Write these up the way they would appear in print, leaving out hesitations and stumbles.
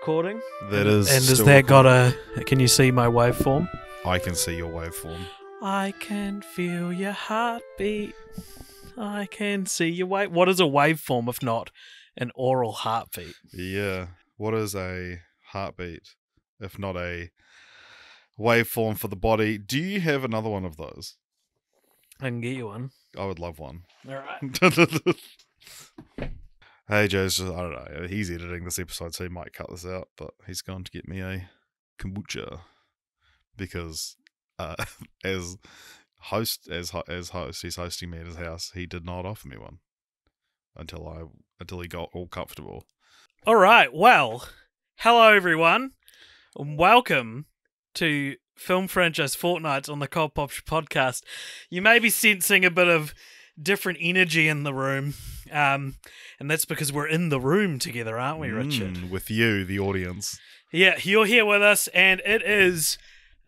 recording? That is. And has still that got recording. a... Can you see my waveform? I can see your waveform. I can feel your heartbeat. I can see your wave. What is a waveform if not an oral heartbeat? Yeah. What is a heartbeat if not a waveform for the body? Do you have another one of those? I can get you one. I would love one. All right. Hey, Joe's just, I don't know. He's editing this episode, so he might cut this out, but he's going to get me a kombucha because as host, he's hosting me at his house. He did not offer me one until he got all comfortable. All right. Well, hello everyone, and welcome to Film Franchise Fortnights on the Cold Pop podcast. You may be sensing a bit of different energy in the room, and that's because we're in the room together, aren't we, Richard? With you, the audience. Yeah, you're here with us, and it is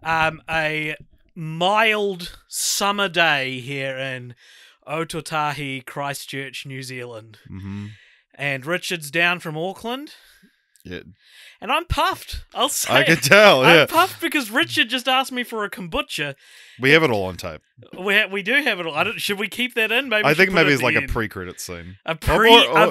a mild summer day here in Otautahi, Christchurch, New Zealand. Mm-hmm. And Richard's down from Auckland. Yeah. And I'm puffed, I'll say. I can tell, yeah. I'm puffed because Richard just asked me for a kombucha. We have it all on tape. We do have it all. Should we keep that in? I think maybe it's like a pre-credit scene. A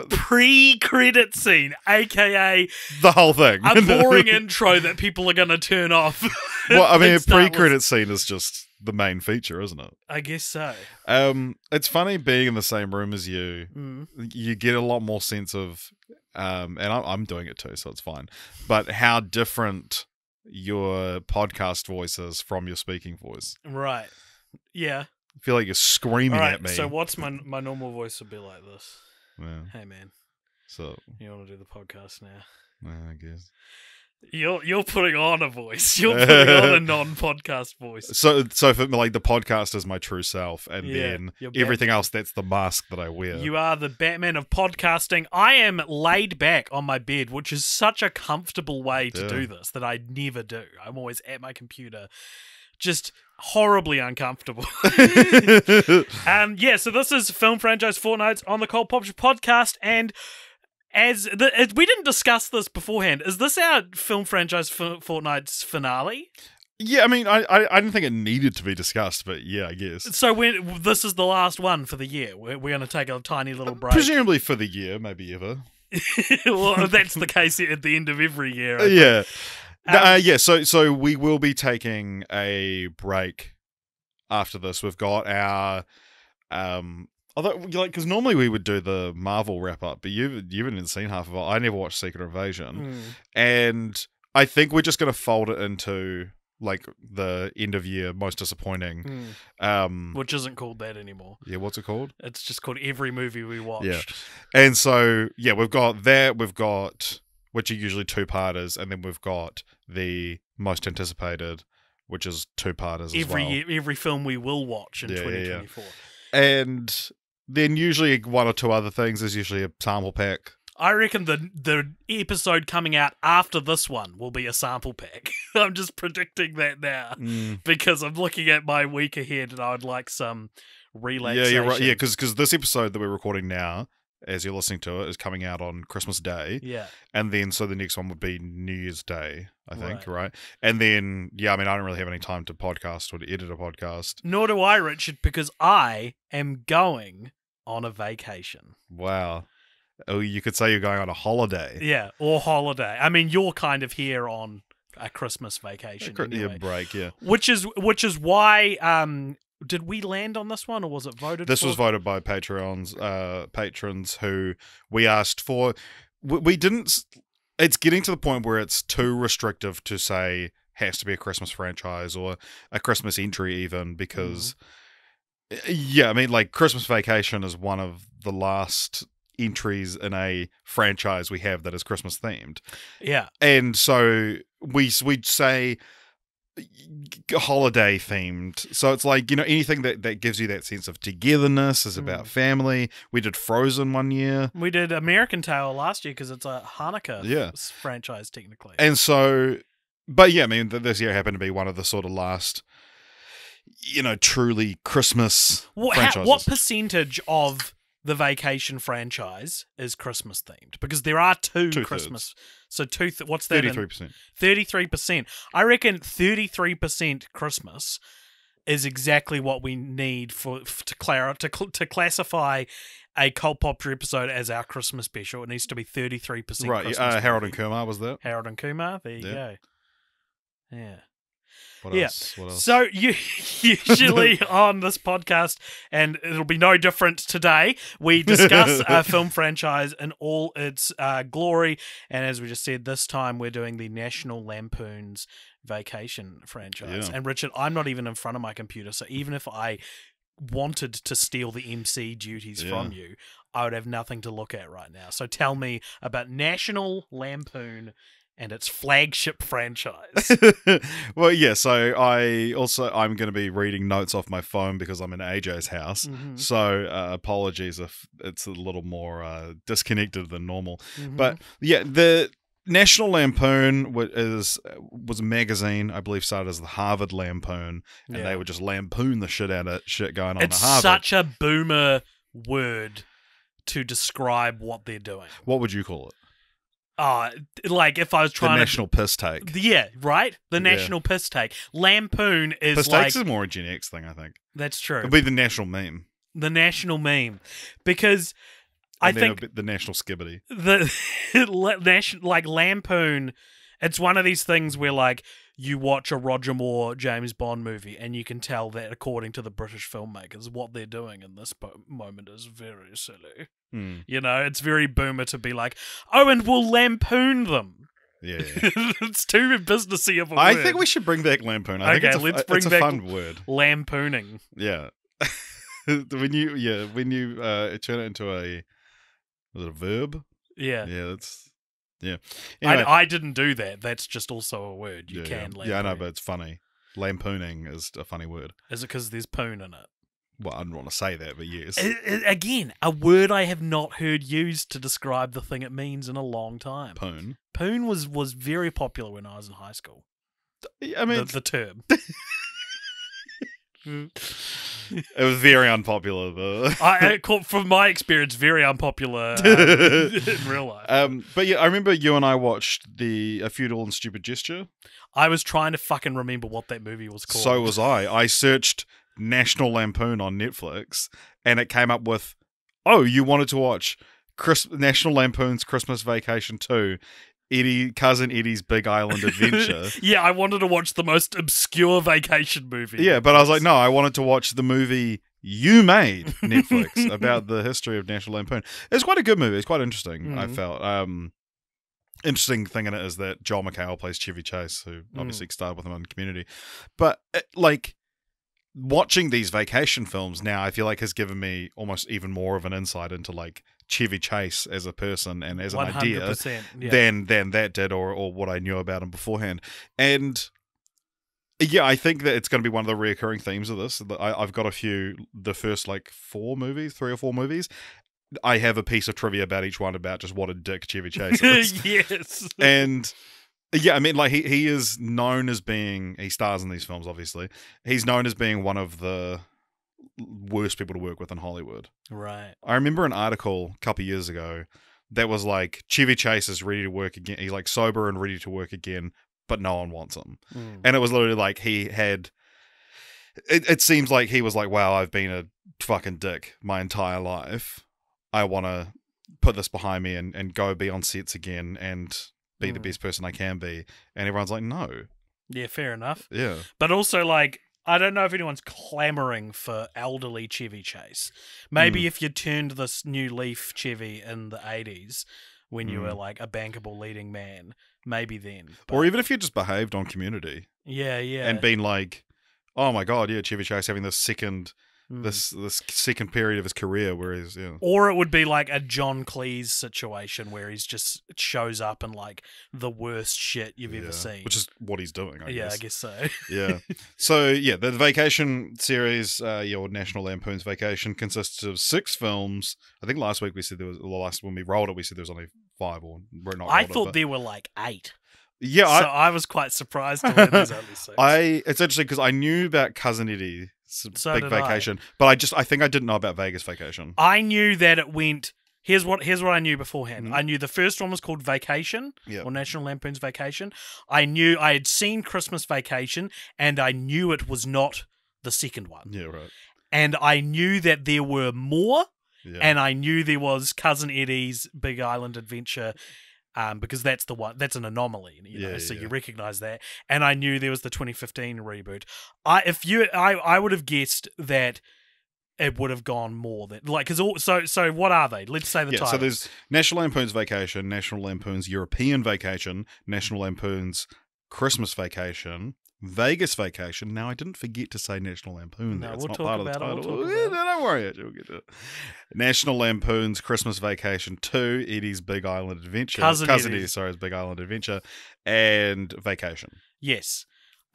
pre-credit scene, a.k.a. the whole thing. A boring intro that people are going to turn off. Well, I mean, a pre-credit scene is just the main feature, isn't it? I guess so. It's funny being in the same room as you. You get a lot more sense of, and I'm doing it too, so it's fine, but how different your podcast voice is from your speaking voice. Right. Yeah. I feel like you're screaming at me. So what's my normal voice would be like this? Yeah. Hey, man. So you want to do the podcast now? I guess. You're putting on a voice. You're putting on a non-podcast voice. So for like the podcast is my true self, and then everything else, that's the mask that I wear. You are the Batman of podcasting. I am laid back on my bed, which is such a comfortable way to do this that I never do. I'm always at my computer, just horribly uncomfortable. So this is Film Franchise Fortnights on the Cold Pop podcast, and we didn't discuss this beforehand. Is this our Film Franchise Fortnights finale? Yeah, I mean, I didn't think it needed to be discussed, but yeah, I guess. So this is the last one for the year. We're going to take a tiny little break. Presumably for the year, maybe ever. Well, that's the case at the end of every year. So we will be taking a break after this. We've got our... Although, because normally we would do the Marvel wrap-up, but you haven't even seen half of it. I never watched Secret Invasion. And I think we're just going to fold it into, like, the end-of-year most disappointing. Which isn't called that anymore. Yeah, what's it called? It's just called Every Movie We Watched. Yeah. And so, yeah, we've got that. We've got, which are usually two-parters, and then we've got the most anticipated, which is two-parters as well. Every film we will watch in 2024. Yeah. And... then usually one or two other things. There's usually a sample pack. I reckon the episode coming out after this one will be a sample pack. I'm just predicting that now because I'm looking at my week ahead and I'd like some relaxation. Yeah, you're right. Yeah, because this episode that we're recording now, as you're listening to it, is coming out on Christmas Day. Yeah. And then so the next one would be New Year's Day, I think, right? And then, I mean, I don't really have any time to podcast or to edit a podcast. Nor do I, Richard, because I am going on a vacation. Wow. Oh, you could say you're going on a holiday. Yeah, or holiday. I mean, you're kind of here on a Christmas vacation. Anyway. Break, yeah. Which is why... did we land on this one, or was it voted? This was voted by patrons who we asked for. We didn't. It's getting to the point where it's too restrictive to say has to be a Christmas franchise or a Christmas entry, even because. Yeah, I mean, like Christmas Vacation is one of the last entries in a franchise we have that is Christmas themed. Yeah, and so we'd say. Holiday themed, so it's like, anything that gives you that sense of togetherness is about family. We did Frozen one year, we did American Tail last year because it's a Hanukkah franchise technically, and so but yeah, I mean this year happened to be one of the sort of last truly Christmas franchises. What percentage of the Vacation franchise is Christmas themed, because there are two Two-thirds. Christmas. So what's that? 33%. 33%. I reckon 33% Christmas is exactly what we need to classify a Cult Popture episode as our Christmas special. It needs to be 33% Right, Christmas. Harold and Kumar was that? Harold and Kumar, there you go. Yeah. What else? So usually on this podcast, and it'll be no different today, we discuss a film franchise in all its glory. And as we just said, this time we're doing the National Lampoon's Vacation franchise. Yeah. And Richard, I'm not even in front of my computer, so even if I wanted to steal the MC duties from you, I would have nothing to look at right now. So tell me about National Lampoon and its flagship franchise. Well, yeah, so I'm going to be reading notes off my phone because I'm in AJ's house. Mm-hmm. So apologies if it's a little more disconnected than normal. Mm-hmm. But yeah, the National Lampoon was a magazine, I believe, started as the Harvard Lampoon, and they would just lampoon the shit out of shit going on at Harvard. It's such a boomer word to describe what they're doing. What would you call it? Like if I was trying the national piss take. Yeah, right? The national piss take. Lampoon is piss like... takes is a more a Gen X thing, I think. That's true. It'll be the national meme. The national meme. Because I think... the national skibbity. The like Lampoon, it's one of these things where like you watch a Roger Moore James Bond movie and you can tell that according to the British filmmakers, what they're doing in this moment is very silly. You know, it's very boomer to be like, oh, and we'll lampoon them. Yeah. It's too businessy of a word. I think we should bring back lampoon. I think let's bring it's back a fun word. Lampooning. Yeah. when you turn it into a verb? Yeah. Yeah, that's... Yeah. Anyway, I didn't do that. That's just also a word. You can lampoon. Yeah, I know, but it's funny. Lampooning is a funny word. Is it because there's poon in it? Well, I don't want to say that, but yes. Again, a word I have not heard used to describe the thing it means in a long time. Poon. Poon was very popular when I was in high school. I mean... The term. It was very unpopular, though. From my experience, very unpopular in real life. But yeah, I remember you and I watched A Futile and Stupid Gesture. I was trying to fucking remember what that movie was called. So was I. I searched National Lampoon on Netflix, and it came up with, oh, you wanted to watch National Lampoon's Christmas Vacation 2, Cousin Eddie's Big Island Adventure. Yeah, I wanted to watch the most obscure vacation movie. Yeah, but I was like, no, I wanted to watch the movie you made, Netflix, about the history of National Lampoon. It's quite a good movie. It's quite interesting, I felt. Interesting thing in it is that Joel McHale plays Chevy Chase, who obviously starred with him on Community. But, watching these vacation films now, I feel like has given me almost even more of an insight into, Chevy Chase as a person and as an idea than that did or what I knew about him beforehand. And yeah, I think that it's going to be one of the reoccurring themes of this. I've got the first 3 or 4 movies. I have a piece of trivia about each one about just what a dick Chevy Chase is. Yes. And yeah, I mean, he is known as being, he stars in these films, obviously. He's known as being one of the worst people to work with in Hollywood. Right. I remember an article a couple of years ago that was like, Chevy Chase is ready to work again. He's sober and ready to work again, but no one wants him. And it was literally like he had... It seems like he was like, wow, I've been a fucking dick my entire life. I want to put this behind me and go be on sets again and be the best person I can be. And everyone's like, no. Yeah, fair enough. Yeah. But also, I don't know if anyone's clamoring for elderly Chevy Chase. Maybe if you turned this new Leaf Chevy in the 80s when you were a bankable leading man, maybe then. But... Or even if you just behaved on Community. Yeah. And been like, oh my God, yeah, Chevy Chase having this second this second period of his career where he's or it would be like a John Cleese situation where he's just shows up in the worst shit you've ever seen, which is what he's doing, I guess. I guess so. Yeah. So yeah, the Vacation series, or National Lampoon's Vacation, consists of 6 films. I think last week we said when we rolled it, we said there was only 5, or we're not. I thought there were 8. Yeah, so I was quite surprised to learn there's only 6. It's interesting because I knew about Cousin Eddie It's a So big did vacation. But I think I didn't know about Vegas Vacation. I knew that it went. Here's what I knew beforehand. Mhm. I knew the first one was called Vacation, Yep. or National Lampoon's Vacation. I knew I had seen Christmas Vacation, and I knew it was not the second one. Yeah, right. And I knew that there were more, Yeah. and I knew there was Cousin Eddie's Big Island Adventure, because that's the one. That's an anomaly, so you recognize that. And I knew there was the 2015 reboot. I would have guessed that it would have gone more than so what are they? Let's say the titles. So there's National Lampoon's Vacation, National Lampoon's European Vacation, National Lampoon's Christmas Vacation, Vegas Vacation. Now I didn't forget to say National Lampoon there. No, It's we'll not talk part of the about it, title. we'll talk about it. Don't worry, we'll get to it. National Lampoon's Christmas Vacation 2, Eddie's Big Island Adventure. Cousin Eddie's Big Island Adventure, and Vacation. Yes.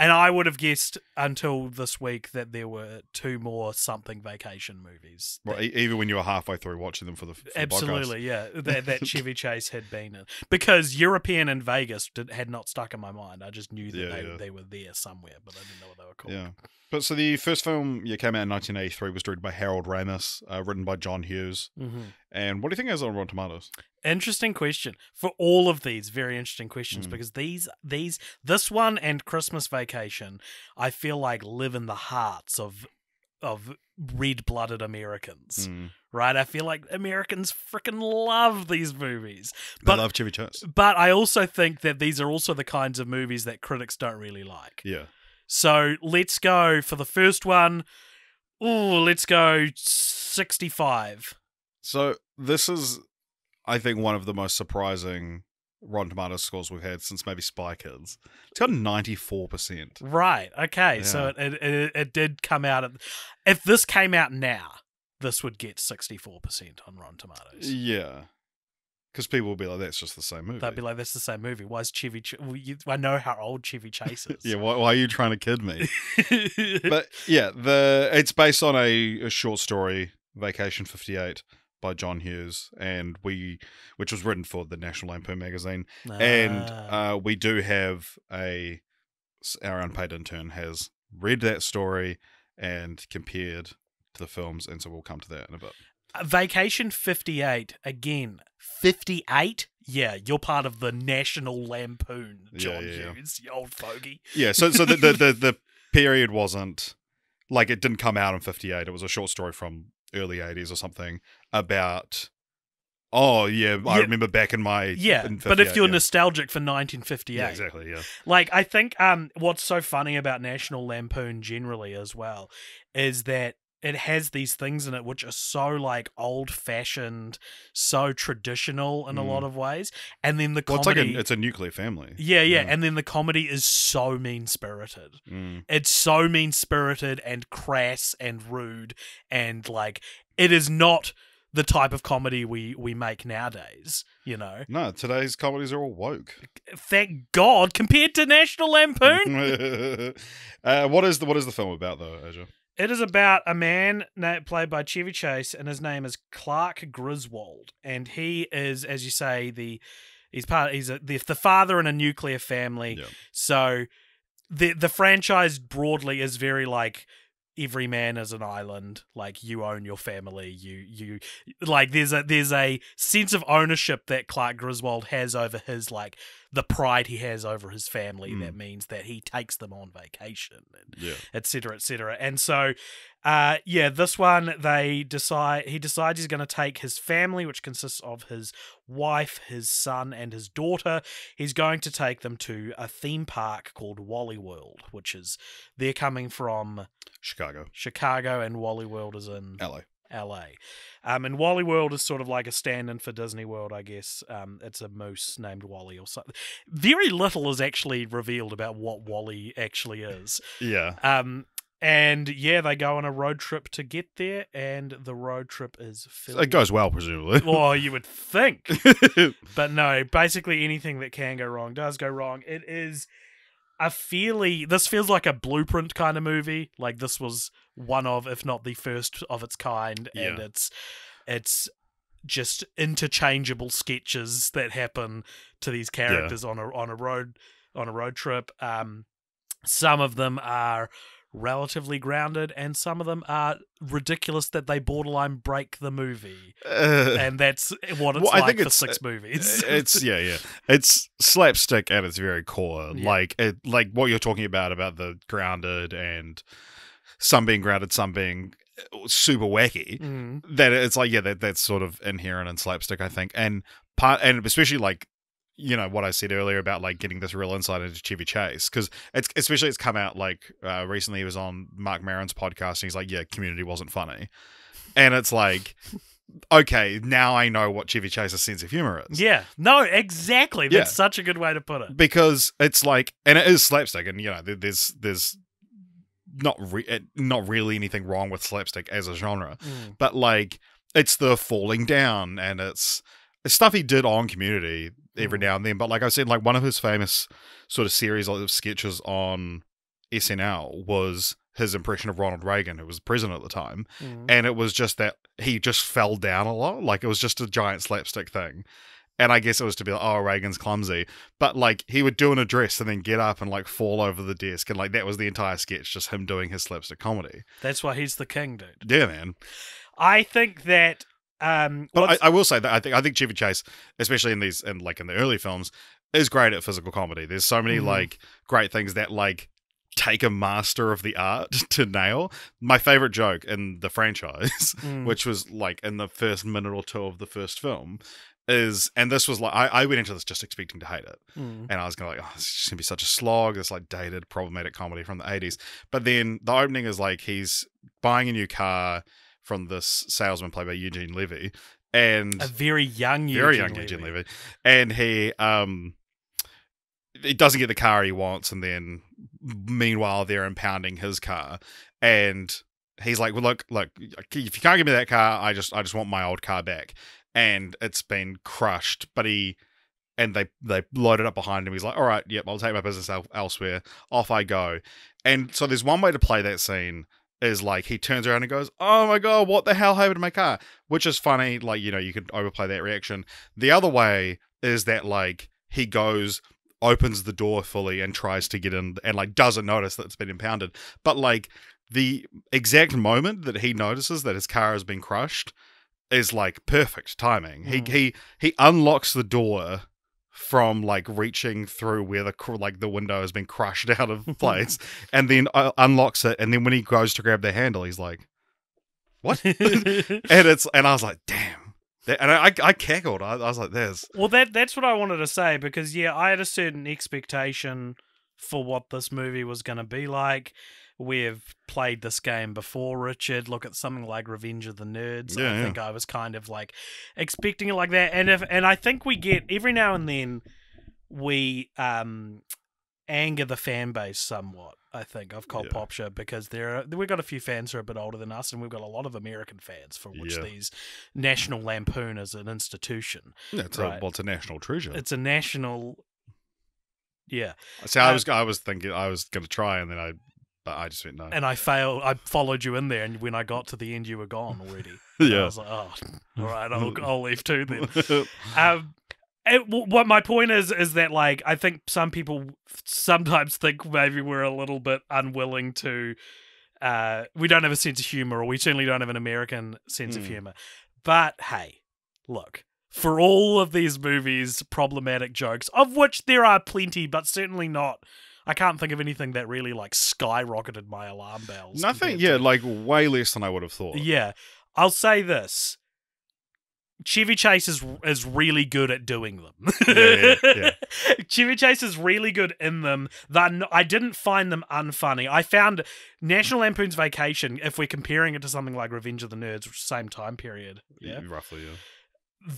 And I would have guessed until this week that there were two more something vacation movies. Well, even when you were halfway through watching them for the Absolutely, podcast. yeah. That Chevy Chase had been in. Because European and Vegas had not stuck in my mind. I just knew that they were there somewhere, but I didn't know what they were called. Yeah. But so the first film came out in 1983, was directed by Harold Ramis, written by John Hughes. Mm-hmm. And what do you think it has on Rotten Tomatoes? Interesting question. For all of these, very interesting questions, because this one and Christmas Vacation, I feel like live in the hearts of red-blooded Americans. Right? I feel like Americans freaking love these movies. They love Chevy Chase. But I also think that these are also the kinds of movies that critics don't really like. Yeah. So let's go for the first one. Ooh, let's go 65. So this is, I think, one of the most surprising Rotten Tomatoes scores we've had since maybe Spy Kids. It's got 94%. Right. Okay. Yeah. So it did come out. If this came out now, this would get 64% on Rotten Tomatoes. Yeah. Because people will be like, that's just the same movie. They'd be like, that's the same movie. Why is Chevy I know how old Chevy Chase is. Yeah, why are you trying to kid me? But yeah, it's based on a short story, Vacation 58, by John Hughes, which was written for the National Lampoon magazine. And we do have our unpaid intern has read that story and compared to the films, and so we'll come to that in a bit. Vacation 58, again, 58? Yeah, you're part of the National Lampoon, John Hughes, you old fogey. Yeah, so the period wasn't, like, it didn't come out in 58. It was a short story from early 80s or something about, I remember back in my... Yeah, but if you're nostalgic for 1958... Yeah, exactly, yeah. Like, I think what's so funny about National Lampoon generally as well is that it has these things in it which are so, like, old-fashioned, so traditional in a lot of ways. And then the comedy... it's a nuclear family. Yeah. And then the comedy is so mean-spirited. It's so mean-spirited and crass and rude. And, like, it is not the type of comedy we make nowadays, you know? No, today's comedies are all woke. Thank God, compared to National Lampoon. What is the film about, though, Asia? It is about a man played by Chevy Chase, and his name is Clark Griswold, and he is, as you say, the father in a nuclear family. Yep. So the franchise broadly is very like every man is an island. Like, you own your family. You like there's a sense of ownership that Clark Griswold has over his, like, the pride he has over his family. That means that he takes them on vacation, and et cetera, et cetera. And so, this one, he decides he's going to take his family, which consists of his wife, his son, and his daughter. He's going to take them to a theme park called Wally World, which is, they're coming from Chicago, and Wally World is in LA. And Wally World is sort of like a stand-in for Disney World, I guess. It's a moose named Wally or something. Very little is actually revealed about what Wally actually is. Yeah. And they go on a road trip to get there, and the road trip is filled. It goes well, presumably. Well, you would think. But no, basically anything that can go wrong does go wrong. It is this feels like a Blueprint kind of movie. Like, this was one of, if not the first of its kind, and it's just interchangeable sketches that happen to these characters on a road trip. Some of them are relatively grounded, and some of them are ridiculous that they borderline break the movie. And that's what it's I like think for 6 movies. It's it's slapstick at its very core. Yeah. Like what you're talking about the grounded and some being grounded, some being super wacky. That it's like that's sort of inherent in slapstick, I think, and especially like what I said earlier about like getting this real insight into Chevy Chase, because it's come out like recently. He was on Mark Maron's podcast and he's like, yeah, Community wasn't funny, and it's like, okay, now I know what Chevy Chase's sense of humor is. Yeah, no, exactly. That's such a good way to put it, because it's like, and it is slapstick, and there's not really anything wrong with slapstick as a genre, but like it's the falling down and it's stuff he did on Community every now and then. But like I said, like one of his famous sort of series of sketches on SNL was his impression of Ronald Reagan, who was president at the time, and it was just that he just fell down a lot. Like it was just a giant slapstick thing. And I guess it was to be like, oh, Reagan's clumsy. But, like, he would do an address and then get up and, like, fall over the desk. And, like, that was the entire sketch, just him doing his slapstick comedy. That's why he's the king, dude. Yeah, man. I think that... but I will say that I think Chevy Chase, especially in the early films, is great at physical comedy. There's so many, like, great things that, like, take a master of the art to nail. My favorite joke in the franchise, which was, like, in the first minute or two of the first film... and this was like, I went into this just expecting to hate it. And I was going to like, oh, this is just going to be such a slog, this like dated, problematic comedy from the 80s. But then the opening is like, he's buying a new car from this salesman played by Eugene Levy. And a very young Eugene Levy. And he doesn't get the car he wants. And then meanwhile, they're impounding his car. And he's like, well, look, if you can't give me that car, I just want my old car back. And it's been crushed, but they load it up behind him. He's like, all right, yep, I'll take my business elsewhere. Off I go. And so there's one way to play that scene is like he turns around and goes, oh my God, what the hell happened to my car? Which is funny. Like, you could overplay that reaction. The other way is that like he goes, opens the door fully and tries to get in and like doesn't notice that it's been impounded. But like the exact moment that he notices that his car has been crushed is like perfect timing. He unlocks the door from like reaching through where the window has been crushed out of place, and then unlocks it. And then when he goes to grab the handle, he's like, "What?" and I was like, "Damn!" And I cackled. I was like, "There's." Well, that's what I wanted to say, because I had a certain expectation for what this movie was going to be like. We've played this game before, Richard. Look at something like Revenge of the Nerds. I think I was kind of like expecting it like that. And I think we get, every now and then, we anger the fan base somewhat, I think, of Cult Popture, because we've got a few fans who are a bit older than us, and we've got a lot of American fans for which these National Lampoon is an institution. Yeah, it's a national treasure. It's a national... Yeah. See, I was thinking I was going to try, and then I just went no. And I failed. I followed you in there, and when I got to the end, you were gone already. I was like, oh, all right, I'll leave too then. What my point is that, like, I think some people sometimes think maybe we're a little bit unwilling to... we don't have a sense of humor, or we certainly don't have an American sense of humor. But, hey, look... For all of these movies' problematic jokes, of which there are plenty, but certainly not... I can't think of anything that really, like, skyrocketed my alarm bells. Nothing, like, way less than I would have thought. Yeah. I'll say this. Chevy Chase is really good at doing them. Yeah. Chevy Chase is really good in them. I didn't find them unfunny. I found National Lampoon's Vacation, if we're comparing it to something like Revenge of the Nerds, which is the same time period. Yeah. Roughly, yeah.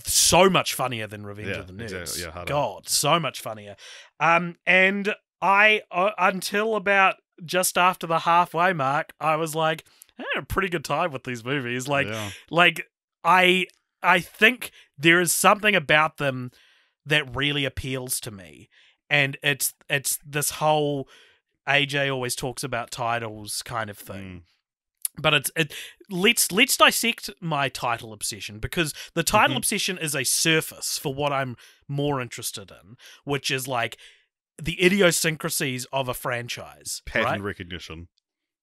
So much funnier than Revenge of the Nerds. Exactly. Yeah, God, so much funnier. And I, until about just after the halfway mark, I was like, I had a pretty good time with these movies. I think there is something about them that really appeals to me. And it's this whole AJ always talks about titles kind of thing. But let's dissect my title obsession, because the title obsession is a surface for what I'm more interested in, which is like the idiosyncrasies of a franchise. Pattern recognition.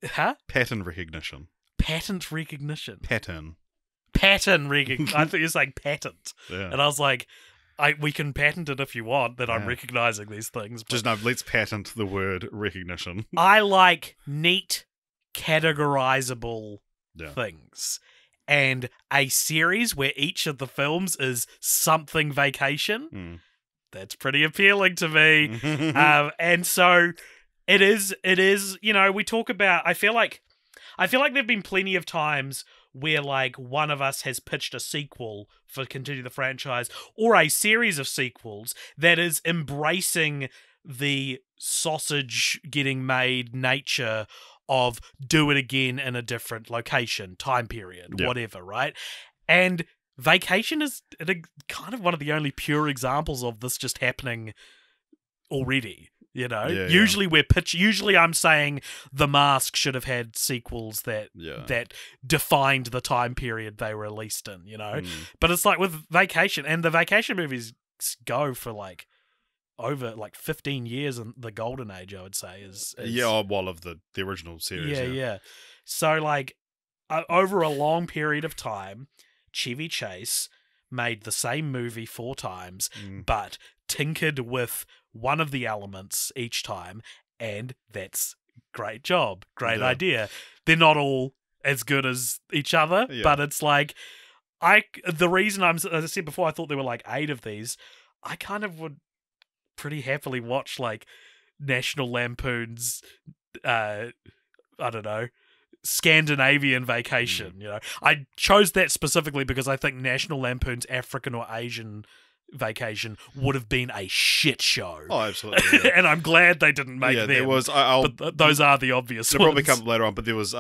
Huh? Pattern recognition. Patent recognition. Pattern. Pattern recognition. I thought you were saying patent. Yeah. And I was like, we can patent it if you want, that I'm Yeah. recognizing these things. But Just no, let's patent the word recognition. I like neat, categorizable Yeah. things. And a series where each of the films is something vacation, that's pretty appealing to me. And so it is, we talk about, I feel like there've been plenty of times where like one of us has pitched a sequel for continue the franchise or a series of sequels that is embracing the sausage getting made nature of do it again in a different location, time period, whatever, right? And Vacation is kind of one of the only pure examples of this just happening already. Usually I'm saying The Mask should have had sequels that defined the time period they were released in, But it's like with Vacation, and the Vacation movies go for like over like 15 years in the golden age, I would say. Of the original series. Yeah. So like over a long period of time, Chevy Chase made the same movie 4 times, but tinkered with one of the elements each time, and that's great job, great idea. They're not all as good as each other, but it's like the reason as I said before, I thought there were like 8 of these. I kind of would pretty happily watch like National Lampoon's I don't know, Scandinavian Vacation. I chose that specifically because I think National Lampoon's African or Asian Vacation would have been a shit show. Oh, absolutely. Yeah. And I'm glad they didn't make them. There was. But those are the obvious they'll ones. probably come later on, but there was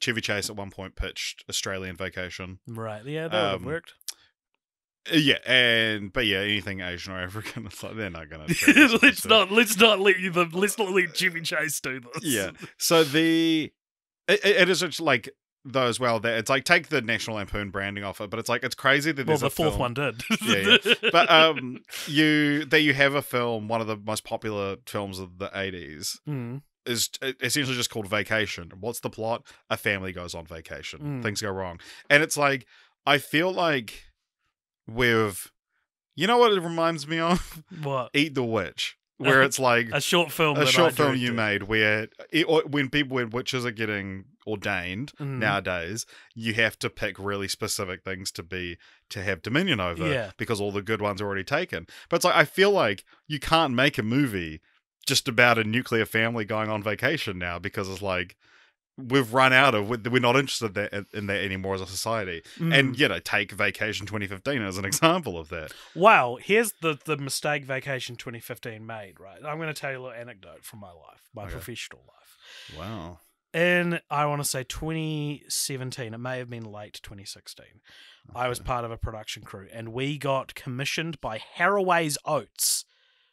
Chevy Chase at one point pitched Australian Vacation. Right. Yeah, that would have worked. Yeah, anything Asian or African, it's like they're not gonna. Let's not let Jimmy Chase do this. Yeah. So it is like though as well that it's like take the National Lampoon branding off it, but it's like it's crazy that there's the fourth one did. Yeah. But you have a film, one of the most popular films of the 80s. Is essentially just called Vacation. What's the plot? A family goes on vacation. Things go wrong, and it's like I feel like. You know what it reminds me of? What? Eat the Witch, where it's like a short film you made when witches are getting ordained nowadays, you have to pick really specific things to have dominion over because all the good ones are already taken. But it's like I feel like you can't make a movie just about a nuclear family going on vacation now because it's like we're not interested in that anymore as a society. And take Vacation 2015 as an example of that. Wow, here's the mistake Vacation 2015 made, right? I'm going to tell you a little anecdote from my life, my professional life. Wow. In, I want to say 2017, it may have been late 2016, I was part of a production crew, and we got commissioned by Haraway's Oats,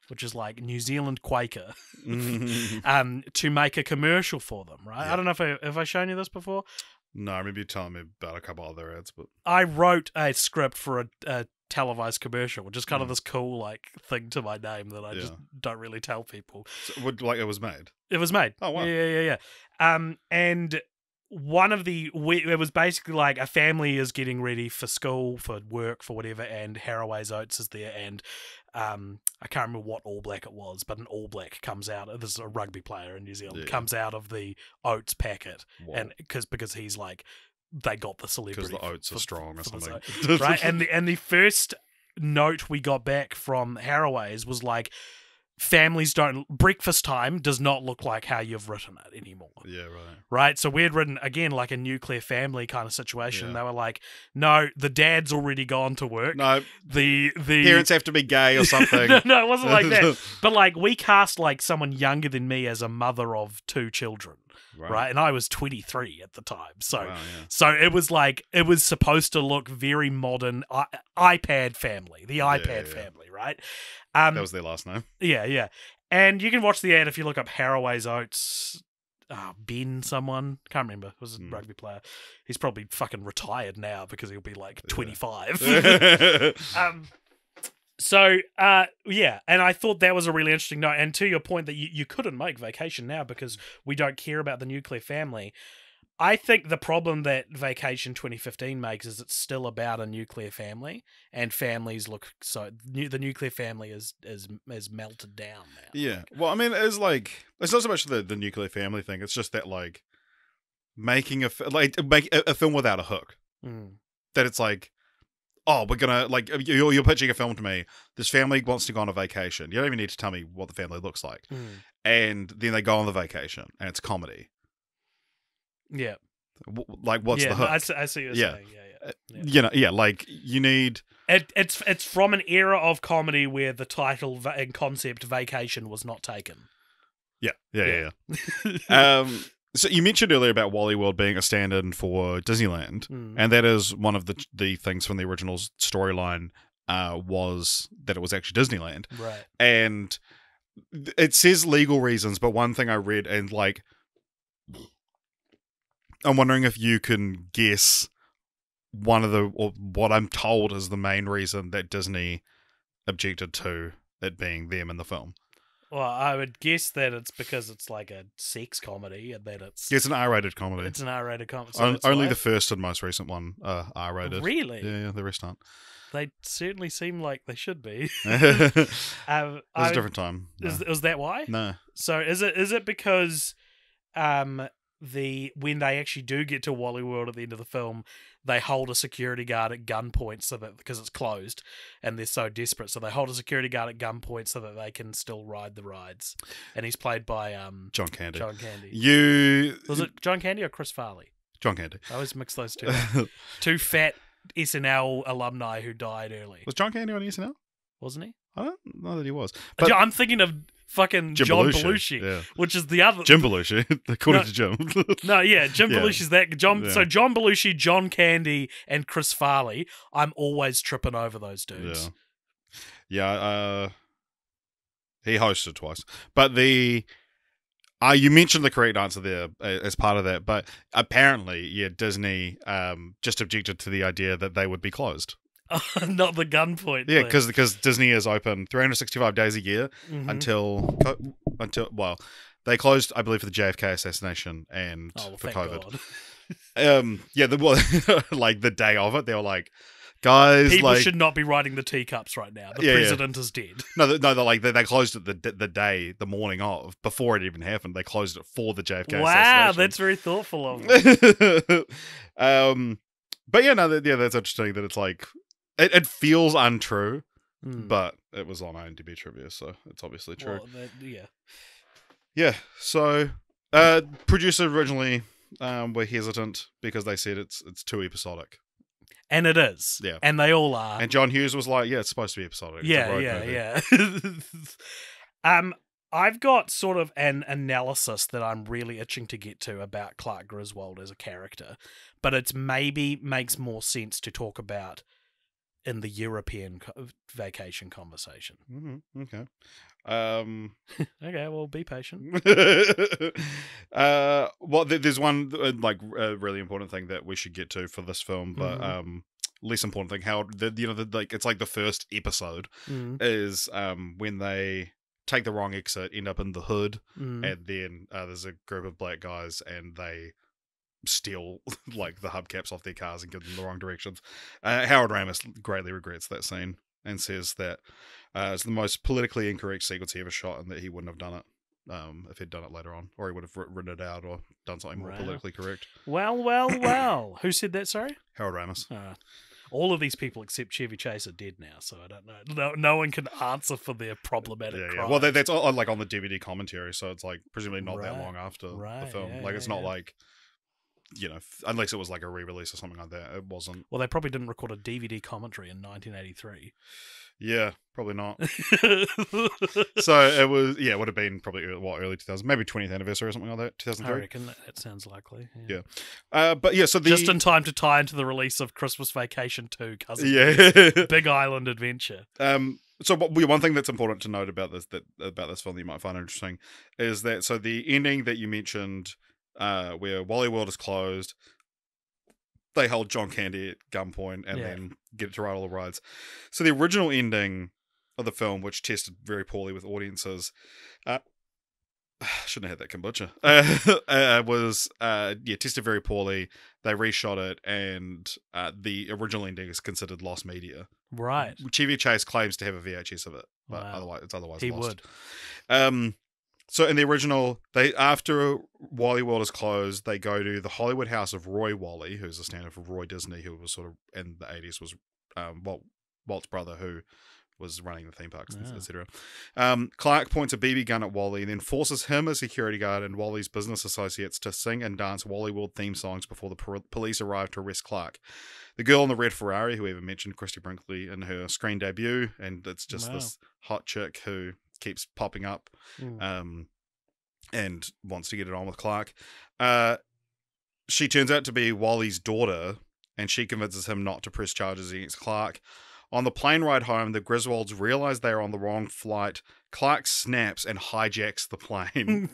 which is like New Zealand Quaker, to make a commercial for them, right? I don't know if I shown you this before? No, I remember you telling me about a couple other ads, but... I wrote a script for a televised commercial, which is kind of this cool like thing to my name that I just don't really tell people. So, it was made? It was made. Oh, wow. Yeah. And one of it was basically like a family is getting ready for school, for work, for whatever, and Haraway's Oats is there, and I can't remember what All Black it was, but an All Black comes out. This is a rugby player in New Zealand, comes out of the oats packet, and because he's like, they got the celebrity because the oats are strong or something, right? And the first note we got back from Haraway's was like, breakfast time does not look like how you've written it anymore. Yeah, right. Right? So we had written, again, like a nuclear family kind of situation. Yeah. They were like, no, the dad's already gone to work. No. The parents have to be gay or something. No, it wasn't like that. But like, we cast like someone younger than me as a mother of 2 children. Right. And I was 23 at the time. So so it was like, it was supposed to look very modern, iPad family, the iPad family, right? That was their last name. Yeah. And you can watch the ad if you look up Haraway's Oats. Ben someone, can't remember, it was a rugby player. He's probably fucking retired now because he'll be like 25. So, yeah, and I thought that was a really interesting note. And to your point that you couldn't make Vacation now because we don't care about the nuclear family. I think the problem that Vacation 2015 makes is it's still about a nuclear family, and families look so the nuclear family is melted down now. Yeah. Well, I mean, it's not so much the nuclear family thing. It's just that making make a film without a hook. Mm. That it's like, oh, we're gonna you're pitching a film to me. This family wants to go on a vacation. You don't even need to tell me what the family looks like. And then they go on the vacation, and it's comedy. Yeah. What's the hook? I see what you're saying. You need... It's from an era of comedy where the title and concept vacation was not taken. Yeah. So you mentioned earlier about Wally World being a stand-in for Disneyland, and that is one of the things from the original storyline was that it was actually Disneyland. Right. And it says legal reasons, but one thing I read, and I'm wondering if you can guess what I'm told is the main reason that Disney objected to it being them in the film. Well, I would guess that it's because it's like a sex comedy and that it's an R-rated comedy. It's an R-rated comedy. So only the first and most recent one are R-rated. Really? Yeah, the rest aren't. They certainly seem like they should be. It was a different time. No. Is that why? No. So is it because when they actually do get to Wally World at the end of the film, they hold a security guard at gunpoint because it's closed and they're so desperate, so they hold a security guard at gunpoint so that they can still ride the rides. And he's played by John Candy. John Candy. Was it John Candy or Chris Farley? John Candy. I always mix those two. Two fat SNL alumni who died early. Was John Candy on SNL? Wasn't he? I don't know that he was. But I'm thinking of fucking John Belushi, yeah. which is the other Jim Belushi, according to Jim. No, yeah, Jim Belushi's that. So John Belushi, John Candy, and Chris Farley. I'm always tripping over those dudes. Yeah. He hosted twice, but you mentioned the correct answer there as part of that, but apparently, Disney just objected to the idea that they would be closed. Not the gunpoint. Yeah, because Disney is open 365 days a year until they closed, I believe, for the JFK assassination and for COVID. The day of it, they were like, guys, people should not be riding the teacups right now. The president is dead. No, they closed it the morning of, before it even happened. They closed it for the JFK assassination. Wow, that's very thoughtful of them. But that's interesting that it's like, it feels untrue, but it was on IMDb trivia, so it's obviously true. Well, yeah. So, producers originally were hesitant because they said it's too episodic, and it is. Yeah, and they all are. And John Hughes was like, "Yeah, it's supposed to be episodic." Yeah. I've got sort of an analysis that I'm really itching to get to about Clark Griswold as a character, but it's maybe makes more sense to talk about in the European vacation conversation. Mm-hmm. Okay. Okay, well, be patient. There's one really important thing that we should get to for this film, but less important thing, how it's like the first episode is when they take the wrong exit, end up in the hood, and then there's a group of black guys and they steal the hubcaps off their cars and give them the wrong directions. Harold Ramis greatly regrets that scene and says that it's the most politically incorrect sequence he ever shot, and that he wouldn't have done it if he'd done it later on, or he would have written it out or done something more politically correct. Well. Who said that, sorry? Harold Ramis. All of these people except Chevy Chase are dead now, so I don't know. No one can answer for their problematic crimes. Well, that's all, on the DVD commentary, so it's presumably not that long after the film. It's not unless it was a re-release or something like that. It wasn't. Well, they probably didn't record a DVD commentary in 1983. Yeah, probably not. So it was, it would have been probably early 2000, maybe 20th anniversary or something like that. 2003. I reckon that sounds likely. Yeah. So just in time to tie into the release of Christmas Vacation 2, Cousin. Yeah. Big Island Adventure. So one thing that's important to note about this film that you might find interesting is that the ending that you mentioned, where Wally World is closed, they hold John Candy at gunpoint and then get it to ride all the rides. So the original ending of the film, which tested very poorly with audiences, shouldn't have had that kombucha. Was tested very poorly. They reshot it, and the original ending is considered lost media. Right. Chevy Chase claims to have a VHS of it, but Wow. it's otherwise He lost. would. So in the original, after Wally World is closed, they go to the Hollywood house of Roy Wally, who's the stand-in for Roy Disney, who was sort of in the 80s was Walt's brother, who was running the theme parks, etc. Clark points a BB gun at Wally and then forces him, a security guard, and Wally's business associates to sing and dance Wally World theme songs before the police arrive to arrest Clark. The girl in the red Ferrari, who we even mentioned, Christy Brinkley, in her screen debut, and it's just this hot chick who keeps popping up and wants to get it on with Clark. She turns out to be Wally's daughter, and she convinces him not to press charges against Clark. On the plane ride home, the Griswolds realize they are on the wrong flight. Clark snaps and hijacks the plane.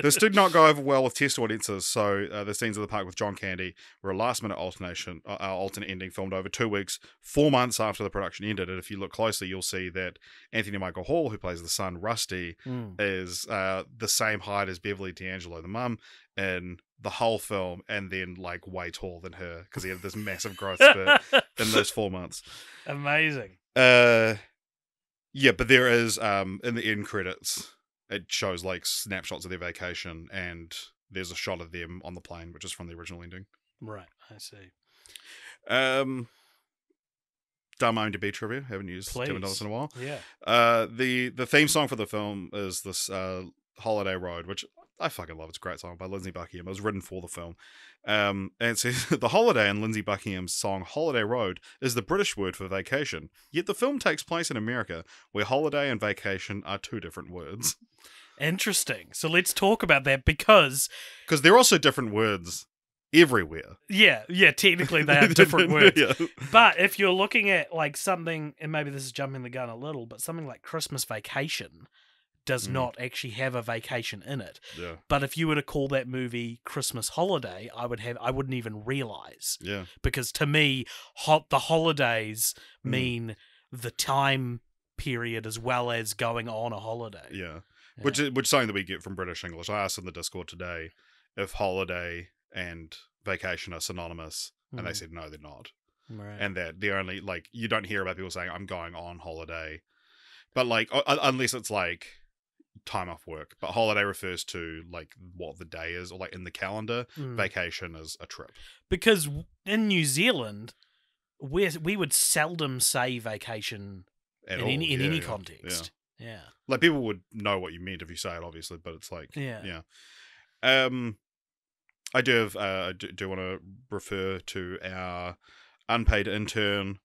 This did not go over well with test audiences, so the scenes of the park with John Candy were a last-minute alternate ending filmed over 2 weeks, 4 months after the production ended. And if you look closely, you'll see that Anthony Michael Hall, who plays the son, Rusty, is the same height as Beverly D'Angelo, the mum, in the whole film, and then like way taller than her because he had this massive growth spurt in those 4 months. Amazing. Yeah, but there is in the end credits, it shows like snapshots of their vacation, and there's a shot of them on the plane, which is from the original ending. Right, I see. Done my IMDb trivia. Haven't used Kevin Dollars in a while. Yeah. The theme song for the film is this Holiday Road, which I fucking love. It's a great song by Lindsey Buckingham. It was written for the film. And it says, the holiday in Lindsey Buckingham's song Holiday Road is the British word for vacation. Yet the film takes place in America, where holiday and vacation are two different words. Interesting. So let's talk about that because they're also different words everywhere. Yeah, technically they are different words. Yeah. But if you're looking at like something, and maybe this is jumping the gun a little, but something like Christmas Vacation does not actually have a vacation in it. Yeah. But if you were to call that movie Christmas Holiday, I wouldn't even realize. Yeah. Because to me, the holidays mean the time period as well as going on a holiday. Yeah. Which is something that we get from British English. I asked in the Discord today if holiday and vacation are synonymous, and they said no, they're not. Right. And that they're only like, you don't hear about people saying I'm going on holiday, but like unless it's like time off work. But holiday refers to like what the day is, or like in the calendar. Vacation is a trip. Because in New Zealand, we would seldom say vacation in any context. Yeah. Like people would know what you meant if you say it, obviously, but it's like yeah. I do have do want to refer to our unpaid intern,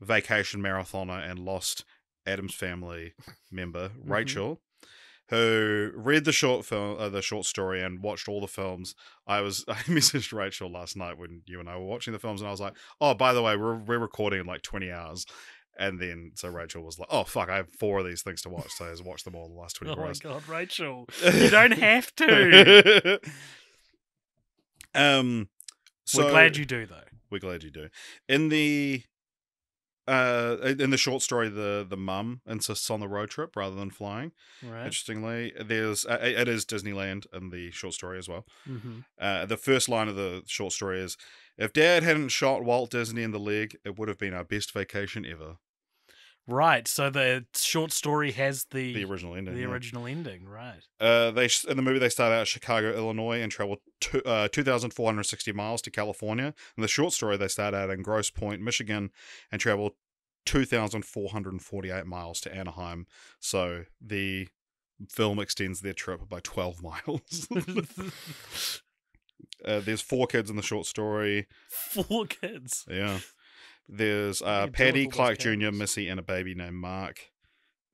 vacation marathoner, and lost Addams Family member Rachel, who read the short story and watched all the films. I messaged Rachel last night when you and I were watching the films, and I was like, "Oh, by the way, we're recording in like 20 hours." And then so Rachel was like, "Oh fuck, I have 4 of these things to watch, so I just watched them all in the last 24 hours." Oh my god, Rachel, you don't have to. So we're glad you do, though. We're glad you do. In the short story, the mum insists on the road trip rather than flying. Right. Interestingly, there's it is Disneyland in the short story as well. The first line of the short story is, "If Dad hadn't shot Walt Disney in the leg, it would have been our best vacation ever." Right, so the short story has the original ending. The original ending, right. In the movie, they start out at Chicago, Illinois, and travel 2,460 miles to California. In the short story, they start out in Grosse Pointe, Michigan, and travel 2,448 miles to Anaheim. So the film extends their trip by 12 miles. There's 4 kids in the short story. 4 kids? Yeah. There's Patty, Clark Jr., Missy, and a baby named Mark.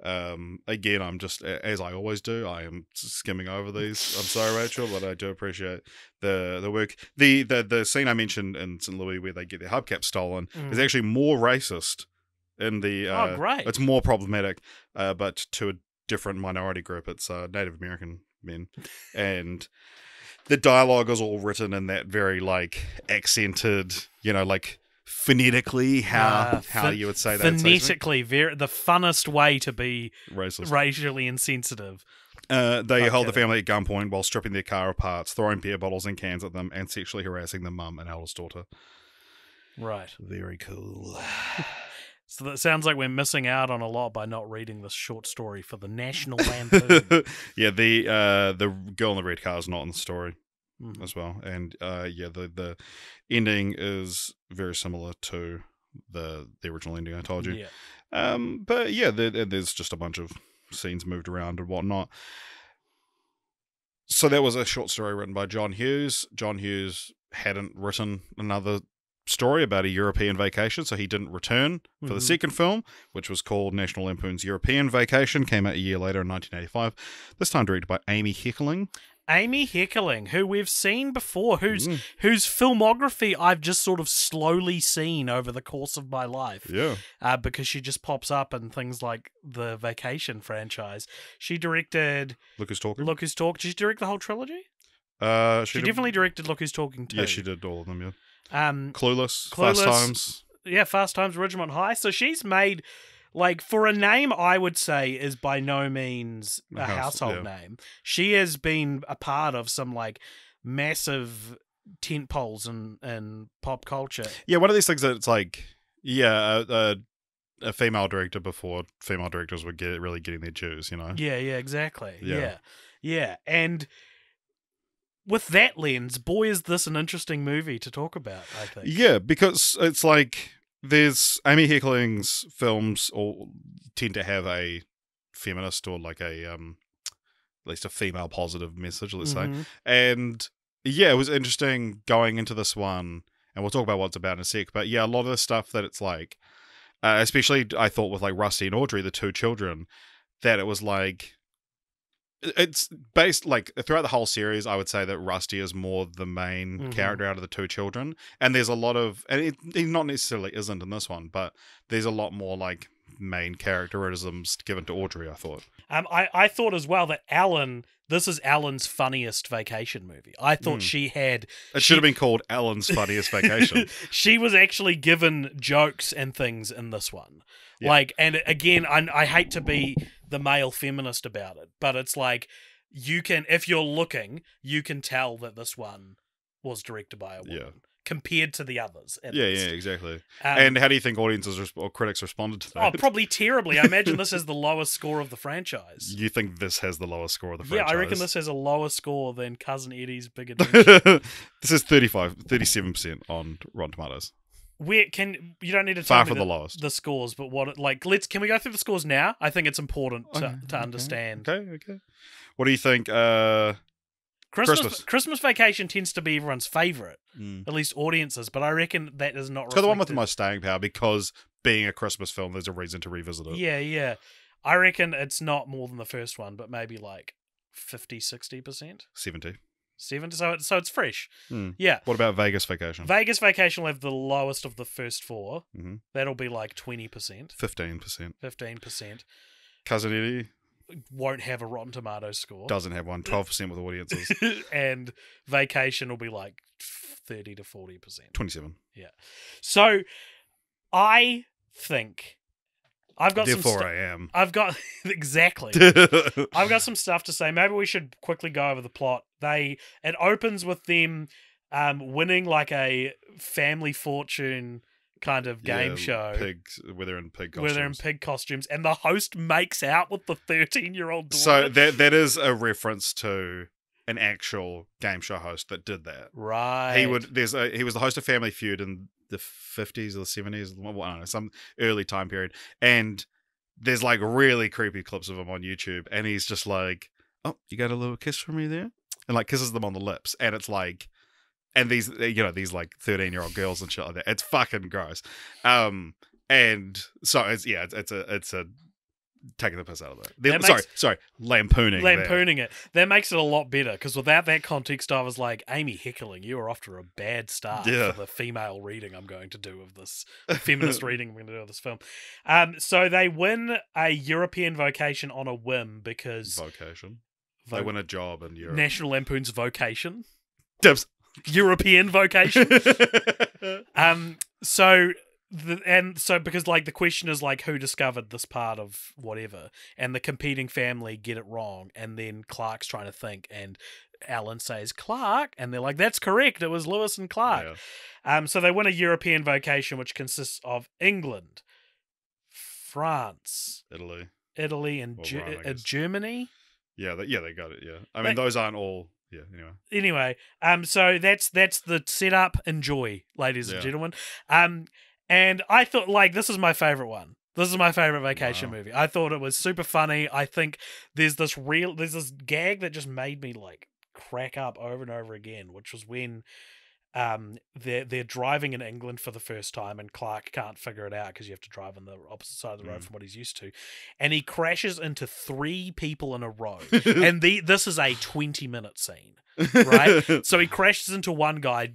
Again, I'm just, as I always do, I am skimming over these. I'm sorry, Rachel, but I do appreciate the work. The scene I mentioned in St. Louis where they get their hubcaps stolen is actually more racist in the... great. It's more problematic, but to a different minority group. It's Native American men. And the dialogue is all written in that very, like, accented, like... phonetically how you would say that. Phonetically, the funnest way to be Racist. racially insensitive. They hold the family at gunpoint while stripping their car of parts, throwing beer bottles and cans at them, and sexually harassing the mum and eldest daughter. Right. Very cool. So that sounds like we're missing out on a lot by not reading this short story for the National Lampoon. Yeah, the girl in the red car is not in the story as well, and the ending is very similar to the original ending I told you. Yeah. But yeah, there's just a bunch of scenes moved around and whatnot. So that was a short story written by John Hughes. John Hughes hadn't written another story about a European vacation, so he didn't return for the second film, which was called National Lampoon's European Vacation. Came out a year later in 1985. This time directed by Amy Heckerling. Amy Heckerling, who we've seen before, whose filmography I've just sort of slowly seen over the course of my life. Yeah. Because she just pops up in things like the Vacation franchise. She directed Look Who's Talking. Look Who's Talking. Did she direct the whole trilogy? She definitely directed Look Who's Talking too. Yeah, she did all of them, yeah. Clueless, Fast Times. Yeah, Fast Times, Ridgemont High. So she's made, like, for a name I would say is by no means a household name. She has been a part of some, like, massive tent poles in pop culture. Yeah, one of these things that it's like, a female director before female directors were really getting their dues, you know? Yeah, exactly. Yeah. And with that lens, boy, is this an interesting movie to talk about, I think. Yeah, because it's like there's Amy Heckerling's films all tend to have a feminist or like a at least a female positive message, let's say. And yeah, it was interesting going into this one, and we'll talk about what it's about in a sec, but yeah, a lot of the stuff that it's like, especially I thought with like Rusty and Audrey, the two children, that it was like, it's based like throughout the whole series. I would say that Rusty is more the main character out of the two children, and there's a lot of, and he not necessarily isn't in this one, but there's a lot more like main characterisms given to Audrey. I thought. I thought as well that this is Alan's funniest vacation movie. I thought she should have been called Alan's funniest vacation. She was actually given jokes and things in this one. Yeah. Like, and again, I hate to be the male feminist about it, but it's like, you can, if you're looking, you can tell that this one was directed by a woman compared to the others. Yeah, exactly. And how do you think audiences or critics responded to that? Oh, probably terribly. I imagine this has the lowest score of the franchise. You think this has the lowest score of the franchise? Yeah, I reckon this has a lower score than Cousin Eddie's Big Adventure. This is 37% on Rotten Tomatoes. You don't need to tell me the lowest the scores, but can we go through the scores now? I think it's important to understand. Okay. What do you think? Christmas Vacation tends to be everyone's favourite, at least audiences, but I reckon that is not. So the one with the most staying power, because being a Christmas film, there's a reason to revisit it. Yeah. I reckon it's not more than the first one, but maybe like 50-60%. 70. So it's fresh. Yeah. What about Vegas Vacation? Vegas Vacation will have the lowest of the first four. That'll be like 20%. 15%. 15%. Cousin Eddie won't have a Rotten Tomatoes score. Doesn't have one. 12% with audiences. And Vacation will be like 30 to 40%. 27. Yeah. So I think I've got Therefore I am. I've got exactly. I've got some stuff to say. Maybe we should quickly go over the plot. It opens with them winning like a family fortune kind of game show. Where they're in pig costumes. And the host makes out with the 13-year-old daughter. So that is a reference to an actual game show host that did that. Right. He was the host of Family Feud in the 50s or the 70s, I don't know, some early time period. And there's like really creepy clips of him on YouTube, and he's just like, "Oh, you got a little kiss for me there?" And like kisses them on the lips, and it's like, and these like 13-year-old girls and shit like that. It's fucking gross. And so it's a taking the piss out of that. Lampooning it. That makes it a lot better, because without that context, I was like, Amy Heckerling, you are off to a bad start for the female reading I'm going to do of this, feminist reading I'm going to do of this film. So they win a European vacation on a whim because... They win a job in Europe. National Lampoon's Vocation. Dibs. European Vocation. So because like the question is like who discovered this part of whatever, and the competing family get it wrong, and then Clark's trying to think, and Alan says Clark, and they're like, that's correct, it was Lewis and Clark. So they win a European vacation which consists of England, France, Italy, and Germany. Yeah, they got it. Yeah, I mean those aren't all. Yeah. Anyway, so that's the setup. Enjoy, ladies and gentlemen. And I thought, like, this is my favorite one. This is my favorite vacation movie. I thought it was super funny. I think there's this gag that just made me like crack up over and over again, which was when they're driving in England for the first time, and Clark can't figure it out because you have to drive on the opposite side of the road from what he's used to, and he crashes into 3 people in a row, and this is a 20-minute scene, right? So he crashes into one guy,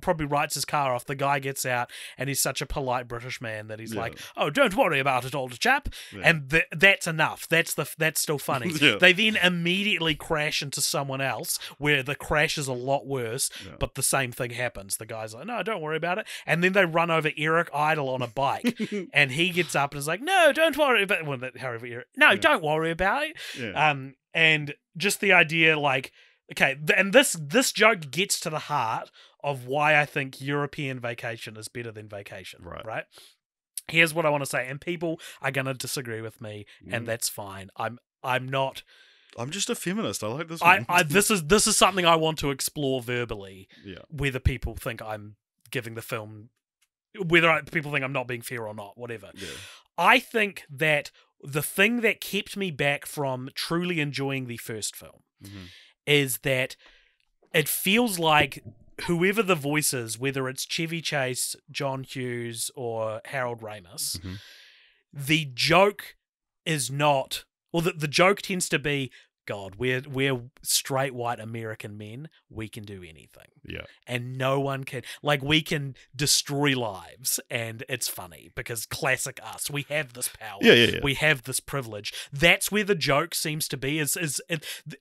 probably writes his car off. The guy gets out, and he's such a polite British man that he's like, "Oh, don't worry about it, old chap." And that's enough. That's still funny. They then immediately crash into someone else, where the crash is a lot worse, but the same thing happens. The guy's like, "No, don't worry about it." And then they run over Eric Idle on a bike, and he gets up and is like, "No, don't worry about it." Don't worry about it. And just the idea, like, okay, and this joke gets to the heart of why I think European vacation is better than vacation. Right? Here's what I want to say, and people are going to disagree with me, and that's fine. I'm not. I'm just a feminist. I like this one. This is something I want to explore verbally. Whether people think I'm giving the film, people think I'm not being fair or not, whatever. I think that the thing that kept me back from truly enjoying the first film is that it feels like whoever the voice is, whether it's Chevy Chase, John Hughes, or Harold Ramis, the joke is not, or the joke tends to be, God, we're straight white American men. We can do anything. And no one can, like, we can destroy lives, and it's funny because classic us. We have this power. We have this privilege. That's where the joke seems to be.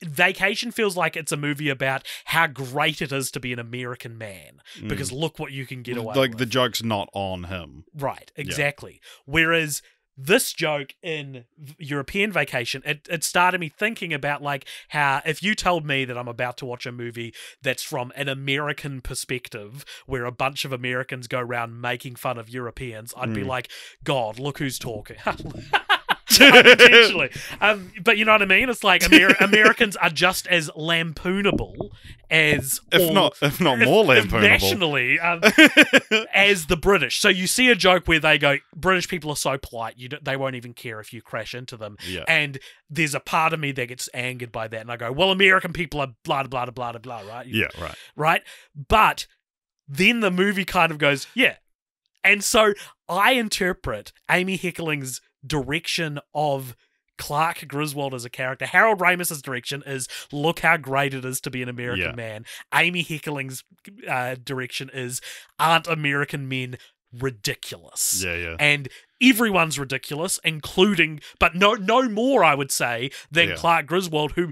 Vacation feels like it's a movie about how great it is to be an American man because look what you can get away with. Like the joke's not on him. Right, exactly. Whereas this joke in European Vacation, it started me thinking about like how if you told me that I'm about to watch a movie that's from an American perspective where a bunch of Americans go around making fun of Europeans, I'd be like, God, look who's talking. Potentially. But you know what I mean? It's like Americans are just as lampoonable as if not more lampoonable nationally as the British. So you see a joke where they go, British people are so polite, they won't even care if you crash into them. And there's a part of me that gets angered by that, and I go, well, American people are blah blah blah blah blah, right? Right. But then the movie kind of goes, and so I interpret Amy Heckling's direction of Clark Griswold as a character. Harold Ramis's direction is, look how great it is to be an American man. Amy Heckling's direction is, aren't American men ridiculous? And everyone's ridiculous, including, but no more, I would say, than Clark Griswold, who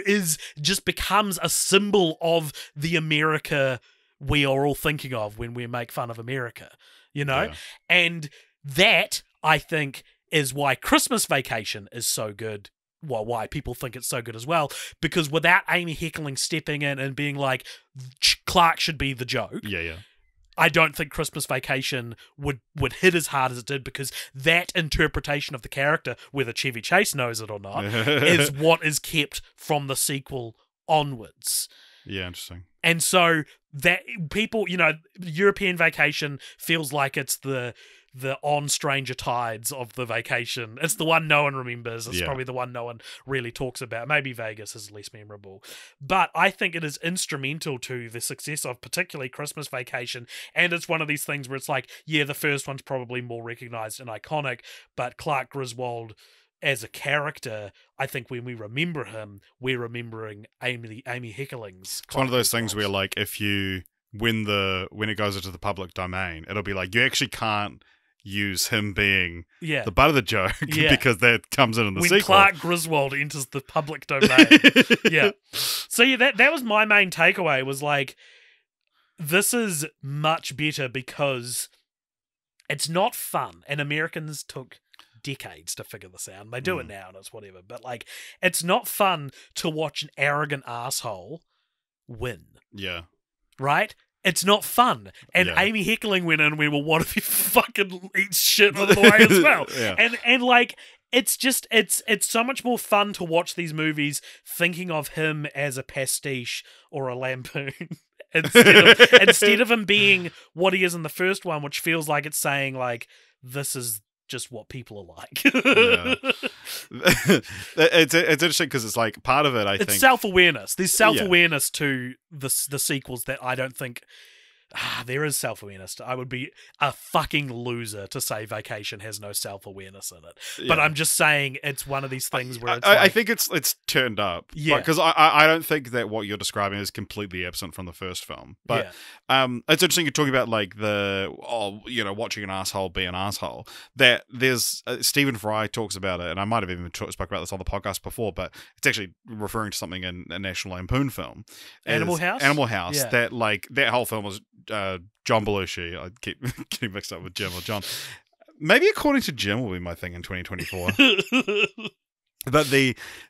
is just becomes a symbol of the America we are all thinking of when we make fun of America, you know? And that, I think, is why Christmas Vacation is so good. Well, why people think it's so good as well. Because without Amy Heckling stepping in and being like, Clark should be the joke. I don't think Christmas Vacation would hit as hard as it did, because that interpretation of the character, whether Chevy Chase knows it or not, is what is kept from the sequel onwards. Interesting. And so that people, European Vacation feels like it's the on Stranger Tides of the vacation. It's the one no one remembers. It's probably the one no one really talks about. Maybe Vegas is less memorable. But I think it is instrumental to the success of particularly Christmas Vacation. And it's one of these things where it's like, the first one's probably more recognized and iconic, but Clark Griswold as a character, I think when we remember him, we're remembering Amy Heckling's. It's one of those things where, like, when it goes into the public domain, it'll be like, you actually can't use him being the butt of the joke because that comes in the sequel. When Clark Griswold enters the public domain. So that was my main takeaway, was like, this is much better because it's not fun, and Americans took decades to figure this out, and they do it now, and it's whatever. But like, it's not fun to watch an arrogant asshole win. Yeah. Right? It's not fun. And Yeah. Amy Heckling went in and we were, what if he fucking eats shit on the way as well? Yeah. And like, it's just, it's so much more fun to watch these movies thinking of him as a pastiche or a lampoon. instead of him being what he is in the first one, which feels like it's saying like, this is just what people are like. Yeah. It's interesting because it's like part of it, I think. It's self-awareness. There's self-awareness to the sequels that I don't think... there is self-awareness. I would be a fucking loser to say Vacation has no self-awareness in it. Yeah. But I'm just saying it's one of these things where it's I think it's turned up. Yeah. Because I don't think that what you're describing is completely absent from the first film. But it's interesting you're talking about like watching an asshole be an asshole. That there's Stephen Fry talks about it, and I might have even spoke about this on the podcast before, but it's actually referring to something in a National Lampoon film. Animal House? Animal House. Yeah. That like that whole film was John Belushi. I keep getting mixed up with Jim or John. Maybe According to Jim will be my thing in 2024. But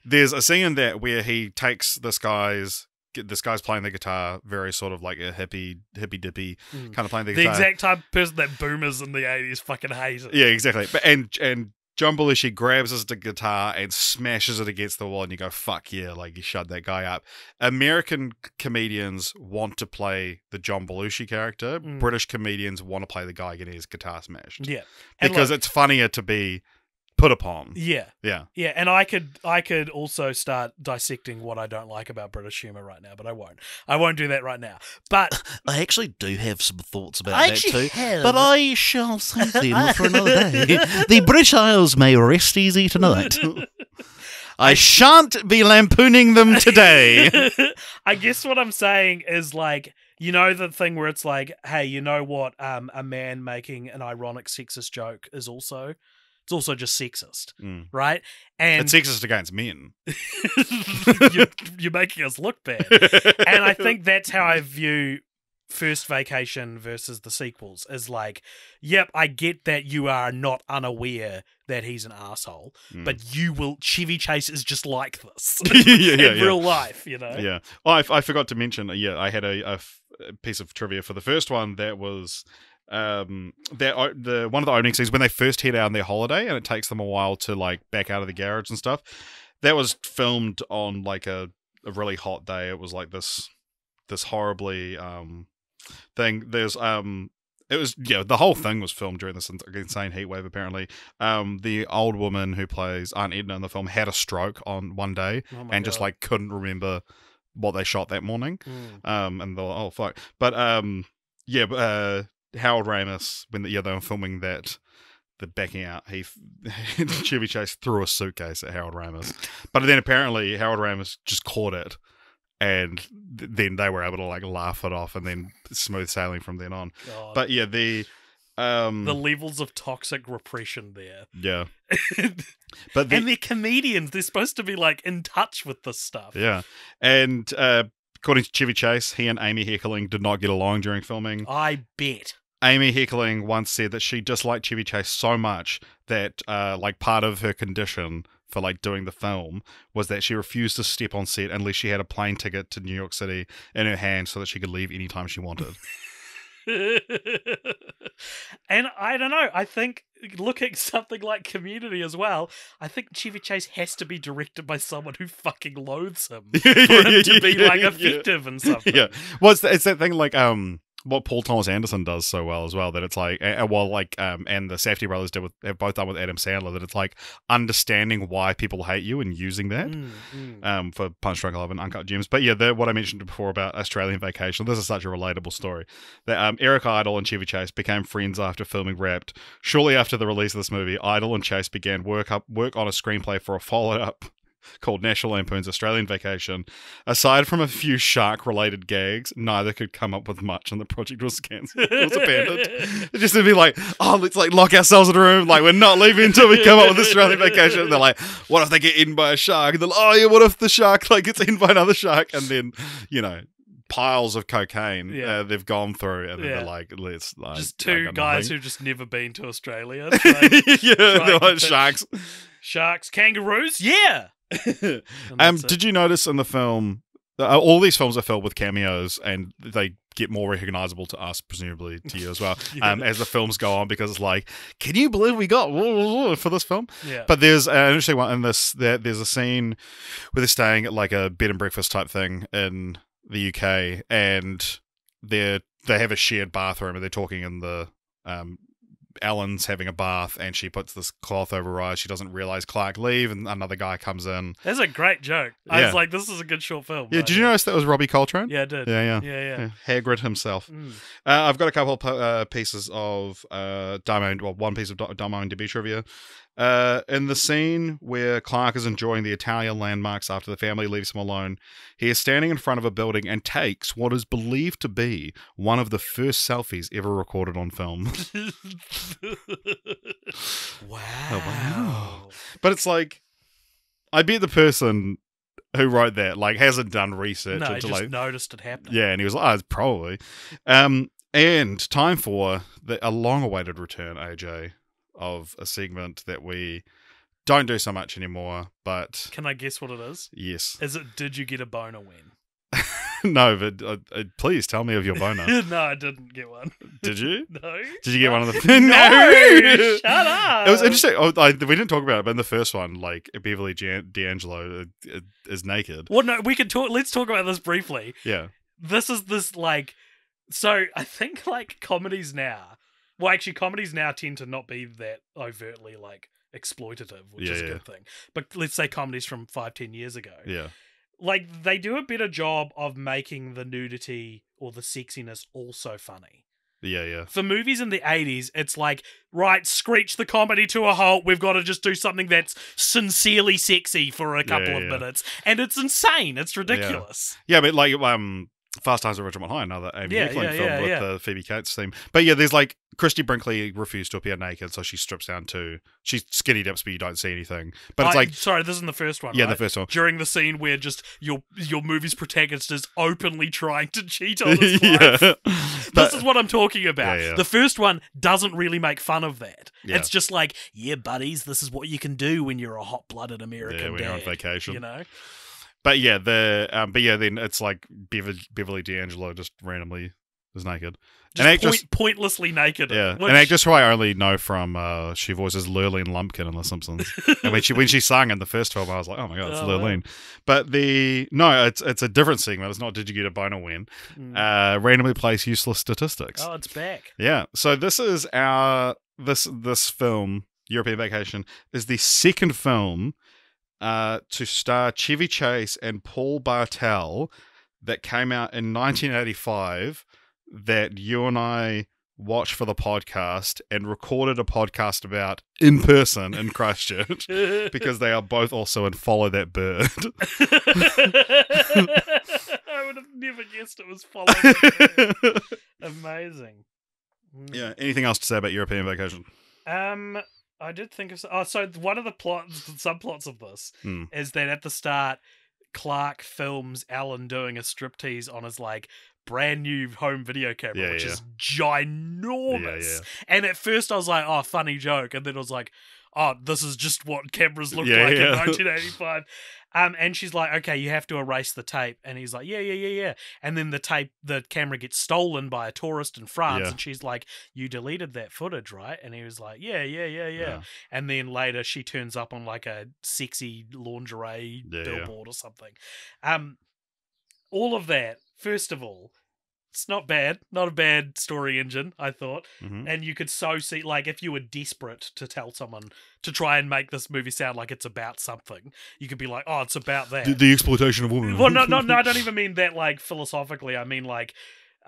there's a scene in that where he takes this guy's playing the guitar, very sort of like a hippy dippy kind of playing the guitar. The exact type of person that boomers in the 80s fucking hated. Yeah, exactly. But and John Belushi grabs his guitar and smashes it against the wall, and you go, fuck yeah, like you shut that guy up. American comedians want to play the John Belushi character. British comedians want to play the guy getting his guitar smashed. Yeah. Because it's funnier to be put upon. Yeah. Yeah. Yeah, and I could also start dissecting what I don't like about British humour right now, but I won't. I won't do that right now. But I actually do have some thoughts about I that actually too, have. but I shall save them for another day. The British Isles may rest easy tonight. I shan't be lampooning them today. I guess what I'm saying is like, you know, the thing where it's like, hey, you know what? A man making an ironic sexist joke is also... It's also just sexist, right? And it's sexist against men. you're making us look bad. And I think that's how I view First Vacation versus the sequels, is like, yep, I get that you are not unaware that he's an asshole, but you will... Chevy Chase is just like this in real life, you know? Yeah. Oh, I forgot to mention, I had a piece of trivia for the first one that was... one of the opening scenes when they first head out on their holiday and it takes them a while to like back out of the garage and stuff, that was filmed on like a really hot day. It was like this horribly thing. There's it was the whole thing was filmed during this insane heat wave apparently. The old woman who plays Aunt Edna in the film had a stroke on one day and just like couldn't remember what they shot that morning. And they're like, oh fuck. But Harold Ramis, when they were filming that, the backing out, Chevy Chase threw a suitcase at Harold Ramis. But then apparently Harold Ramis just caught it, and then they were able to like laugh it off, and then smooth sailing from then on. God. But yeah, the levels of toxic repression there. Yeah. But and they're comedians. They're supposed to be like in touch with this stuff. Yeah. And according to Chevy Chase, he and Amy Heckling did not get along during filming. I bet. Amy Heckling once said that she disliked Chevy Chase so much that like part of her condition for like doing the film was that she refused to step on set unless she had a plane ticket to New York City in her hand so that she could leave anytime she wanted. And I don't know, I think look at something like Community as well. I think Chevy Chase has to be directed by someone who fucking loathes him for him to be like effective and something. Yeah. Well, it's that thing like what Paul Thomas Anderson does so well as well, that it's like, and the Safdie brothers have both done with Adam Sandler, that it's like understanding why people hate you and using that for Punch Drunk Love and Uncut Gems. But yeah, what I mentioned before about Australian Vacation, this is such a relatable story. That Eric Idle and Chevy Chase became friends after filming Wrapped. Shortly after the release of this movie, Idle and Chase began work on a screenplay for a follow-up called National Lampoon's Australian Vacation. Aside from a few shark-related gags, neither could come up with much, and the project was cancelled. It was abandoned. It just would be like, oh, let's like lock ourselves in a room, like we're not leaving until we come up with Australian Vacation. And they're like, what if they get eaten by a shark? And they're like, oh yeah, what if the shark like gets eaten by another shark? And then, piles of cocaine Yeah. they've gone through, and then Yeah. they're like, let's like Just I two got guys nothing. who've just never been to Australia. Yeah, they're to like pitch sharks. Sharks, kangaroos, yeah. And that's it. Did you notice in the film? All these films are filled with cameos, and they get more recognizable to us, presumably to you as well, Yeah. as the films go on, because it's like, can you believe we got for this film? Yeah. But there's an interesting one in this. There's a scene where they're staying at like a bed and breakfast type thing in the UK, and they have a shared bathroom, and they're talking in the Ellen's having a bath, and she puts this cloth over her eyes. She doesn't realize Clark leave, and another guy comes in. That's a great joke. I Yeah. was like, this is a good short film. Yeah, did you notice that was Robbie Coltrane? Yeah, I did. Yeah. Yeah. Hagrid himself. Mm. I've got a couple of pieces of one piece of Damo and Debbie trivia. In the scene where Clark is enjoying the Italian landmarks after the family leaves him alone, he is standing in front of a building and takes what is believed to be one of the first selfies ever recorded on film. Wow. Oh, wow. But it's like, I bet the person who wrote that like hasn't done research No, into just like noticed it happening. yeah, and he was like, oh, probably. And time for a long-awaited return, AJ, of a segment that we don't do so much anymore, but Can I guess what it is? yes. Is it Did You Get a Boner When? No, but please tell me of your boner. No, I didn't get one. Did you? No. Did you get one of the... No! Shut up! It was interesting. We didn't talk about it, but in the first one, like, Beverly D'Angelo is naked. Well, no, we can talk. Let's talk about this briefly. Yeah. This is this, like... So, I think, like, comedies now... Well, actually, comedies now tend to not be that overtly, like, exploitative, which is a good thing. But let's say comedies from 5-10 years ago. Yeah. Like, they do a better job of making the nudity or the sexiness also funny. Yeah. For movies in the 80s, it's like, right, screech the comedy to a halt. We've got to just do something that's sincerely sexy for a couple of minutes. And it's insane. It's ridiculous. Yeah, but like Fast Times at Ridgemont High, another Amy Heckerling film with the Phoebe Cates theme. But yeah, there's like Christy Brinkley refused to appear naked, so she strips down too. She skinny dips, but you don't see anything. But it's like, sorry, this is in the first one. yeah, right? the first one. During the scene where just your movie's protagonist is openly trying to cheat on his wife. Yeah. This is what I'm talking about. Yeah. The first one doesn't really make fun of that. Yeah. It's just like, yeah, buddies, this is what you can do when you're a hot-blooded American when you're on dad, vacation. You know? But yeah, then it's like Beverly D'Angelo just randomly is naked. Just pointlessly naked. Yeah, Which, an actress who I only know from she voices Lurleen Lumpkin in The Simpsons. And when she sang in the first film, I was like, oh my god, it's Lurleen. Wow. But it's a different segment. It's not Did You Get a Boner When? Randomly place useless statistics. Oh, it's back. Yeah. So this is this film, European Vacation, is the second film to star Chevy Chase and Paul Bartel that came out in 1985 that you and I watched for the podcast and recorded a podcast about in person in Christchurch because they are both also in Follow That Bird. I would have never guessed it was Follow That Bird. Amazing. Yeah. Anything else to say about European Vacation? I did think of... so one of the subplots of this is that at the start, Clark films Alan doing a striptease on his, like, brand new home video camera, which is ginormous. And at first I was like, oh, funny joke. And then I was like, oh, this is just what cameras looked like in 1985. And she's like, okay, you have to erase the tape. And he's like, yeah. And then the camera gets stolen by a tourist in France. Yeah. And she's like, you deleted that footage, right? And he was like, yeah. And then later she turns up on like a sexy lingerie billboard or something. All of that, first of all, it's not bad. Not a bad story engine, I thought. Mm-hmm. And you could so see, like, if you were desperate to tell someone to try and make this movie sound like it's about something, you could be like, oh, it's about that. The exploitation of women. Well, no, I don't even mean that, like, philosophically. I mean, like,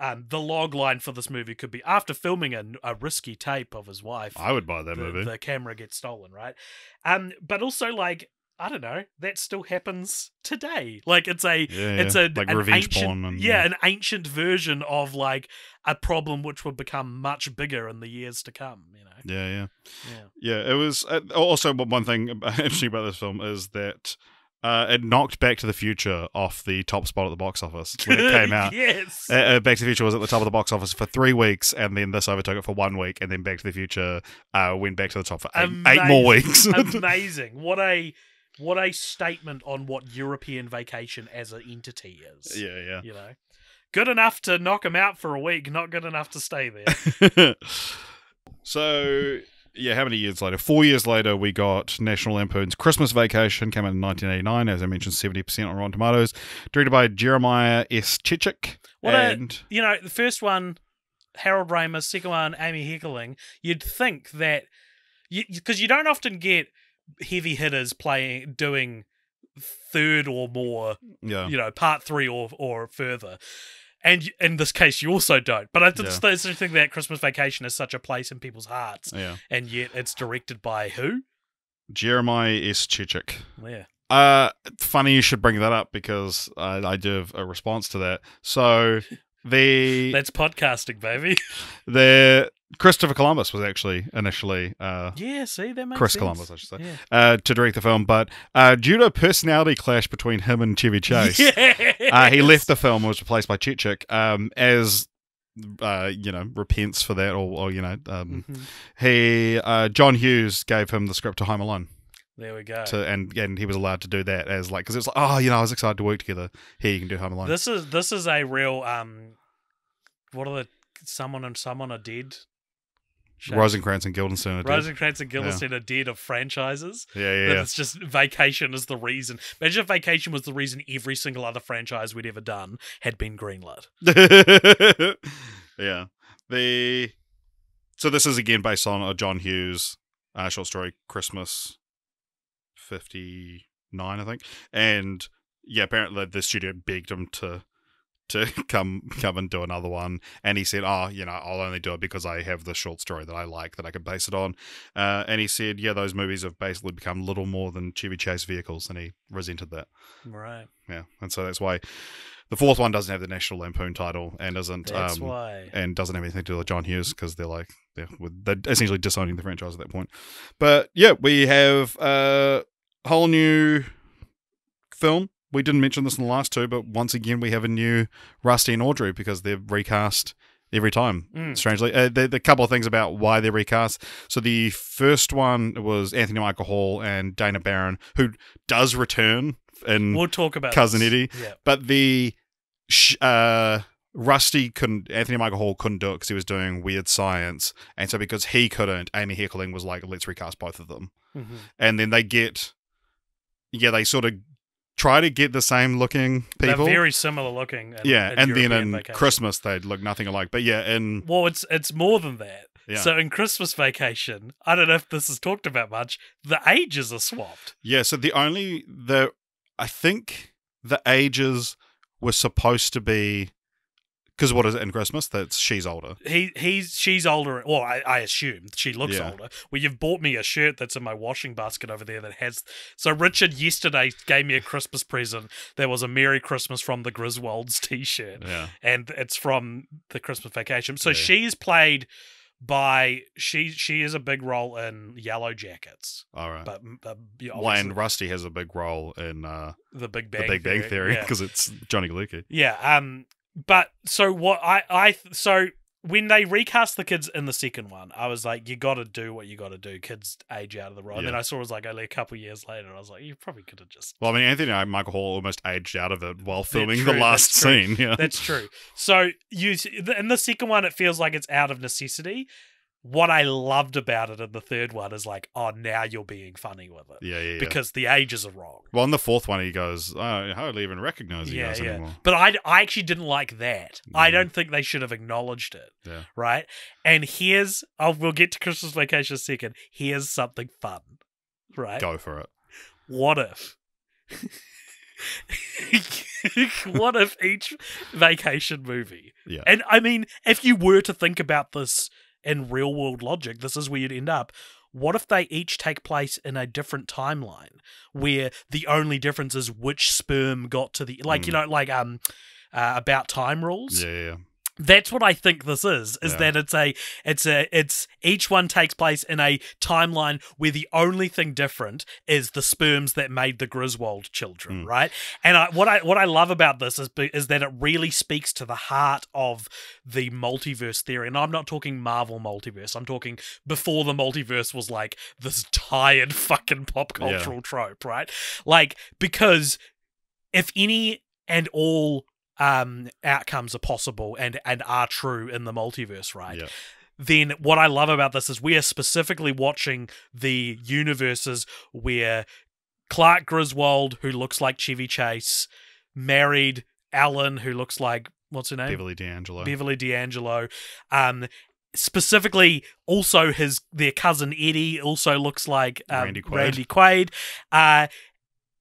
the log line for this movie could be, after filming a risky tape of his wife, I would buy that movie. The camera gets stolen, right? But also, like, I don't know, that still happens today. Like, it's like an revenge ancient, porn. And, an ancient version of, like, a problem which would become much bigger in the years to come, you know? Yeah, it was... also, one thing interesting about this film is that It knocked Back to the Future off the top spot at the box office when it came out. Yes. Back to the Future was at the top of the box office for 3 weeks, and then this overtook it for 1 week, and then Back to the Future went back to the top for eight more weeks. Amazing. What a statement on what European Vacation as an entity is. Yeah. You know, good enough to knock him out for a week, not good enough to stay there. So, yeah, how many years later? 4 years later, we got National Lampoon's Christmas Vacation, came out in 1989, as I mentioned, 70% on Rotten Tomatoes, directed by Jeremiah S. Chichik. The first one, Harold Ramis, second one, Amy Heckerling. You'd think that, because you don't often get heavy hitters doing third or more, part 3 or further. And in this case, you also don't. But I just think that Christmas Vacation is such a place in people's hearts. Yeah. And yet it's directed by who? Jeremiah S. Chichik. Yeah. Funny you should bring that up because I do have a response to that. So that's podcasting, baby. Christopher Columbus was actually initially that makes Chris sense. Columbus, I should say, to direct the film, but due to a personality clash between him and Chevy Chase, he left the film and was replaced by Chichik, as repents for that, John Hughes gave him the script to Home Alone. There we go. And he was allowed to do that as because it's like, I was excited to work together. Here you can do Home Alone. This is a real what are the someone are dead. Rosencrantz and Guildenstern are dead. Rosencrantz and Guildenstern are dead of franchises. Yeah. It's just Vacation is the reason. Imagine if Vacation was the reason every single other franchise we'd ever done had been greenlit. Yeah. So this is again based on a John Hughes short story, Christmas 59, I think. And yeah, apparently the studio begged him to come and do another one, and he said, I'll only do it because I have the short story that I like that I can base it on, and he said, those movies have basically become little more than Chevy Chase vehicles, and he resented that. Right. Yeah, and so that's why the fourth one doesn't have the National Lampoon title and doesn't why. And doesn't have anything to do with John Hughes, because they're essentially disowning the franchise at that point. But yeah, we have a whole new film. We didn't mention this in the last two, but once again, we have a new Rusty and Audrey because they're recast every time, strangely. The couple of things about why they're recast. So the first one was Anthony Michael Hall and Dana Barron, who does return in We'll talk about Cousin this. Eddie. Yeah. But the Anthony Michael Hall couldn't do it because he was doing Weird Science. And so because he couldn't, Amy Heckerling was like, let's recast both of them. Mm-hmm. And then they sort of try to get the same looking people. They're very similar looking. And then in Vacation. Christmas they'd look nothing alike. But yeah, it's more than that. Yeah. So in Christmas Vacation, I don't know if this is talked about much, the ages are swapped. Yeah, so I think the ages were supposed to be, because what is it in Christmas? She's older. She's older. Well, I assume she looks Yeah. older. Well, you've bought me a shirt that's in my washing basket over there that has. So Richard yesterday gave me a Christmas present. There was a Merry Christmas from the Griswolds T-shirt, and it's from the Christmas Vacation. So she's played by she is a big role in Yellow Jackets. All right. But and Rusty has a big role in the Big Bang Theory because it's Johnny Galecki. Yeah. But so what so when they recast the kids in the second one, I was like, you got to do what you got to do. Kids age out of the role. And then I saw it was like only a couple years later. And I was like, you probably could have just. Well, I mean, Anthony and Michael Hall almost aged out of it while filming the last scene. Yeah, that's true. So in the second one, it feels like it's out of necessity. What I loved about it in the third one is like, now you're being funny with it. Yeah. Because the ages are wrong. Well, in the fourth one, he goes, I hardly even recognize you guys anymore. But I actually didn't like that. I don't think they should have acknowledged it. Yeah. Right? And we'll get to Christmas Vacation in a second. Here's something fun. Right? Go for it. What if? What if each vacation movie? Yeah. And I mean, if you were to think about this in real world logic, this is where you'd end up. What if they each take place in a different timeline where the only difference is which sperm got to the About Time rules? Yeah. That's what I think this is Yeah. that it's each one takes place in a timeline where the only thing different is the sperms that made the Griswold children, right? And what I love about this is that it really speaks to the heart of the multiverse theory. And I'm not talking Marvel multiverse. I'm talking before the multiverse was like this tired fucking pop cultural trope, right? Like, because if any and all outcomes are possible and are true in the multiverse, right? Yeah. Then what I love about this is we are specifically watching the universes where Clark Griswold, who looks like Chevy Chase, married Ellen, who looks like, what's her name? Beverly D'Angelo. Specifically, also their cousin Eddie also looks like Randy Quaid.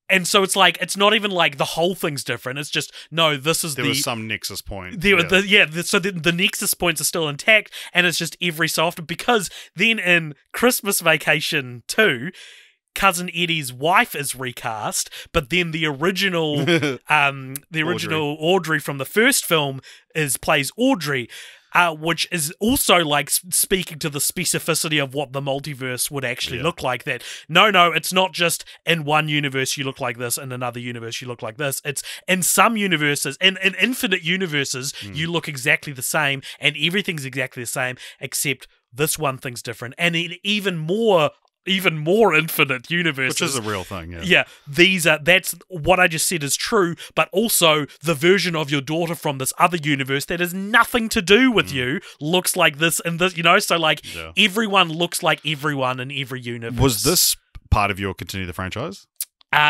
And so it's like, it's not even like the whole thing's different. It's just, no, this is there was some nexus point. So the nexus points are still intact, and it's just every so often. Because then in Christmas Vacation 2, Cousin Eddie's wife is recast, but then the original Audrey from the first film plays Audrey. Which is also like speaking to the specificity of what the multiverse would actually look like. That no, it's not just in one universe you look like this, in another universe you look like this. It's in some universes, in infinite universes, you look exactly the same, and everything's exactly the same, except this one thing's different. And in even more infinite universes, which is a real thing. That's what I just said is true, but also the version of your daughter from this other universe that has nothing to do with you looks like this and this, so like everyone looks like everyone in every universe. Was this part of your continue the franchise?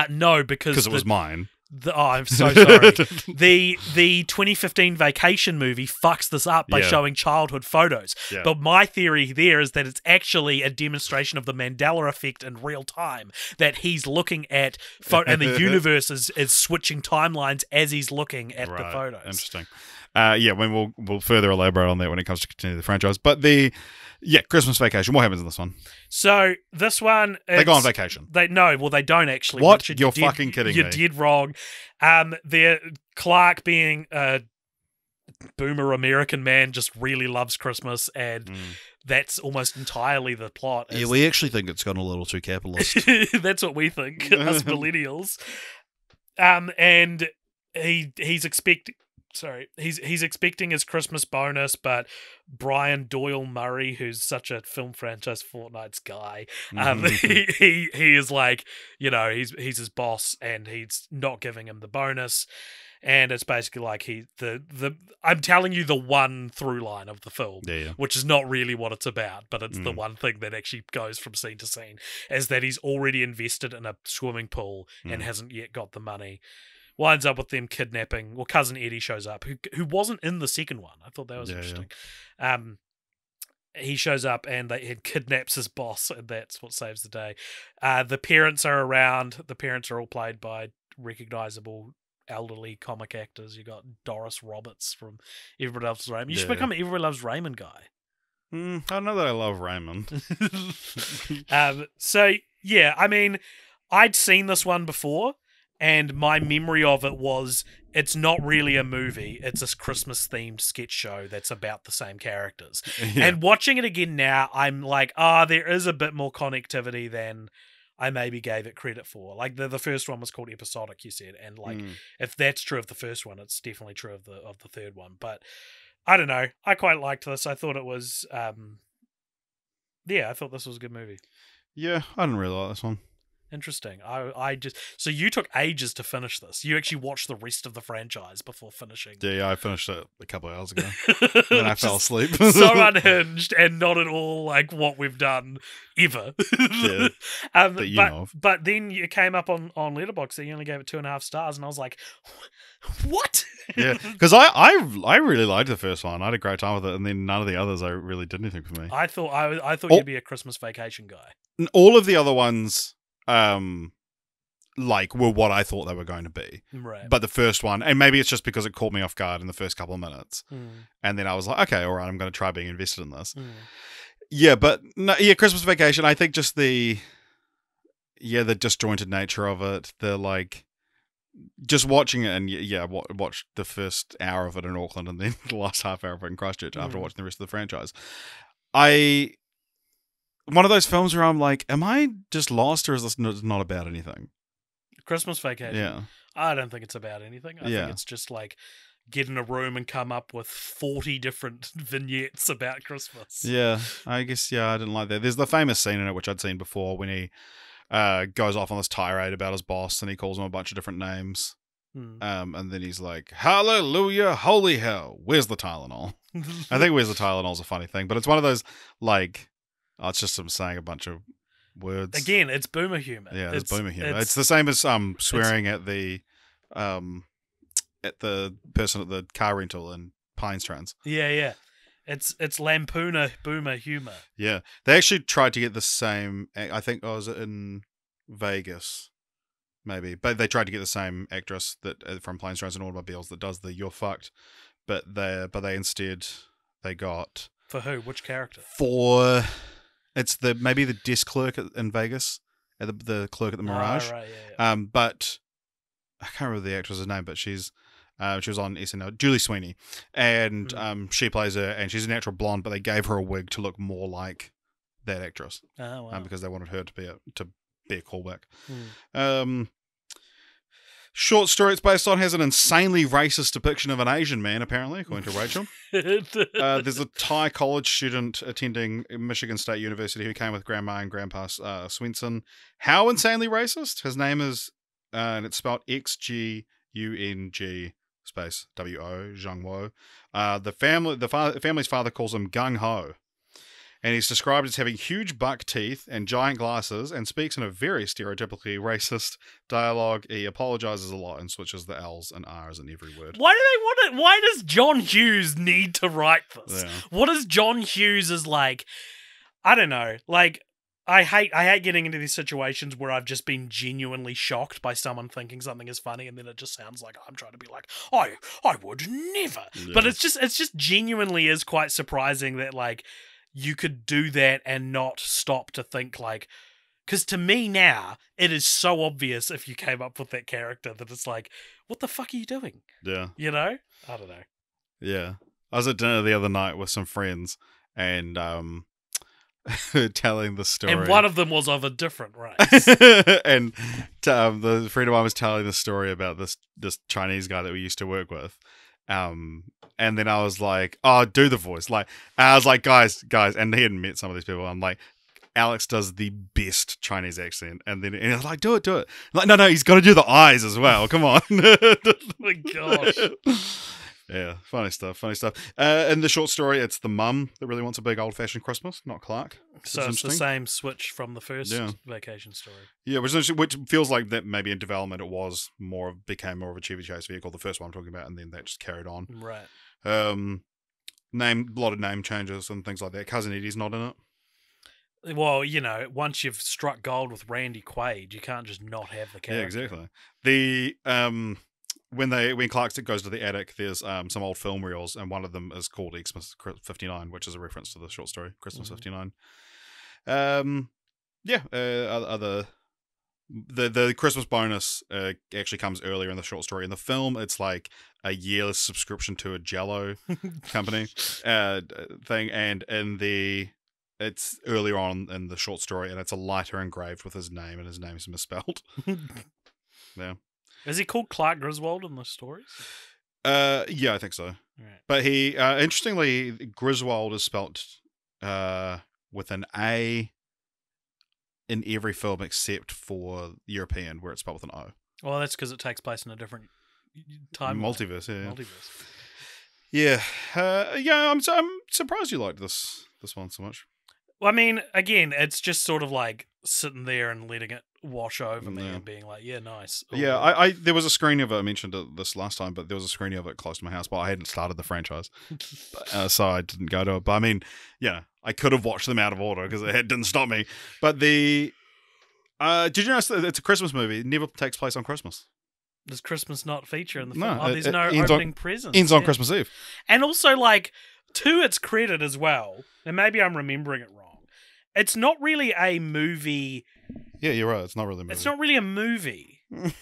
No, because it was mine. I'm so sorry. The 2015 Vacation movie fucks this up by showing childhood photos. Yeah. But my theory there is that it's actually a demonstration of the Mandela effect in real time. That he's looking at and the universe is switching timelines as he's looking at the photos. Interesting. We'll further elaborate on that when it comes to continue the franchise. But Christmas Vacation. What happens in this one? So this one, they go on vacation. They don't actually. What? You're fucking kidding me. You're dead wrong. Clark, being a boomer American man, just really loves Christmas, and that's almost entirely the plot. Yeah, we actually think it's gone a little too capitalist. That's what we think, us millennials. And he's expecting. He's expecting his Christmas bonus, but Brian Doyle Murray, who's such a film franchise Fortnights guy, he is like, he's his boss, and he's not giving him the bonus, and it's basically like I'm telling you the one through line of the film, which is not really what it's about, but it's the one thing that actually goes from scene to scene, is that he's already invested in a swimming pool and hasn't yet got the money. Winds up with them kidnapping. Well, Cousin Eddie shows up, who wasn't in the second one. I thought that was interesting. Yeah. He shows up and he kidnaps his boss, and that's what saves the day. The parents are around. The parents are all played by recognizable elderly comic actors. You got Doris Roberts from Everybody Loves Raymond. You should become an Everybody Loves Raymond guy. I don't know that I love Raymond. I'd seen this one before. And my memory of it was, it's not really a movie. It's a Christmas-themed sketch show that's about the same characters. Yeah. And watching it again now, I'm like, there is a bit more connectivity than I maybe gave it credit for. Like, the first one was called Episodic, you said. And, if that's true of the first one, it's definitely true of the third one. But, I don't know. I quite liked this. I thought it was, I thought this was a good movie. Yeah, I didn't really like this one. Interesting. So you took ages to finish this. You actually watched the rest of the franchise before finishing. Yeah, I finished it a couple of hours ago. Then I fell asleep. So unhinged and not at all like what we've done ever. Yeah, but then you came up on Letterboxd and you only gave it 2.5 stars, and I was like, what? Yeah, because I really liked the first one. I had a great time with it, and then none of the others really did anything for me. I thought you'd be a Christmas Vacation guy. All of the other ones were what I thought they were going to be. Right. But the first one, and maybe it's just because it caught me off guard in the first couple of minutes. And then I was like, okay, all right, I'm going to try being invested in this. Yeah, but Christmas Vacation, I think just the disjointed nature of it, the just watching it and watched the first hour of it in Auckland and then the last half hour of it in Christchurch after watching the rest of the franchise. One of those films where I'm like, am I just lost or is this not about anything? Christmas Vacation. Yeah. I don't think it's about anything. I think it's just like get in a room and come up with 40 different vignettes about Christmas. Yeah, I guess, I didn't like that. There's the famous scene in it, which I'd seen before, when he goes off on this tirade about his boss and he calls him a bunch of different names. And then he's like, hallelujah, holy hell, where's the Tylenol? I think where's the Tylenol's a funny thing, but it's one of those, like, it's just him saying a bunch of words. Again, it's boomer humor. Yeah, it's boomer humor. It's the same as swearing at the person at the car rental in Pines Trans. Yeah. It's Lampooner boomer humor. Yeah. They actually tried to get the same, I think, was it in Vegas? Maybe. But they tried to get the same actress that from Planes, Trains and Automobiles that does the You're Fucked. But they instead, they got... For who? Which character? It's maybe the desk clerk in Vegas, the clerk at the Mirage. Oh, right, yeah. But I can't remember the actress's name, but she was on SNL, Julie Sweeney, and she plays her, and she's a natural blonde, but they gave her a wig to look more like that actress, because they wanted her to be a callback. Short story it's based on has an insanely racist depiction of an Asian man, apparently, according to Rachel. There's a Thai college student attending Michigan State University who came with Grandma and Grandpa Swenson. How insanely racist? His name is, and it's spelled XGUNG space WO, Zhang Wo. The family's father calls him Gung Ho. And he's described as having huge buck teeth and giant glasses and speaks in a very stereotypically racist dialogue. He apologizes a lot and switches the L's and R's in every word. Why do they want it? Why does John Hughes need to write this? Yeah. What is John Hughes is like? I don't know. Like, I hate getting into these situations where I've just been genuinely shocked by someone thinking something is funny, and then it just sounds like I'm trying to be like, I would never. Yeah. But it's just genuinely is quite surprising that like you could do that and not stop to think like, because to me now it is so obvious if you came up with that character that it's like, what the fuck are you doing? Yeah. You know? I don't know. Yeah. I was at dinner the other night with some friends and telling the story. And one of them was of a different race. And the friend of mine was telling the story about this Chinese guy that we used to work with. And then I was like, oh, do the voice. Like, I was like, guys, and he hadn't met some of these people. I'm like, Alex does the best Chinese accent. And I was like, do it. I'm like, no, he's got to do the eyes as well. Come on. Oh my gosh. Yeah, funny stuff. In the short story, it's the mum that really wants a big old-fashioned Christmas, not Clark. So it's the same switch from the first Vacation story. Yeah, which feels like that maybe in development it became more of a Chevy Chase vehicle, the first one I'm talking about, and then that just carried on. Right. A lot of name changes and things like that. Cousin Eddie's not in it. Well, you know, once you've struck gold with Randy Quaid, you can't just not have the character. Yeah, exactly. The when Clark goes to the attic, there's some old film reels, and one of them is called Xmas 59, which is a reference to the short story Christmas 59. The Christmas bonus actually comes earlier in the short story. In the film, it's like a yearless subscription to a Jell-O company thing, and it's earlier on in the short story, and it's a lighter engraved with his name, and his name is misspelled. Yeah. Is he called Clark Griswold in the stories? Yeah, I think so. Right. But he, interestingly, Griswold is spelt with an A in every film except for European, where it's spelled with an O. Well, that's because it takes place in a different time. Multiverse, yeah. Multiverse. Yeah. I'm surprised you liked this one so much. Well, I mean, again, it's just sort of like sitting there and letting it wash over me Yeah. and being like, yeah, nice. Yeah, I there was a screening of it. I mentioned this last time, but there was a screening of it close to my house, but I hadn't started the franchise, so I didn't go to it. But I mean, yeah, I could have watched them out of order because it didn't stop me. But did you know it's a Christmas movie? It never takes place on Christmas. Does Christmas not feature in the No, film? There's no ends opening presents. Ends on Christmas Eve. And also, like, to its credit as well, and maybe I'm remembering it wrong, it's not really a movie. Yeah, you're right. It's not really a movie. It's not really a movie.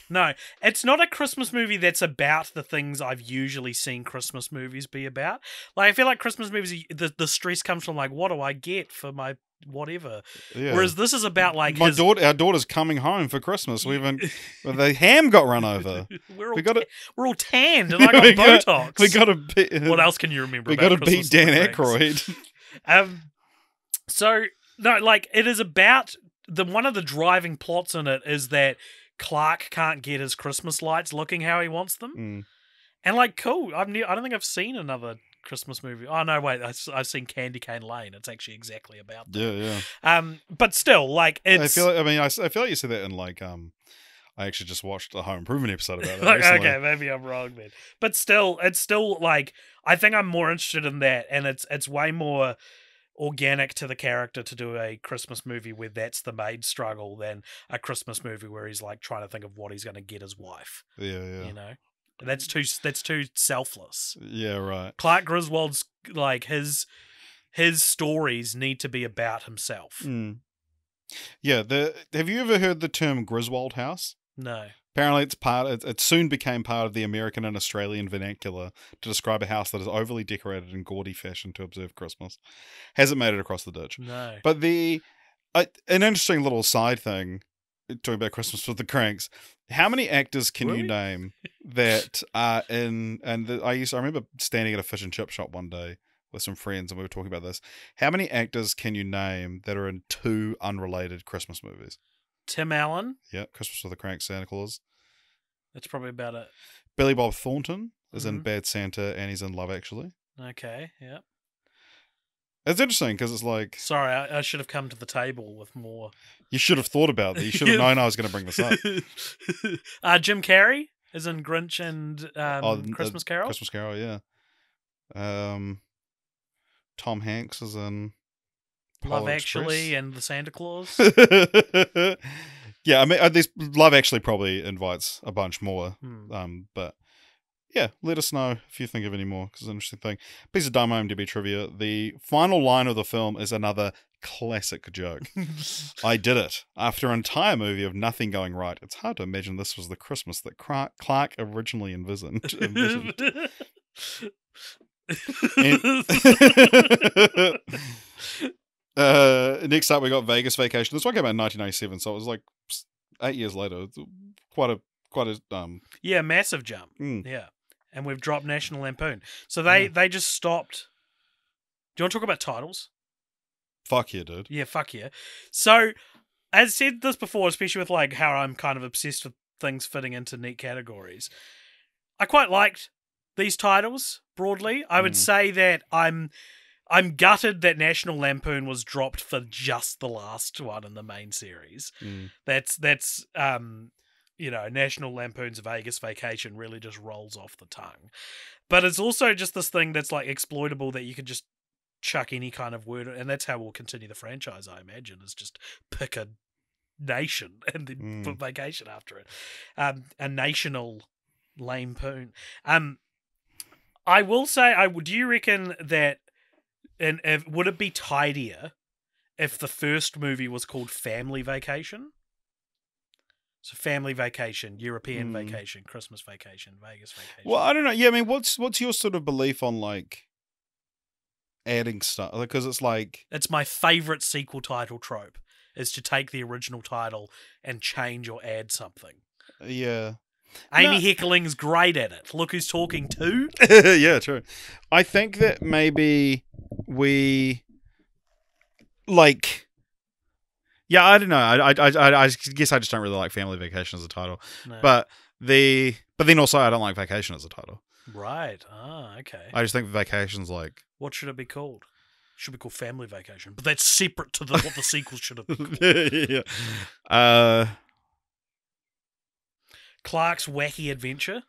No, it's not a Christmas movie that's about the things I've usually seen Christmas movies be about. Like, I feel like Christmas movies, the stress comes from, like, what do I get for my whatever? Yeah. Whereas this is about, like, our daughter's coming home for Christmas. The ham got run over. We're all tanned, and I got Botox. We got to. What else can you remember? We got to beat Dan Aykroyd. So no, like, it is about one of the driving plots in it is that Clark can't get his Christmas lights looking how he wants them, and, like, cool. I don't think I've seen another Christmas movie. Oh no, wait, I've seen Candy Cane Lane. It's actually exactly about that. Yeah. But still, like, it's. I feel like you said that in, like, I actually just watched a Home Improvement episode about that. Recently. Okay, maybe I'm wrong then. But still, it's still, like, I think I'm more interested in that, and it's way more organic to the character to do a Christmas movie where that's the main struggle than a Christmas movie where he's, like, trying to think of what he's going to get his wife. Yeah. You know, that's too selfless. Yeah, right. Clark Griswold's, like, his stories need to be about himself. Yeah. Have you ever heard the term Griswold House? No. Apparently, it soon became part of the American and Australian vernacular to describe a house that is overly decorated in gaudy fashion to observe Christmas. Hasn't made it across the ditch. No. But an interesting little side thing, talking about Christmas with the Cranks, how many actors can you name that are in... I remember standing at a fish and chip shop one day with some friends and we were talking about this. How many actors can you name that are in 2 unrelated Christmas movies? Tim Allen. Yeah, Christmas with the Cranks, Santa Claus. That's probably about it. Billy Bob Thornton is in Bad Santa and he's in Love Actually. Okay, yeah. It's interesting because it's like... Sorry, I should have come to the table with more... You should have thought about that. You should have known I was going to bring this up. Jim Carrey is in Grinch and Christmas Carol. Christmas Carol, yeah. Tom Hanks is in Polar Love Actually Express. and the Santa Claus. Yeah, I mean, this Love Actually probably invites a bunch more. But yeah, let us know if you think of any more, because it's an interesting thing. Piece of dumb IMDb trivia. The final line of the film is another classic joke. I did it. After an entire movie of nothing going right, it's hard to imagine this was the Christmas that Clark originally envisioned. Next up, we got Vegas Vacation. This one came out in 1997, so it was like 8 years later. It's quite a yeah, massive jump. Yeah, and we've dropped National Lampoon, so they just stopped. Do you want to talk about titles? Fuck yeah, dude. Yeah, fuck yeah. So, as said this before, especially with, like, how I'm kind of obsessed with things fitting into neat categories, I quite liked these titles broadly. I would say that I'm gutted that National Lampoon was dropped for just the last one in the main series. That's National Lampoon's Vegas Vacation really just rolls off the tongue. But it's also just this thing that's, like, exploitable that you could just chuck any kind of word, and that's how we'll continue the franchise, I imagine, is just pick a nation and then put vacation after it. A national Lampoon. I will say, do you reckon that, would it be tidier if the first movie was called Family Vacation? So Family Vacation, European Vacation, Christmas Vacation, Vegas Vacation. Well, I don't know. Yeah, I mean, what's your sort of belief on, like, adding stuff? Because it's like... It's my favourite sequel title trope, is to take the original title and change or add something. Yeah. Amy Heckling's great at it. Look who's talking too. Yeah, true. I think that maybe we... Like... Yeah, I don't know. I guess I just don't really like Family Vacation as a title. No. But then also I don't like Vacation as a title. Right. Ah, okay. I just think Vacation's like... What should it be called? It should be called Family Vacation. But that's separate to what the sequel should have been called. Yeah. Clark's Wacky Adventure.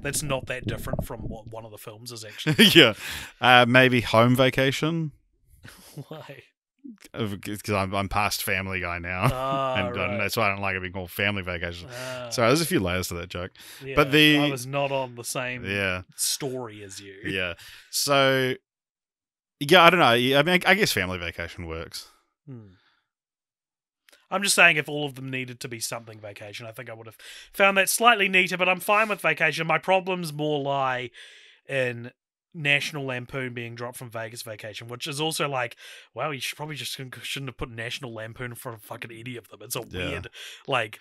That's not that different from what one of the films is actually. Yeah. Maybe Home Vacation. Why? Because I'm past Family Guy now, and right. that's why I don't like it being called Family Vacation. So there's a few layers to that joke. Yeah, but I was not on the same Yeah. story as you. Yeah. So yeah, I don't know. I mean, I guess Family Vacation works. I'm just saying if all of them needed to be something Vacation, I think I would have found that slightly neater, but I'm fine with Vacation. My problems more lie in National Lampoon being dropped from Vegas Vacation, which is also like, well, you should probably just shouldn't have put National Lampoon in front of fucking any of them. It's a weird, like,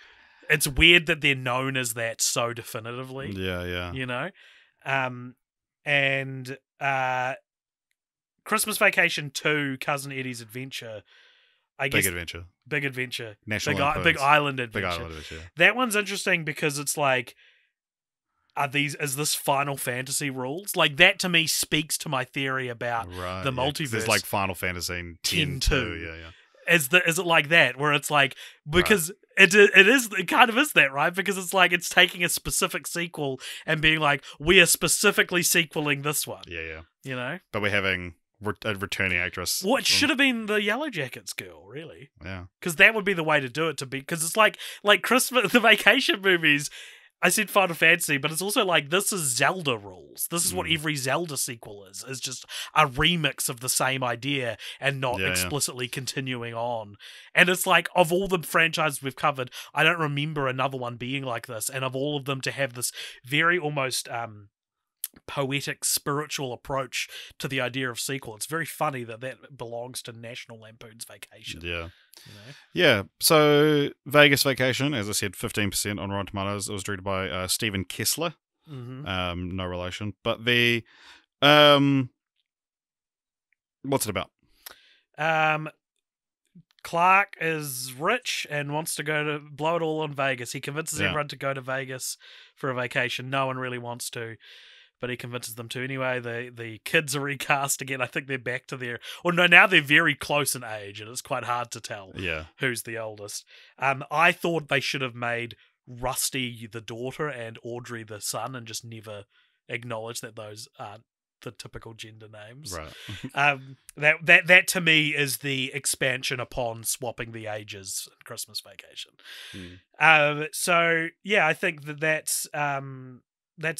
it's weird that they're known as that so definitively. Yeah. You know? And Christmas Vacation 2, Cousin Eddie's Adventure, I guess. Big Adventure. National Big Island Adventure. Big Island Adventure. That one's interesting because it's like, is this Final Fantasy rules? Like, that to me speaks to my theory about the multiverse. There's like Final Fantasy 10-2. Yeah. Is it like that, where it's like, because it kind of is that, right? Because it's like it's taking a specific sequel and being like, we are specifically sequeling this one. Yeah. You know? But we're having a returning actress. Well, it should have been the Yellow Jackets girl, really. Yeah. Because that would be the way to do it, because it's like Christmas, the Vacation movies. I said Final Fantasy, but it's also like, this is Zelda rules. This is what every Zelda sequel is just a remix of the same idea and not explicitly continuing on. And it's like, of all the franchises we've covered, I don't remember another one being like this, and of all of them to have this very almost poetic, spiritual approach to the idea of sequel. It's very funny that belongs to National Lampoon's Vacation. Yeah. You know? Yeah. So Vegas Vacation, as I said, 15% on Rotten Tomatoes. It was directed by Stephen Kessler. Mm-hmm. No relation. But the what's it about? Clark is rich and wants to go to blow it all on Vegas. He convinces everyone to go to Vegas for a vacation. No one really wants to, but he convinces them to anyway. The kids are recast again. I think they're back to now they're very close in age, and it's quite hard to tell who's the oldest. I thought they should have made Rusty the daughter and Audrey the son, and just never acknowledge that those aren't the typical gender names. Right. That to me is the expansion upon swapping the ages in Christmas Vacation. So yeah, I think that's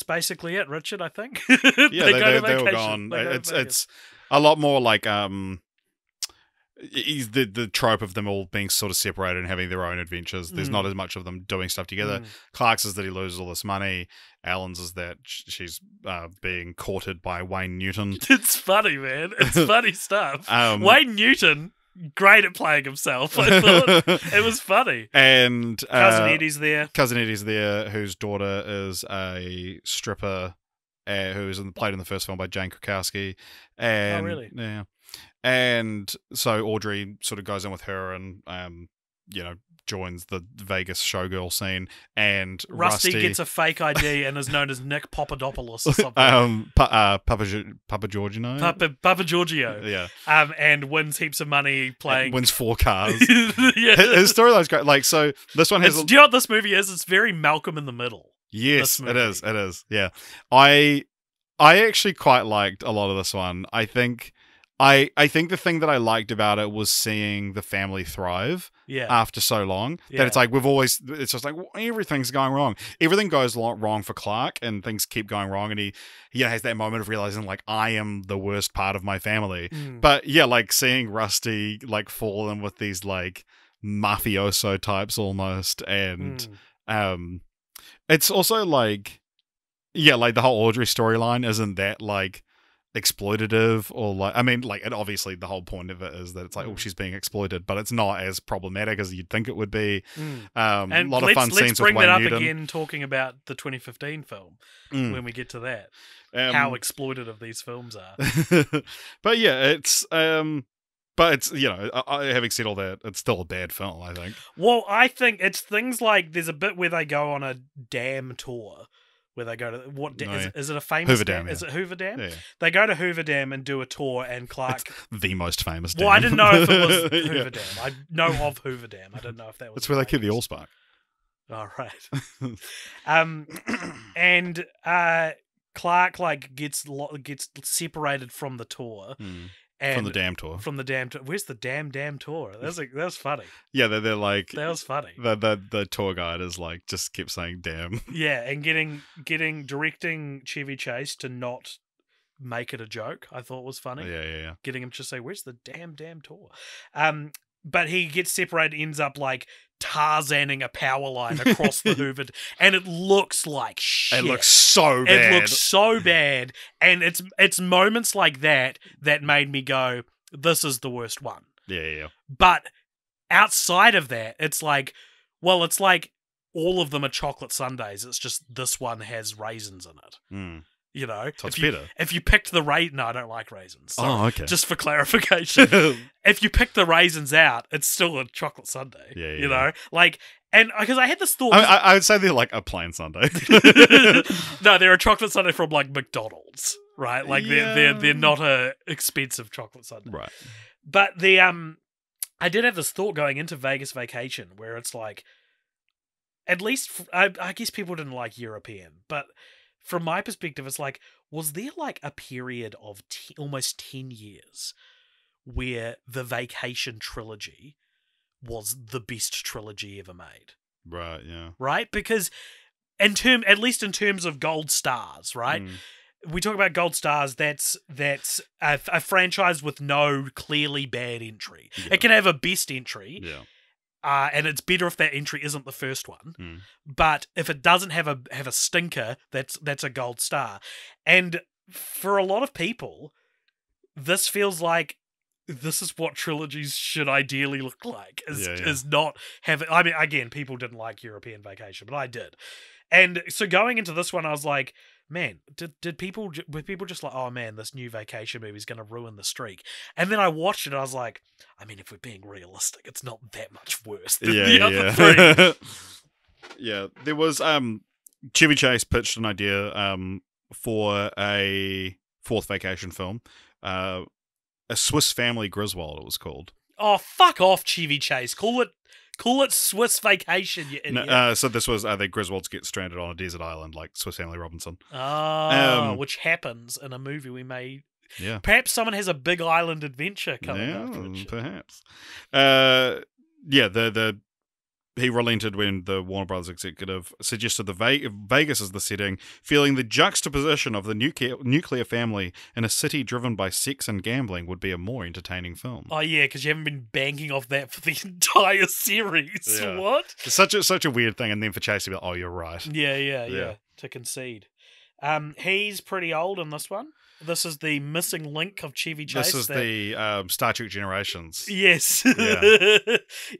basically it, Richard, I think. They were gone. It's a lot more like the trope of them all being sort of separated and having their own adventures. There's not as much of them doing stuff together. Clark's is that he loses all this money. Alan's is that she's being courted by Wayne Newton. It's funny, man. It's funny stuff. Wayne Newton, great at playing himself. I thought it was funny. And Cousin Eddie's there. Whose daughter is a stripper who was played in the first film by Jane Krakowski. And, oh, really? Yeah. And so Audrey sort of goes in with her and, joins the Vegas showgirl scene. And Rusty gets a fake ID and is known as Nick Papadopoulos or something. Papa Giorgio. Papa Giorgio. Yeah. And wins heaps of money playing. And wins 4 cars. Yeah. His storyline's great. Like, so this one has. Do you know what this movie is? It's very Malcolm in the Middle. Yes, it is. It is. Yeah. I actually quite liked a lot of this one. I think the thing that I liked about it was seeing the family thrive after so long. That it's like it's just like everything's going wrong. Everything goes wrong for Clark and things keep going wrong. And he has that moment of realizing like, I am the worst part of my family. But yeah, like seeing Rusty like fall in with these like mafioso types almost. And it's also like, like the whole Audrey storyline isn't that like exploitative or like, I mean, like, and obviously the whole point of it is that it's like, she's being exploited, but it's not as problematic as you'd think it would be. And a lot of fun scenes with Wayne Newton. Let's bring that up again, talking about the 2015 film when we get to that. How exploitative these films are. But yeah, it's having said all that, it's still a bad film, I think. Well, I think it's things like there's a bit where they go on a dam tour. Where they go to is it a famous Hoover Dam? Is it Hoover Dam? Yeah. They go to Hoover Dam and do a tour, and Clark. It's the most famous dam. Well, I didn't know if it was Hoover Dam. I know of Hoover Dam. I didn't know if that was. That's where they keep the Allspark. Oh, right. And Clark like gets separated from the tour. And from the damn tour. From the damn tour. Where's the damn tour? That was funny. Yeah, they're like... That was funny. The tour guide is like, just kept saying damn. Yeah, and directing Chevy Chase to not make it a joke, I thought was funny. Yeah. Getting him to say, where's the damn tour? but he gets separated, ends up like Tarzaning a power line across the Hoover, and it looks like shit. It looks so bad. It looks so bad, and it's moments like that made me go, "This is the worst one." Yeah. But outside of that, it's like, well, it's like all of them are chocolate sundaes. It's just this one has raisins in it. Mm. You know, So it's better. If you picked the no, I don't like raisins. Sorry. Oh, okay. Just for clarification, if you pick the raisins out, it's still a chocolate sundae. Yeah, you know, like, and because I had this thought, I would say they're like a plain sundae. no, they're a chocolate sundae from like McDonald's, right? Like Yeah. they're not a expensive chocolate sundae, Right. But I did have this thought going into Vegas Vacation where it's like, at least I guess people didn't like European, but from my perspective, it's like, was there like a period of almost 10 years where the Vacation trilogy was the best trilogy ever made? Right, yeah. Right? Because at least in terms of gold stars, right? We talk about gold stars, that's a franchise with no clearly bad entry. Yeah. It can have a best entry. Yeah. And it's better if that entry isn't the first one. But if it doesn't have a stinker, that's a gold star. And for a lot of people, this feels like this is what trilogies should ideally look like. Is not have. I mean, again, people didn't like European Vacation, but I did. And so going into this one, I was like, man, were people just like, oh man, this new Vacation movie is going to ruin the streak? And then I watched it, and I was like, I mean, if we're being realistic, it's not that much worse than the other three. Yeah, there was Chevy Chase pitched an idea for a fourth Vacation film, a Swiss Family Griswold, it was called. Oh, fuck off, Chevy Chase. Call it Swiss Vacation, you idiot. No, so this was the Griswolds get stranded on a desert island like Swiss Family Robinson. Which happens in a movie we made. Yeah. Perhaps someone has a big island adventure coming afterwards. Perhaps. He relented when the Warner Brothers executive suggested Vegas as the setting, feeling the juxtaposition of the nuclear family in a city driven by sex and gambling would be a more entertaining film. Oh yeah, because you haven't been banking off that for the entire series. Yeah. What? It's such a weird thing, and then for Chase to be like, oh, you're right. Yeah. To concede. He's pretty old in this one. This is the missing link of Chevy Chase. This is the Star Trek Generations. Yes. Yeah.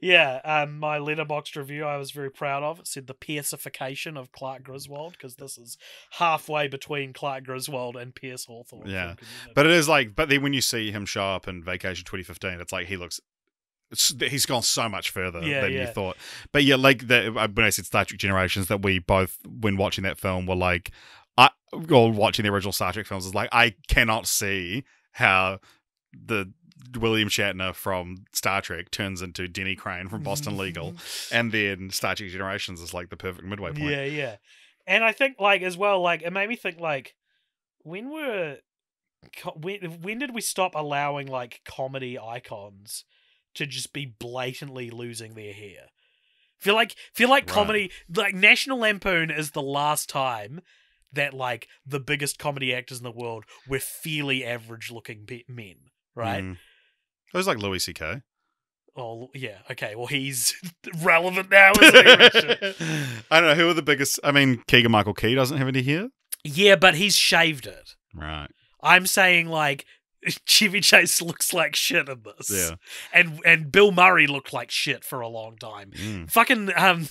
Yeah. My Letterboxd review I was very proud of. It said the Piercification of Clark Griswold, because this is halfway between Clark Griswold and Pierce Hawthorne. Yeah. But it is like, but then when you see him show up in Vacation 2015, it's like he's gone so much further than you thought. But yeah, like when I said Star Trek Generations, that we both, when watching that film, were like, watching the original Star Trek films, is like, I cannot see how the William Shatner from Star Trek turns into Denny Crane from Boston Legal, and then Star Trek Generations is like the perfect midway point. Yeah. And I think, like, as well, like, it made me think, like, when did we stop allowing, like, comedy icons to just be blatantly losing their hair? Feel like comedy, like, National Lampoon is the last time that, like, the biggest comedy actors in the world were fairly average-looking men, right? It was like Louis C.K. Oh, yeah, okay, well, he's relevant now, isn't he, Richard? I don't know, who are the biggest... I mean, Keegan-Michael Key doesn't have any hair? Yeah, but he's shaved it. Right. I'm saying, like, Chevy Chase looks like shit in this. Yeah. And Bill Murray looked like shit for a long time. Fucking what's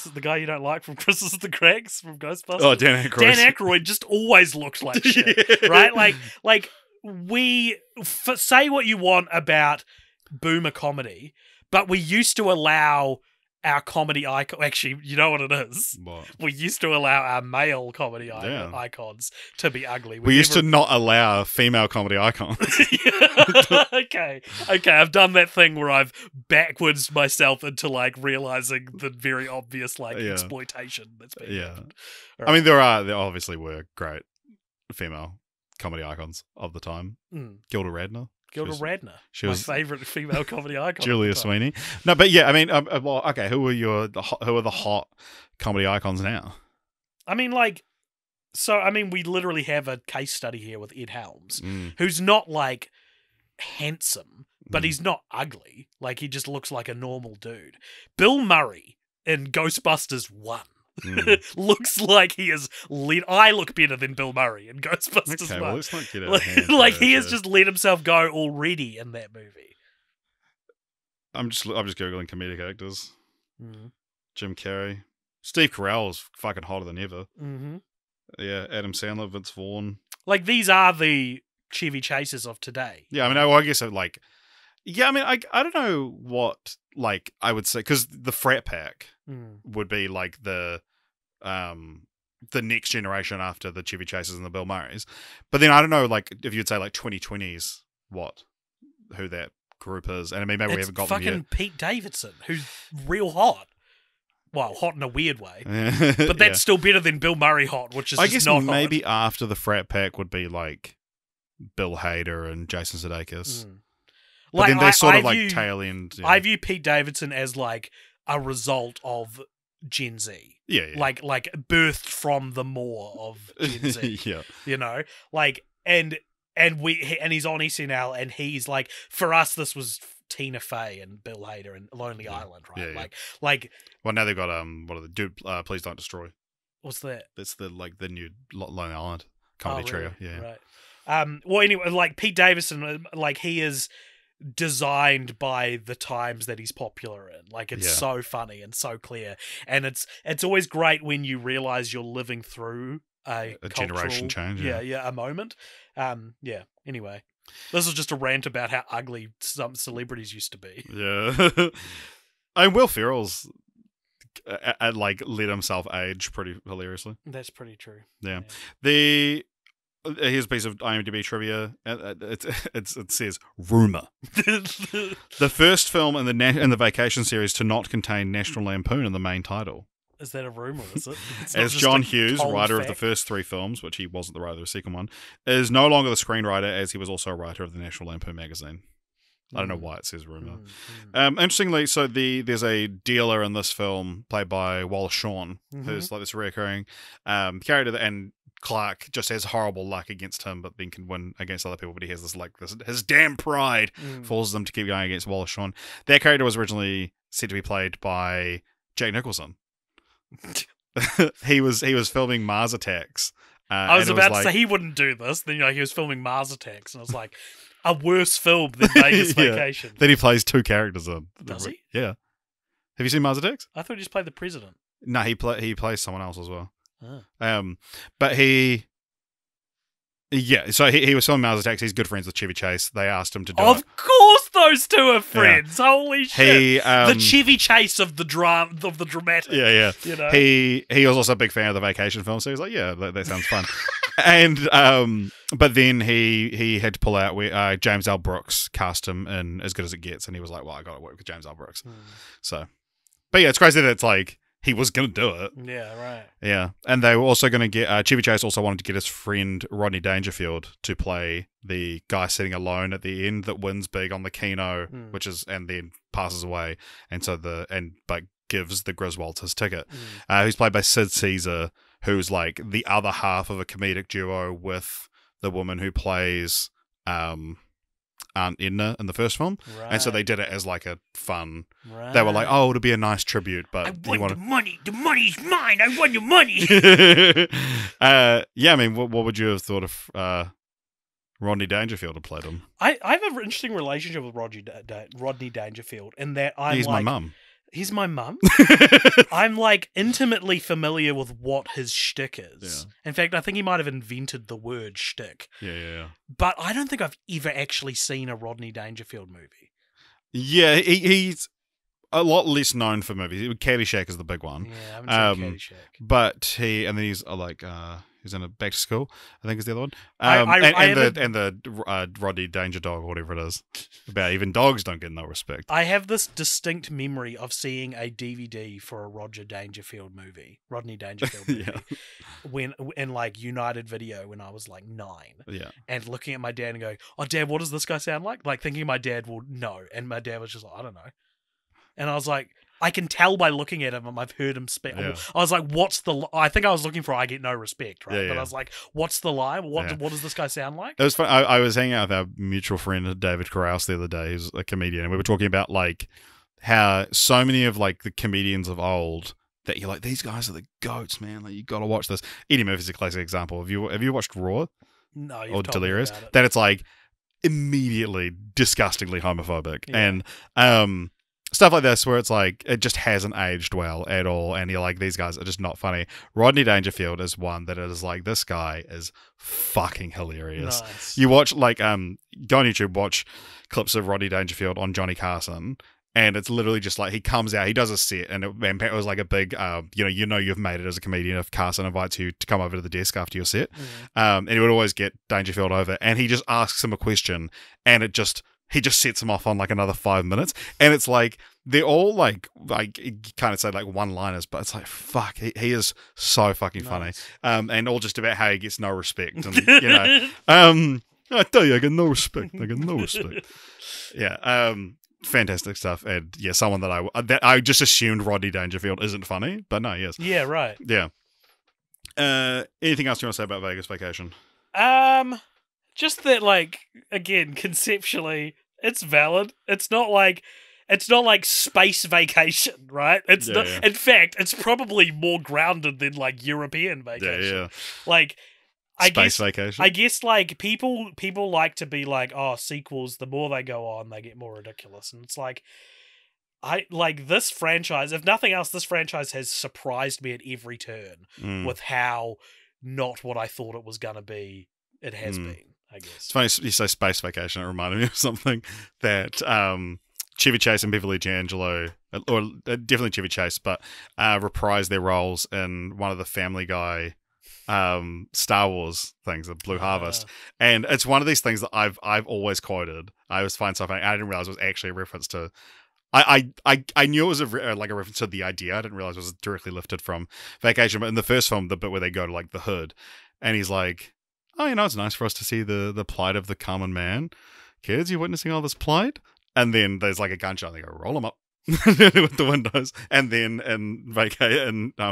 the guy you don't like from Christmas at the Craigs from Ghostbusters? Oh, Dan Aykroyd. Dan Aykroyd just always looked like shit, right? Like say what you want about boomer comedy, but we used to allow our comedy icon. Actually, you know what it is? What? We used to allow our male comedy icons to be ugly. We used to not allow female comedy icons. Okay, I've done that thing where I've backwards myself into, like, realizing the very obvious, like, exploitation that's being happened. Right. I mean, there obviously were great female comedy icons of the time. Gilda Radner. Radner. She my was favourite female comedy icon. Julia Sweeney. No, but yeah, I mean, well, okay, who are the hot comedy icons now? I mean, like, we literally have a case study here with Ed Helms, who's not, like, handsome, but he's not ugly. Like, he just looks like a normal dude. Bill Murray in Ghostbusters 1 looks like he is I look better than Bill Murray in Ghostbusters 1. Okay, well, let's not get out of hand. Like, he has just let himself go already in that movie. I'm just googling comedic actors. Mm. Jim Carrey, Steve Carell's fucking hotter than ever. Mm-hmm. Yeah, Adam Sandler, Vince Vaughn. Like, these are the Chevy Chases of today. Yeah, I mean, I guess I don't know what, like, I would say, because the frat pack would be like the next generation after the Chevy Chases and the Bill Murrays. But then I don't know, like, if you'd say like 2020s, who that group is, and I mean, maybe we haven't got them yet. Fucking Pete Davidson, who's real hot. Well, hot in a weird way, but that's still better than Bill Murray hot, which is I just guess not maybe hot. after the frat pack would be like Bill Hader and Jason Sudeikis. But then they sort of like tail end. Yeah. I view Pete Davidson as like a result of Gen Z. Yeah. Like birthed from the more of Gen Z. Yeah. You know, like and he's on SNL, and he's like, for us this was Tina Fey and Bill Hader and Lonely Island, right? Yeah. Like. Well, now they've got what are the dude? Please Don't Destroy. What's that? That's the new Lonely Island comedy trio. Really? Yeah. Right. Well, anyway, like Pete Davidson, like he is designed by the times that he's popular in. Like, it's so funny and so clear, and it's always great when you realize you're living through a generation change. Yeah, a moment. Anyway, this is just a rant about how ugly some celebrities used to be. Yeah. And Will Ferrell's like let himself age pretty hilariously. That's pretty true. Yeah. Here's a piece of IMDb trivia. It says rumor. The first film in the Vacation series to not contain National Lampoon in the main title. Is that a rumor? Is it? As John Hughes, writer of the first 3 films, which he wasn't the writer of the second one, is no longer the screenwriter, as he was also a writer of the National Lampoon magazine. I don't know why it says rumor. Interestingly, so there's a dealer in this film played by Wallace Shawn, who's like this recurring character, and Clark just has horrible luck against him, but then can win against other people. But he has this his damn pride forces him to keep going against Wallace Shawn. That character was originally said to be played by Jack Nicholson. he was filming Mars Attacks. I was about to say he wouldn't do this. Then he was filming Mars Attacks, and I was like, a worse film than Vegas Vacation. Then he plays 2 characters in. Does he? Yeah. Have you seen Mars Attacks? I thought he just played the president. No, he plays someone else as well. Oh. But so he was filming Mars Attacks. He's good friends with Chevy Chase. They asked him to do it. Of course those two are friends. Yeah. Holy shit. The Chevy Chase of the dramatic. Yeah. You know? He was also a big fan of the Vacation film, so he was like, yeah, that sounds fun. And but then he had to pull out where James L. Brooks cast him in As Good as It Gets, and he was like, well, I got to work with James L. Brooks. So, but yeah, it's crazy that it's like he was going to do it. Yeah, right. Yeah, and they were also going to get Chevy Chase also wanted to get his friend Rodney Dangerfield to play the guy sitting alone at the end that wins big on the Keno, and then passes away, and so but gives the Griswolds his ticket. Who's played by Sid Caesar, who's like the other half of a comedic duo with the woman who plays Aunt Edna in the first film. Right. And so they did it as like a fun. Right. They were like, oh, it'll be a nice tribute, but I want the money. The money's mine. I want your money. Yeah, I mean, what would you have thought if Rodney Dangerfield had played him? I have an interesting relationship with Rodney Dangerfield in that he's my mum. He's my mum. I'm like intimately familiar with what his shtick is. Yeah. In fact, I think he might have invented the word shtick. Yeah. But I don't think I've ever actually seen a Rodney Dangerfield movie. Yeah, he's a lot less known for movies. Caddyshack is the big one. Yeah, I haven't seen Caddyshack. But he's he's in a Back to School, I think is the other one. And the Rodney Danger Dog, or whatever it is. About even dogs don't get no respect. I have this distinct memory of seeing a DVD for a Rodney Dangerfield movie, when in like United Video when I was like 9. Yeah. And looking at my dad and going, "Oh, Dad, what does this guy sound like?" Like thinking my dad will know, and my dad was just like, "I don't know." And I was like, I can tell by looking at him. I've heard him speak. Yeah. I was like, "What's the?" I think I was looking for "I get no respect," right? Yeah, But yeah. I was like, "What's the line? What Yeah. does this guy sound like?" It was fun. I was hanging out with our mutual friend David Carouse the other day, who's a comedian, and we were talking about like how so many of like the comedians of old that you're like, these guys are the goats, man. Like you got to watch this. Eddie Murphy's a classic example. Have you watched Raw No, you've or told me Delirious? about it. That it's like immediately disgustingly homophobic Yeah. and stuff like this where it's like it just hasn't aged well at all, and you're like, these guys are just not funny. Rodney Dangerfield is one that is like, this guy is fucking hilarious. Nice. You watch like go on YouTube, watch clips of Rodney Dangerfield on Johnny Carson, and it's literally just like he comes out, he does a set, and it was like a big you've made it as a comedian if Carson invites you to come over to the desk after your set. And he would always get Dangerfield over, and he just asks him a question, and he just sets him off on like another 5 minutes, and it's like they're all like you kind of say like one-liners, but it's like fuck, he is so fucking funny, and all just about how he gets no respect, and I tell you, I get no respect. Yeah, fantastic stuff, and yeah, someone that I just assumed Rodney Dangerfield isn't funny, but no, yes, Yeah, right. yeah. Anything else you want to say about Vegas Vacation? Just that, like, again, conceptually, it's valid. It's not like Space Vacation, right? It's Yeah, not. yeah. In fact, it's probably more grounded than like European Vacation. Yeah, Like, Space Vacation. I guess like people like to be like, oh, sequels. The more they go on, they get more ridiculous, and it's like, I like this franchise. If nothing else, this franchise has surprised me at every turn with how not what I thought it was gonna be. It has been, I guess. It's funny you say Space Vacation. It reminded me of something that Chevy Chase and Beverly D'Angelo, or definitely Chevy Chase, but reprised their roles in one of the Family Guy Star Wars things, the Blue Harvest, and it's one of these things that I've always quoted. I always find so funny. I didn't realize it was actually a reference to. I knew it was like a reference to the idea. I didn't realize it was directly lifted from Vacation. But in the first film, the bit where they go to like the hood, and he's like, "Oh, it's nice for us to see the plight of the common man. Kids, you witnessing all this plight?" And then there's like a gunshot. And they go, "Roll them up." With the windows, and then in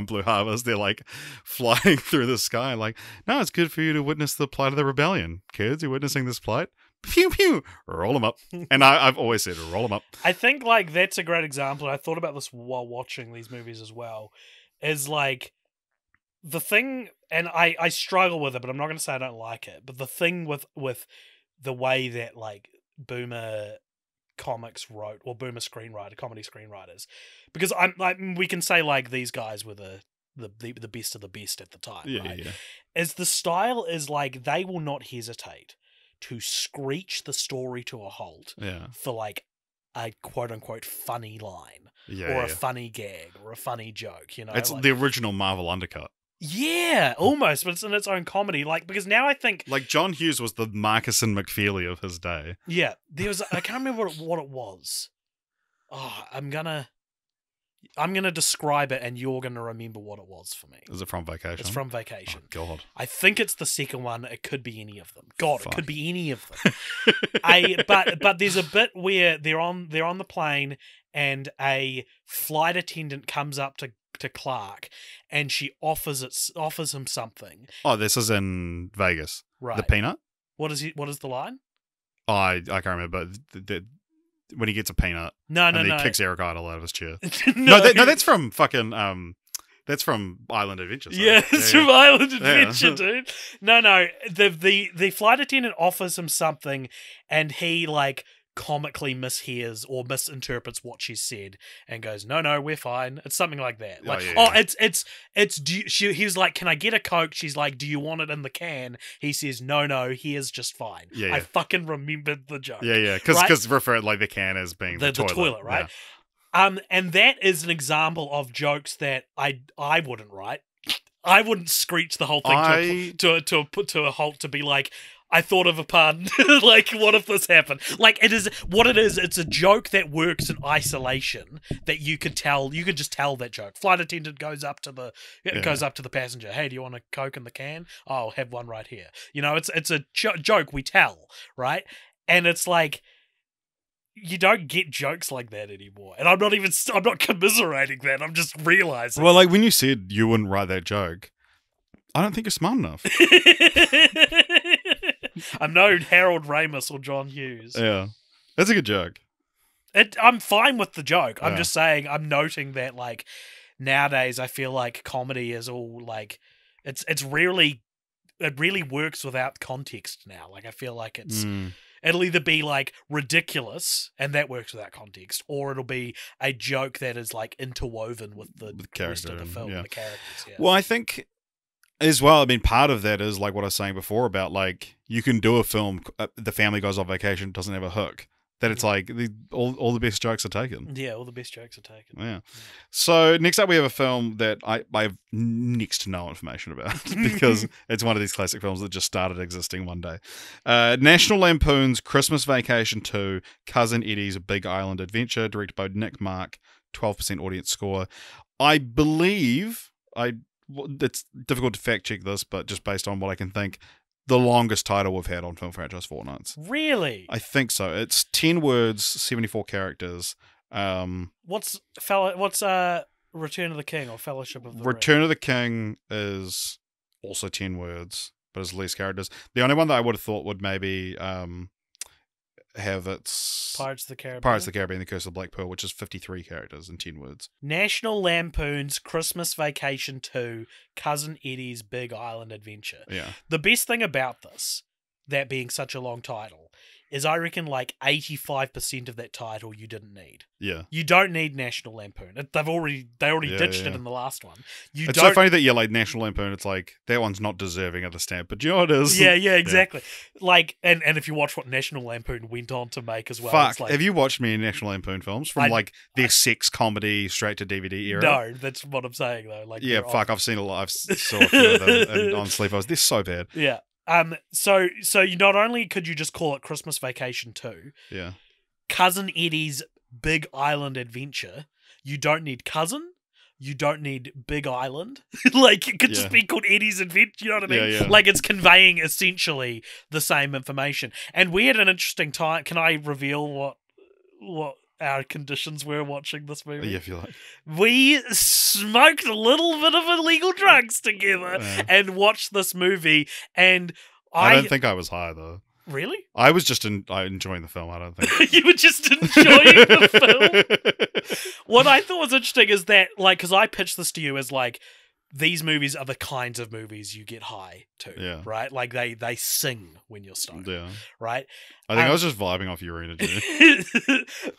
Blue Harvest, they're like flying through the sky, like, "No, it's good for you to witness the plight of the rebellion, kids. You're witnessing this plight. Pew pew, roll them up." And I've always said, roll them up. I think like that's a great example. I thought about this while watching these movies as well. Is like the thing, and I struggle with it, but I'm not going to say I don't like it. But the thing with the way that like Boomer comics wrote, or Boomer comedy screenwriters, because I'm like, we can say like these guys were the best of the best at the time, right? Yeah. As the style is like, they will not hesitate to screech the story to a halt for like a quote unquote funny line or a funny gag or a funny joke, It's like, the original Marvel undercut. Yeah, almost, but it's in its own comedy. Like, because now I think like John Hughes was the Marcus and McFeely of his day. Yeah, there was. I can't remember what it was. Oh, I'm gonna describe it, and you're gonna remember what it was for me. Is it from Vacation? It's from Vacation. Oh, God. I think it's the second one. It could be any of them. God, Fuck. It could be any of them. But there's a bit where they're on the plane, and a flight attendant comes up to Clark, and she offers him something. Oh, this is in Vegas. Right. The peanut? What is the line? Oh, I can't remember, but when he gets a peanut, No. he kicks Eric Idle out of his chair. no, That's from fucking that's from Island Adventure. Sorry. Yeah, it's from Island Adventure, Yeah. dude. No. The flight attendant offers him something, and he like comically mishears or misinterprets what she said and goes, no, we're fine. It's something like that. Like, it's he's like, can I get a Coke? She's like, do you want it in the can? He says, no, here's just fine. Yeah. I fucking remembered the joke. Yeah, because refer like the can as being the toilet, right? Yeah. And that is an example of jokes that I wouldn't write. I wouldn't screech the whole thing to a halt to be like, I thought of a pun. Like, what if this happened? Like, it is what it is. It's a joke that works in isolation that you could just tell that joke. Flight attendant goes up to the passenger. Hey, do you want a Coke in the can? Oh, I'll have one right here. It's a joke we tell, right? And it's like, you don't get jokes like that anymore. And I'm not commiserating that. I'm just realizing. Well, like when you said you wouldn't write that joke, I don't think you're smart enough. I'm no Harold Ramis or John Hughes. Yeah. That's a good joke. I'm fine with the joke. I'm Yeah. just saying, I'm noting that, like, nowadays I feel like comedy is all, like, it really works without context now. Like, I feel like it'll either be, like, ridiculous, and that works without context, or it'll be a joke that is, like, interwoven with the rest of the film, yeah. the characters. Yeah. Well, I think as well, I mean, part of that is like what I was saying before about like you can do a film, the family goes on vacation, doesn't have a hook. That it's like all the best jokes are taken. Yeah, all the best jokes are taken. Yeah. So next up we have a film that I have next to no information about because it's one of these classic films that just started existing one day. National Lampoon's Christmas Vacation 2, Cousin Eddie's Big Island Adventure, directed by Nick Mark, 12% audience score. I believe, it's difficult to fact check this, but just based on what I can think, the longest title we've had on Film Franchise Fortnights. Really? I think so. It's 10 words, 74 characters. What's Return of the King or Fellowship of the Return of the King is also 10 words, but it's less characters. The only one that I would have thought would maybe have its Pirates of the Caribbean. Pirates of the Caribbean, The Curse of Black Pearl, which is 53 characters and 10 words. National Lampoon's Christmas Vacation 2, Cousin Eddie's Big Island Adventure. Yeah. The best thing about this, that being such a long title, is I reckon like 85% of that title you didn't need. Yeah. You don't need National Lampoon. They already ditched it in the last one. It's so funny that like National Lampoon, it's like that one's not deserving of the stamp, but do you know what it is? Yeah, exactly. Yeah. Like, and if you watch what National Lampoon went on to make as well, fuck, like, have you watched many National Lampoon films from like their sex comedy straight to DVD era? No, that's what I'm saying though. Like, yeah, fuck, I've seen a lot. I've saw a few of them and on Sleepovers. They're so bad. Yeah. So you not only could you just call it Christmas Vacation 2, yeah, Cousin Eddie's Big Island Adventure, you don't need cousin, you don't need Big Island. Like, it could just be called Eddie's Adventure, you know what I mean? Yeah. Like, it's conveying essentially the same information. And we had an interesting time. Can I reveal what our conditions were watching this movie? Yeah, if you like. We smoked a little bit of illegal drugs together and watched this movie, and I don't think I was high though. Really? I was just enjoying the film. I don't think you were just enjoying the film. What I thought was interesting is that, like, because I pitched this to you as like, these movies are the kinds of movies you get high to, right? Like they sing when you're stoned, right? I think I was just vibing off your energy.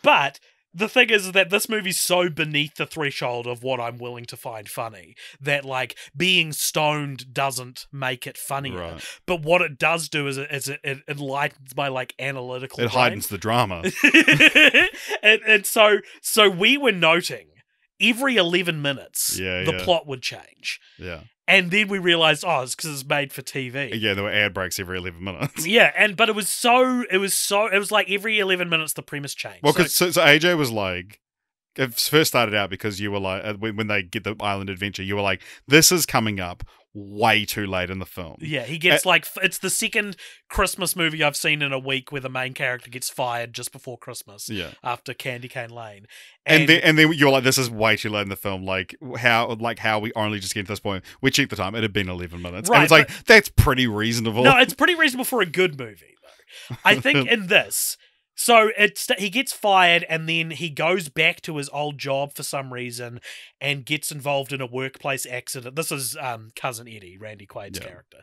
But the thing is that this movie's so beneath the threshold of what I'm willing to find funny that, like, being stoned doesn't make it funnier. Right. But what it does do is it enlightens my, like, analytical It heightens the drama. and so we were noting every 11 minutes the plot would change. Yeah. And then we realized, it's because it's made for TV. Yeah, there were ad breaks every 11 minutes. Yeah, but it was like every 11 minutes the premise changed. Well, because so AJ was like, it first started out because you were like, when they get the island adventure, you were like, this is coming up way too late in the film. Yeah, he gets it's the second Christmas movie I've seen in a week where the main character gets fired just before Christmas. Yeah. After Candy Cane Lane. And then you're like, this is way too late in the film. Like how we only just get to this point. We checked the time. It had been 11 minutes. Right, and it's like, that's pretty reasonable. No, it's pretty reasonable for a good movie, though. I think in this, so he gets fired and then he goes back to his old job for some reason and gets involved in a workplace accident. This is Cousin Eddie, Randy Quaid's character.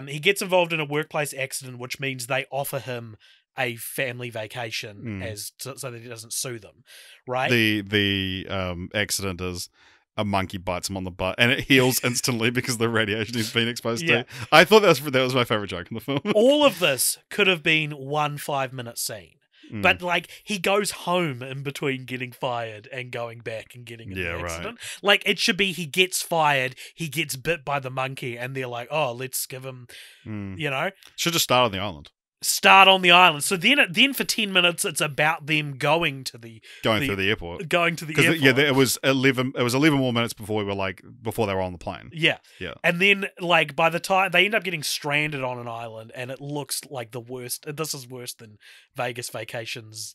He gets involved in a workplace accident, which means they offer him a family vacation so that he doesn't sue them, right? The accident is a monkey bites him on the butt and it heals instantly because the radiation he's been exposed to. I thought that was my favorite joke in the film. All of this could have been one 5-minute scene. But, like, he goes home in between getting fired and going back and getting in the accident. Right. Like, it should be he gets fired, he gets bit by the monkey, and they're like, let's give him, you know? Should just start on the island. Start on the island. So then for 10 minutes, it's about them going through the airport. Going to the airport. Yeah, it was 11 more minutes before they were on the plane. Yeah. Yeah. And then, like, by the time they end up getting stranded on an island and it looks like the worst. This is worse than Vegas Vacations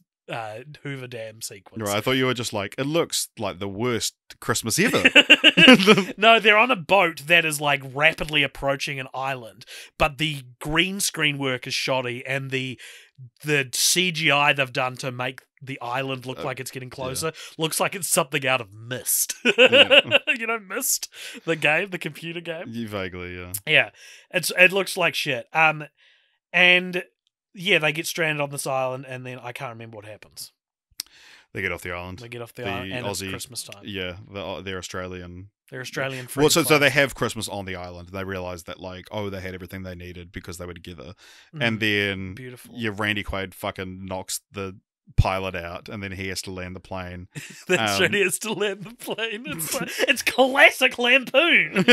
Hoover Dam sequence. Right, I thought you were just like, it looks like the worst Christmas ever. No, they're on a boat that is like rapidly approaching an island, but the green screen work is shoddy, and the CGI they've done to make the island look like it's getting closer looks like it's something out of Myst. You know, Myst, the game, the computer game. Vaguely, yeah. Yeah, it looks like shit. And yeah, they get stranded on this island, and then I can't remember what happens. They get off the island. They get off the island, and Aussie, it's Christmas time. Yeah, they're Australian. They're Australian Well, friends. so they have Christmas on the island. They realise that, like, they had everything they needed because they were together. And then, beautiful. Yeah, Randy Quaid fucking knocks the pilot out, and then he has to land the plane. That's right, he has to land the plane. It's classic Lampoon.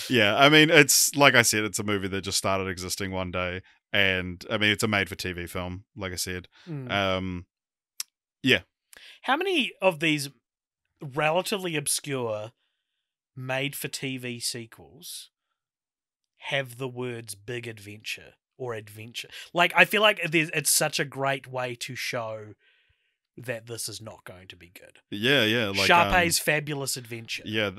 Yeah, I mean, it's, like I said, it's a movie that just started existing one day. And, I mean, it's a made-for-TV film, like I said. Yeah. How many of these relatively obscure made-for-TV sequels have the words big adventure or adventure? Like, I feel like it's such a great way to show that this is not going to be good. Yeah. Like, Sharpay's Fabulous Adventure. Yeah,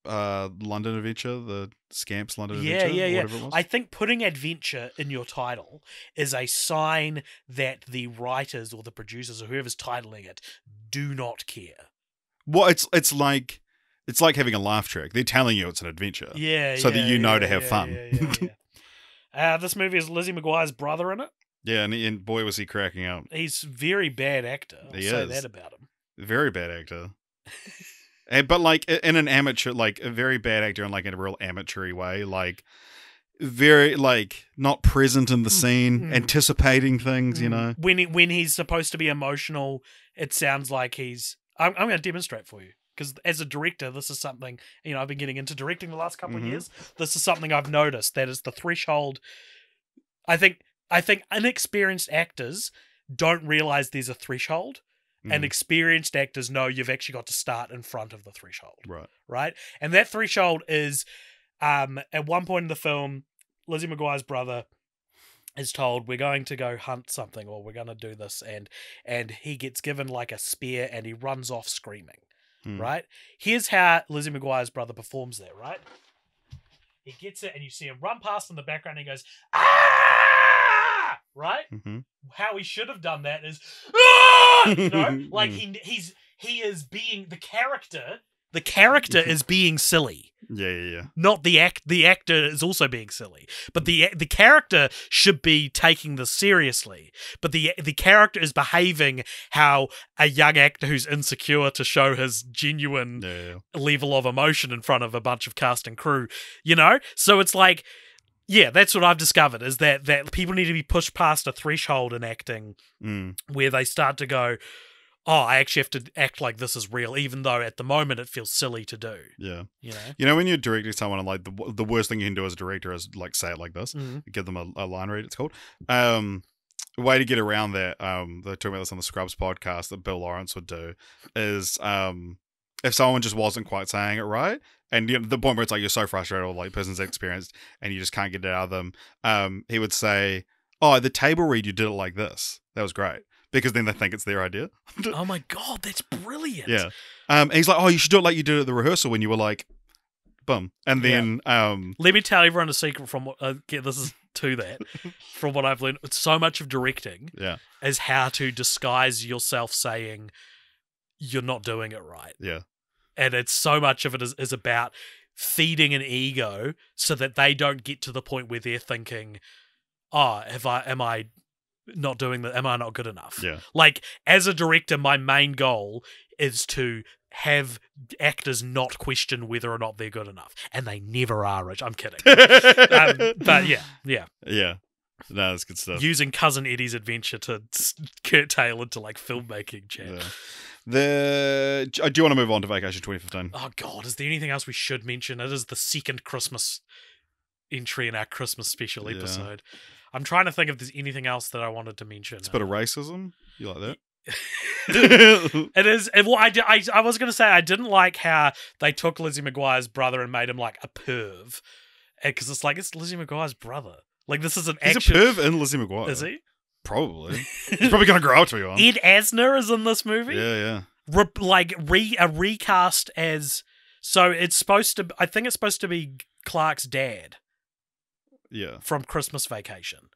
London Adventure, the Scamps London Yeah. Adventure, whatever it was. I think putting adventure in your title is a sign that the writers or the producers or whoever's titling it do not care. Well, it's like having a laugh track. They're telling you it's an adventure. Yeah. So that you know to have fun. Yeah. This movie has Lizzie McGuire's brother in it. Yeah, and boy was he cracking up. He's a very bad actor. I'll say that about him. Very bad actor. But like in an amateur, like a very bad actor in like in a real amateur way, like very like not present in the scene, anticipating things, you know. When he's supposed to be emotional, it sounds like he's. I'm going to demonstrate for you because as a director, this is something I've been getting into directing the last couple of years. This is something I've noticed that is the threshold. I think inexperienced actors don't realize there's a threshold. And experienced actors know you've actually got to start in front of the threshold. Right? And that threshold is, at one point in the film, Lizzie McGuire's brother is told, we're going to go hunt something, or we're going to do this, and he gets given like a spear, and he runs off screaming. Right? Here's how Lizzie McGuire's brother performs that, right? He gets it, and you see him run past in the background, and he goes, ah! Right? How he should have done that is, like he is being the character. The character is being silly. Yeah. Not the actor is also being silly. But the character should be taking this seriously. But the character is behaving how a young actor who's insecure to show his genuine level of emotion in front of a bunch of cast and crew. So it's like. Yeah, that's what I've discovered, is that people need to be pushed past a threshold in acting where they start to go, I actually have to act like this is real, even though at the moment it feels silly to do. Yeah. When you're directing someone, and like the worst thing you can do as a director is like say it like this, give them a line read, it's called. A way to get around that, they're talking about this on the Scrubs podcast that Bill Lawrence would do, is if someone just wasn't quite saying it right, and the point where it's like you're so frustrated, or like person's experienced, and you just can't get it out of them, he would say, the table read, you did it like this. That was great. Because then they think it's their idea. Oh my God, that's brilliant. Yeah. And he's like, you should do it like you did at the rehearsal when you were like, boom. And then... let me tell everyone a secret from what... this is to that. From what I've learned, so much of directing is how to disguise yourself saying you're not doing it right. Yeah. And it's so much of it is about feeding an ego so that they don't get to the point where they're thinking, am I not doing that? Am I not good enough? Yeah. Like, as a director, my main goal is to have actors not question whether or not they're good enough. And they never are, Rich. I'm kidding. But yeah. Yeah. No, that's good stuff. Using Cousin Eddie's adventure to curtail into like filmmaking chat. Yeah. Do you want to move on to Vacation 2015? Oh God, is there anything else we should mention? It is the second Christmas entry in our Christmas special episode. I'm trying to think if there's anything else that I wanted to mention. It's a bit of racism. You like that? It is. Well, I was going to say I didn't like how they took Lizzie McGuire's brother and made him like a perv, because it's like it's Lizzie McGuire's brother. Like this is an He's action. a perv in Lizzie McGuire. Is he? Probably. He's probably going to grow up to be one. Ed Asner is in this movie. Yeah. A recast as. So it's supposed to. I think it's supposed to be Clark's dad. Yeah. From Christmas Vacation,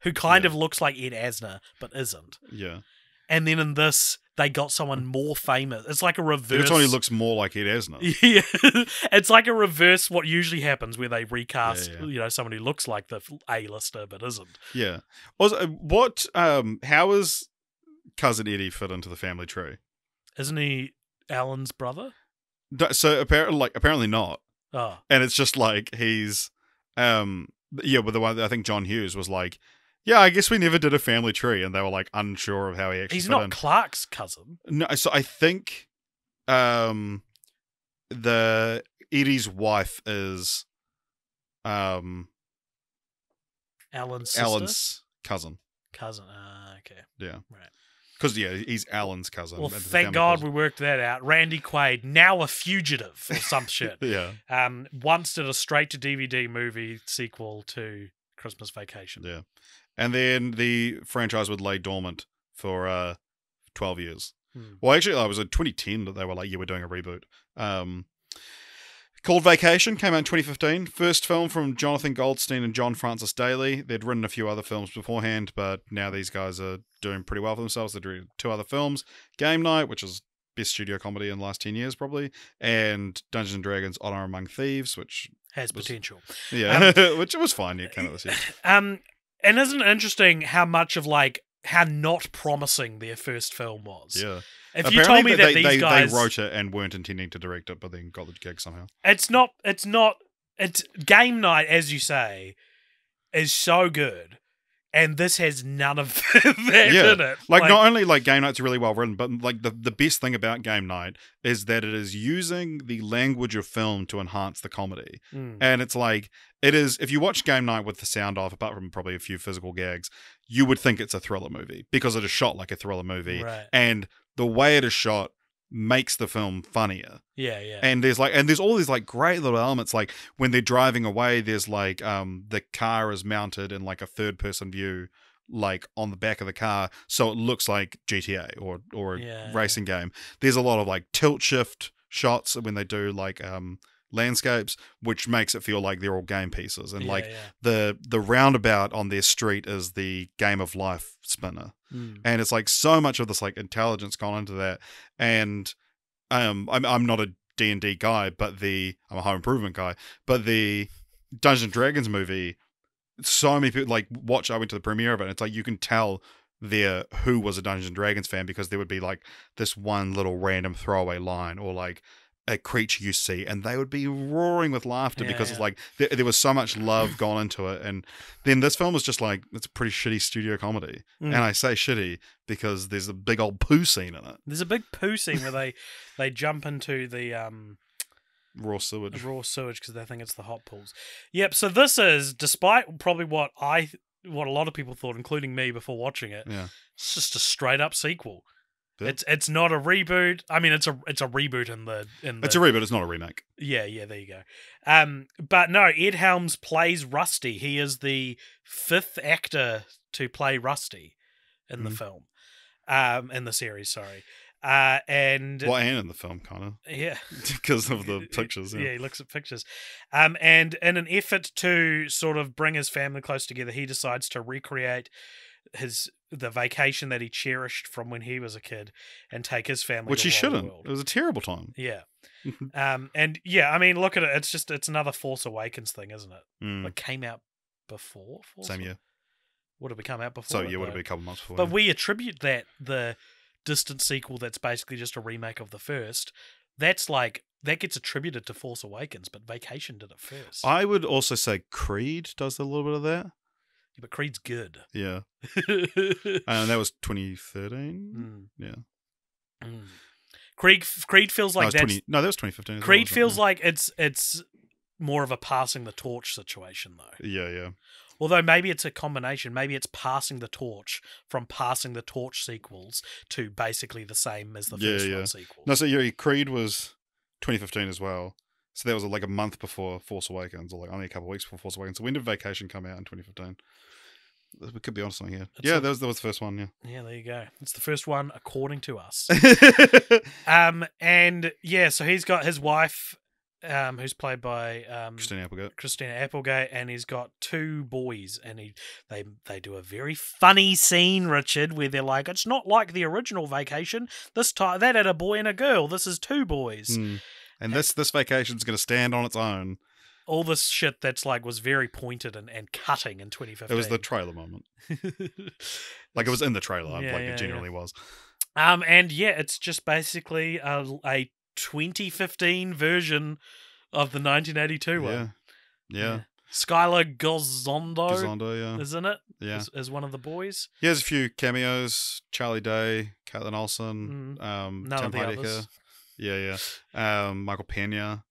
who kind of looks like Ed Asner but isn't. Yeah. And then in this, they got someone more famous. It's like a reverse. It's only looks more like Ed Asner. Yeah, it's like a reverse. What usually happens where they recast, someone who looks like the A-lister but isn't. Yeah. Also, how is Cousin Eddie fit into the family tree? Isn't he Alan's brother? So apparently not. Oh, And it's just like he's, but the one I think John Hughes was like, yeah, I guess we never did a family tree, and they were like unsure of how he actually. He's fit not in. Clark's cousin. No, so I think, the Eddie's wife is, Alan's sister? Alan's cousin. Cousin. Okay. Yeah. Right. Because he's Alan's cousin. Well, and the thank family God cousin. we worked that out. Randy Quaid, now a fugitive or some shit. Yeah. Once did a straight-to-DVD movie sequel to Christmas Vacation. Yeah. And then the franchise would lay dormant for 12 years. Well, actually, it was in 2010 that they were like, yeah, we're doing a reboot. Called Vacation, came out in 2015. First film from Jonathan Goldstein and John Francis Daley. They'd written a few other films beforehand, but now these guys are doing pretty well for themselves. They're doing 2 other films. Game Night, which is best studio comedy in the last 10 years, probably. And Dungeons & Dragons Honor Among Thieves, which has potential. Yeah, which was fine. Yeah, came out this year. And isn't it interesting how much of how not promising their first film was? Yeah. If you told me that these guys they wrote it and weren't intending to direct it, but then got the gig somehow. It's Game Night, as you say, is so good, and this has none of that in it. Like not only like Game Night's really well written, but like the best thing about Game Night is that it is using the language of film to enhance the comedy. And it's like it is, if you watch Game Night with the sound off, apart from probably a few physical gags, you would think it's a thriller movie because it is shot like a thriller movie. Right. And the way it is shot makes the film funnier. Yeah. And there's all these like great little elements, like when they're driving away, there's like the car is mounted in like a third person view, like on the back of the car, so it looks like GTA or a racing game. There's a lot of like tilt shift shots when they do like landscapes, which makes it feel like they're all game pieces. And the roundabout on their street is the Game of Life spinner. And it's like so much of this like intelligence gone into that. And I'm not a D&D guy, but I'm a home improvement guy, but the Dungeons and Dragons movie, so many people like watch. I went to the premiere of it. And it's like you can tell there who was a Dungeons and Dragons fan because there would be like this one little random throwaway line or like a creature you see, and they would be roaring with laughter because it's like there was so much love gone into it. And then this film was just like, it's a pretty shitty studio comedy. And I say shitty because there's a big old poo scene in it. There's a big poo scene where they jump into the raw sewage because they think it's the hot pools. Yep. So this is, despite probably what a lot of people thought, including me before watching it, it's just a straight up sequel. It's not a reboot. I mean, it's a reboot in the. It's a reboot. It's not a remake. Yeah. There you go. But no, Ed Helms plays Rusty. He is the 5th actor to play Rusty in the film, in the series. Sorry. And in the film, kind of. Yeah, because of the pictures. Yeah, he looks at pictures. And in an effort to sort of bring his family close together, he decides to recreate the vacation that he cherished from when he was a kid and take his family which to he shouldn't. World. It was a terrible time. Yeah. And yeah, I mean, look at it. It's another Force Awakens thing, isn't it? It came out before Same year. Would it come out before? So yeah, would have been a couple months before. But we attribute the distant sequel that's basically just a remake of the first. That gets attributed to Force Awakens, but Vacation did it first. I would also say Creed does a little bit of that. Yeah, but Creed's good. Yeah. And that was 2013. Yeah. Creed feels like that was 2015. Creed feels like it's more of a passing the torch situation, though. Yeah. Although maybe it's a combination. Maybe it's passing the torch from passing the torch sequels to basically the same as the first one sequel. No, so Creed was 2015 as well. So that was like a month before Force Awakens, or like only a couple of weeks before Force Awakens. So when did Vacation come out in 2015? We could be on something here. It's Yeah, a- that was the first one. Yeah. Yeah, there you go. It's the first one according to us. Christina And yeah, so he's got his wife, who's played by Applegate. Christina Applegate, and he's got 2 boys, and they do a very funny scene, Richard, where they're like, it's not like the original Vacation. This time that had a boy and a girl. This is 2 boys. And this vacation's going to stand on its own. All this shit that's like was very pointed and cutting in 2015. It was the trailer moment. Like it was in the trailer. Yeah, like yeah, it genuinely was. And yeah, it's just basically a 2015 version of the 1982 one. Yeah. Skylar Gisondo Gisondo, yeah. is in it. Yeah. Is one of the boys. He has a few cameos. Charlie Day, Caitlin Olsen, None Tim of the Heidecker. others. Yeah. Michael Pena.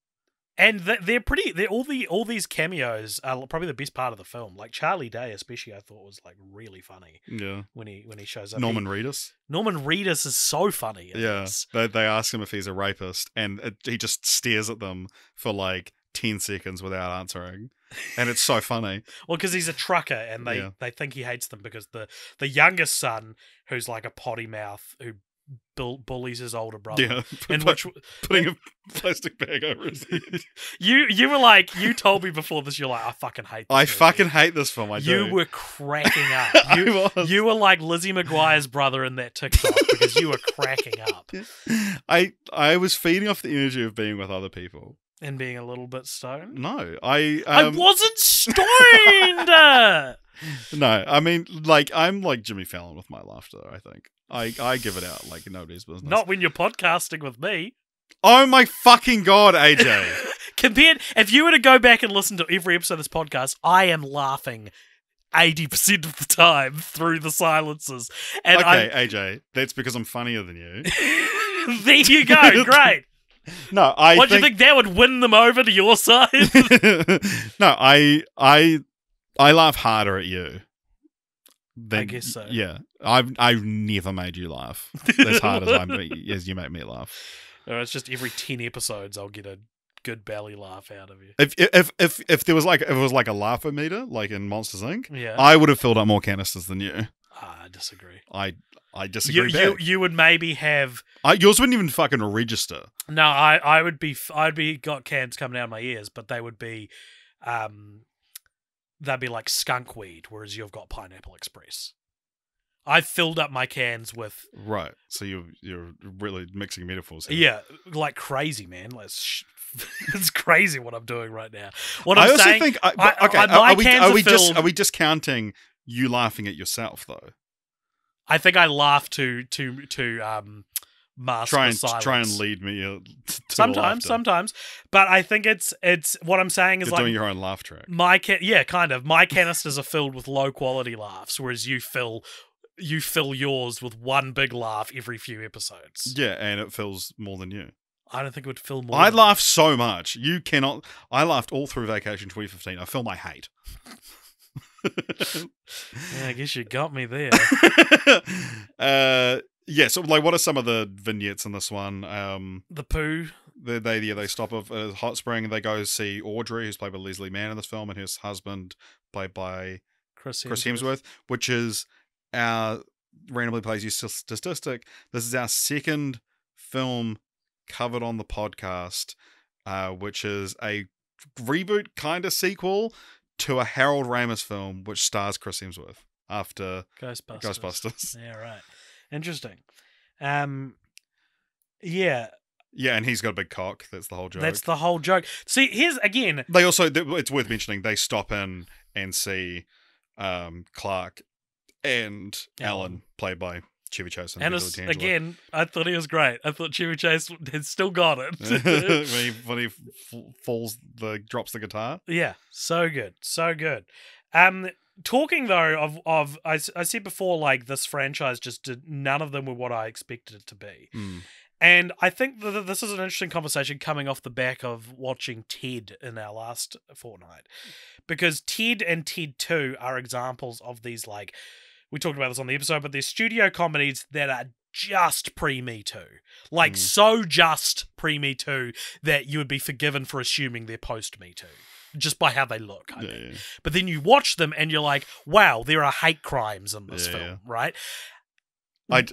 And they're pretty. They're all these cameos are probably the best part of the film. Like Charlie Day, especially, I thought was like really funny. Yeah. When he shows up. Norman Reedus. Norman Reedus is so funny. In Yeah. this. They ask him if he's a rapist, and he just stares at them for like 10 seconds without answering. And it's so funny. Well, because he's a trucker, and they think he hates them because the youngest son, who's like a potty mouth, who bullies his older brother. Yeah. In which Putting a plastic bag over his head. you were like, you told me before this, you're like, I fucking hate this. I movie. fucking hate this film. You were cracking up. I was. You were like Lizzie McGuire's brother in that TikTok because you were cracking up I was feeding off the energy of being with other people. and being a little bit stoned. No, I wasn't stoned. No, I mean, like, I'm like Jimmy Fallon with my laughter, I think. I give it out like nobody's business. Not when you're podcasting with me. Oh my fucking god, AJ. If you were to go back and listen to every episode of this podcast, I am laughing 80% of the time through the silences. And Okay, AJ, that's because I'm funnier than you. there you go, great. No, What do you think that would win them over to your side? No, I laugh harder at you. I guess so. Yeah, I've never made you laugh as hard as you make me laugh. Or it's just every 10 episodes I'll get a good belly laugh out of you. If there was like, if it was like a laugher meter, like in Monsters Inc., Yeah. I would have filled up more canisters than you. I disagree. I disagree. You would maybe have. Yours wouldn't even fucking register. No, I'd be got cans coming out of my ears, but they would be, they'd be like skunk weed, whereas you've got Pineapple Express. I filled up my cans with. Right. So you're really mixing metaphors here. Yeah, like crazy, man. It's crazy what I'm doing right now. What I I'm also saying, think. Are we discounting you laughing at yourself though? I think I laugh to mask the silence. Try and lead me. To Sometimes, but I think it's what I'm saying is You're like doing your own laugh track. kind of. My canisters are filled with low quality laughs, whereas you fill yours with one big laugh every few episodes. Yeah, and it fills more than you. I don't think it would fill more. I laugh so much. You cannot. I laughed all through Vacation 2015. I feel my hate. Yeah, I guess you got me there. Yeah. So, like, what are some of the vignettes in this one? The poo. They stop at a hot spring and they go see Audrey, who's played by Leslie Mann in this film, and his husband, played by Chris Hemsworth, which is our randomly plays you statistic. This is our second film covered on the podcast, which is a reboot kind of sequel to a Harold Ramis film which stars Chris Hemsworth after Ghostbusters. Yeah, right. Interesting. Yeah. Yeah, and he's got a big cock. That's the whole joke. That's the whole joke. See, here's again. They also, it's worth mentioning, they stop in and see Clark and Alan, played by Chevy Chase. And again, I thought he was great. I thought Chevy Chase had still got it. when he drops the guitar. Yeah, so good. So good. Talking though of I said before, like, this franchise just did, none of them were what I expected it to be. And I think that this is an interesting conversation coming off the back of watching Ted in our last fortnight. Because Ted and Ted 2 are examples of these, like, we talked about this on the episode, but they're studio comedies that are just pre-Me Too. Like, so just pre-Me Too that you would be forgiven for assuming they're post-Me Too. just by how they look. I Yeah, mean. yeah. But then you watch them and you're like, wow, there are hate crimes in this Yeah, film, yeah. right?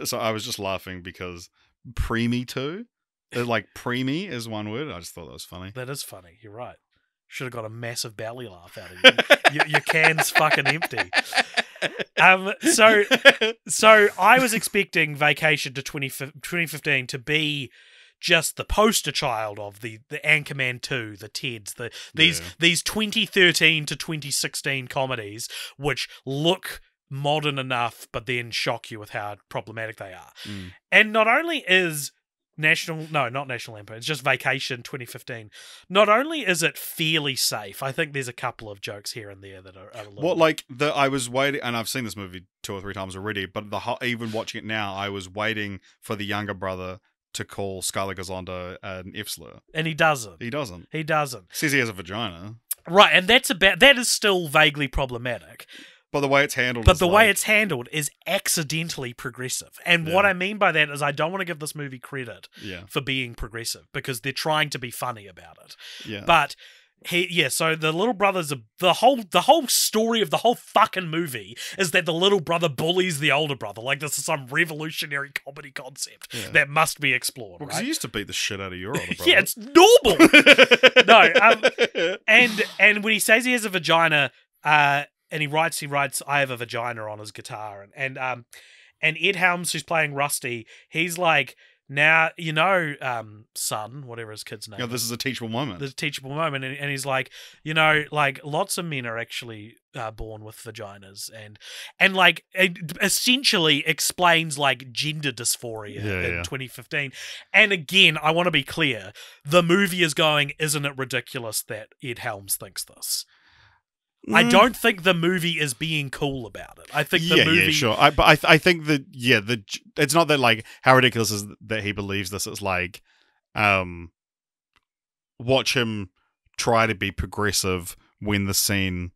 So I was just laughing because preemie too, like preemie is one word. I just thought that was funny. That is funny. You're right. Should have got a massive belly laugh out of you. Your can's fucking empty. So I was expecting Vacation to 2015 to be just the poster child of the Anchorman 2, the Teds, these 2013 to 2016 comedies which look modern enough but then shock you with how problematic they are. And not only is not National Lampoon, it's just Vacation 2015. Not only is it fairly safe, I think there's a couple of jokes here and there that are a little I was waiting, and I've seen this movie 2 or 3 times already, but even watching it now, I was waiting for the younger brother to call Skylar Gazondo an F-slur. and he doesn't. He doesn't. Says He has a vagina. Right, and that is still vaguely problematic. But the way it's handled But the way it's handled is accidentally progressive. And what Yeah. I mean by that is I don't want to give this movie credit Yeah. for being progressive because they're trying to be funny about it. Yeah. But so the little brother's the whole story of the whole fucking movie is that the little brother bullies the older brother. Like this is some revolutionary comedy concept that must be explored. Because right? he used to beat the shit out of your older brother. Yeah, it's normal. No, and when he says he has a vagina, and he writes, I have a vagina on his guitar. And Ed Helms, who's playing Rusty, he's like, now, son, whatever his kid's name. Yeah, this is a teachable moment. There's a teachable moment. And he's like, like lots of men are actually born with vaginas. And like, it essentially explains like gender dysphoria in 2015. And again, I want to be clear. The movie is going, isn't it ridiculous that Ed Helms thinks this? I don't think the movie is being cool about it. I think the movie... Yeah, sure. I think that, it's not that, like, how ridiculous is that he believes this. It's like, watch him try to be progressive when the scene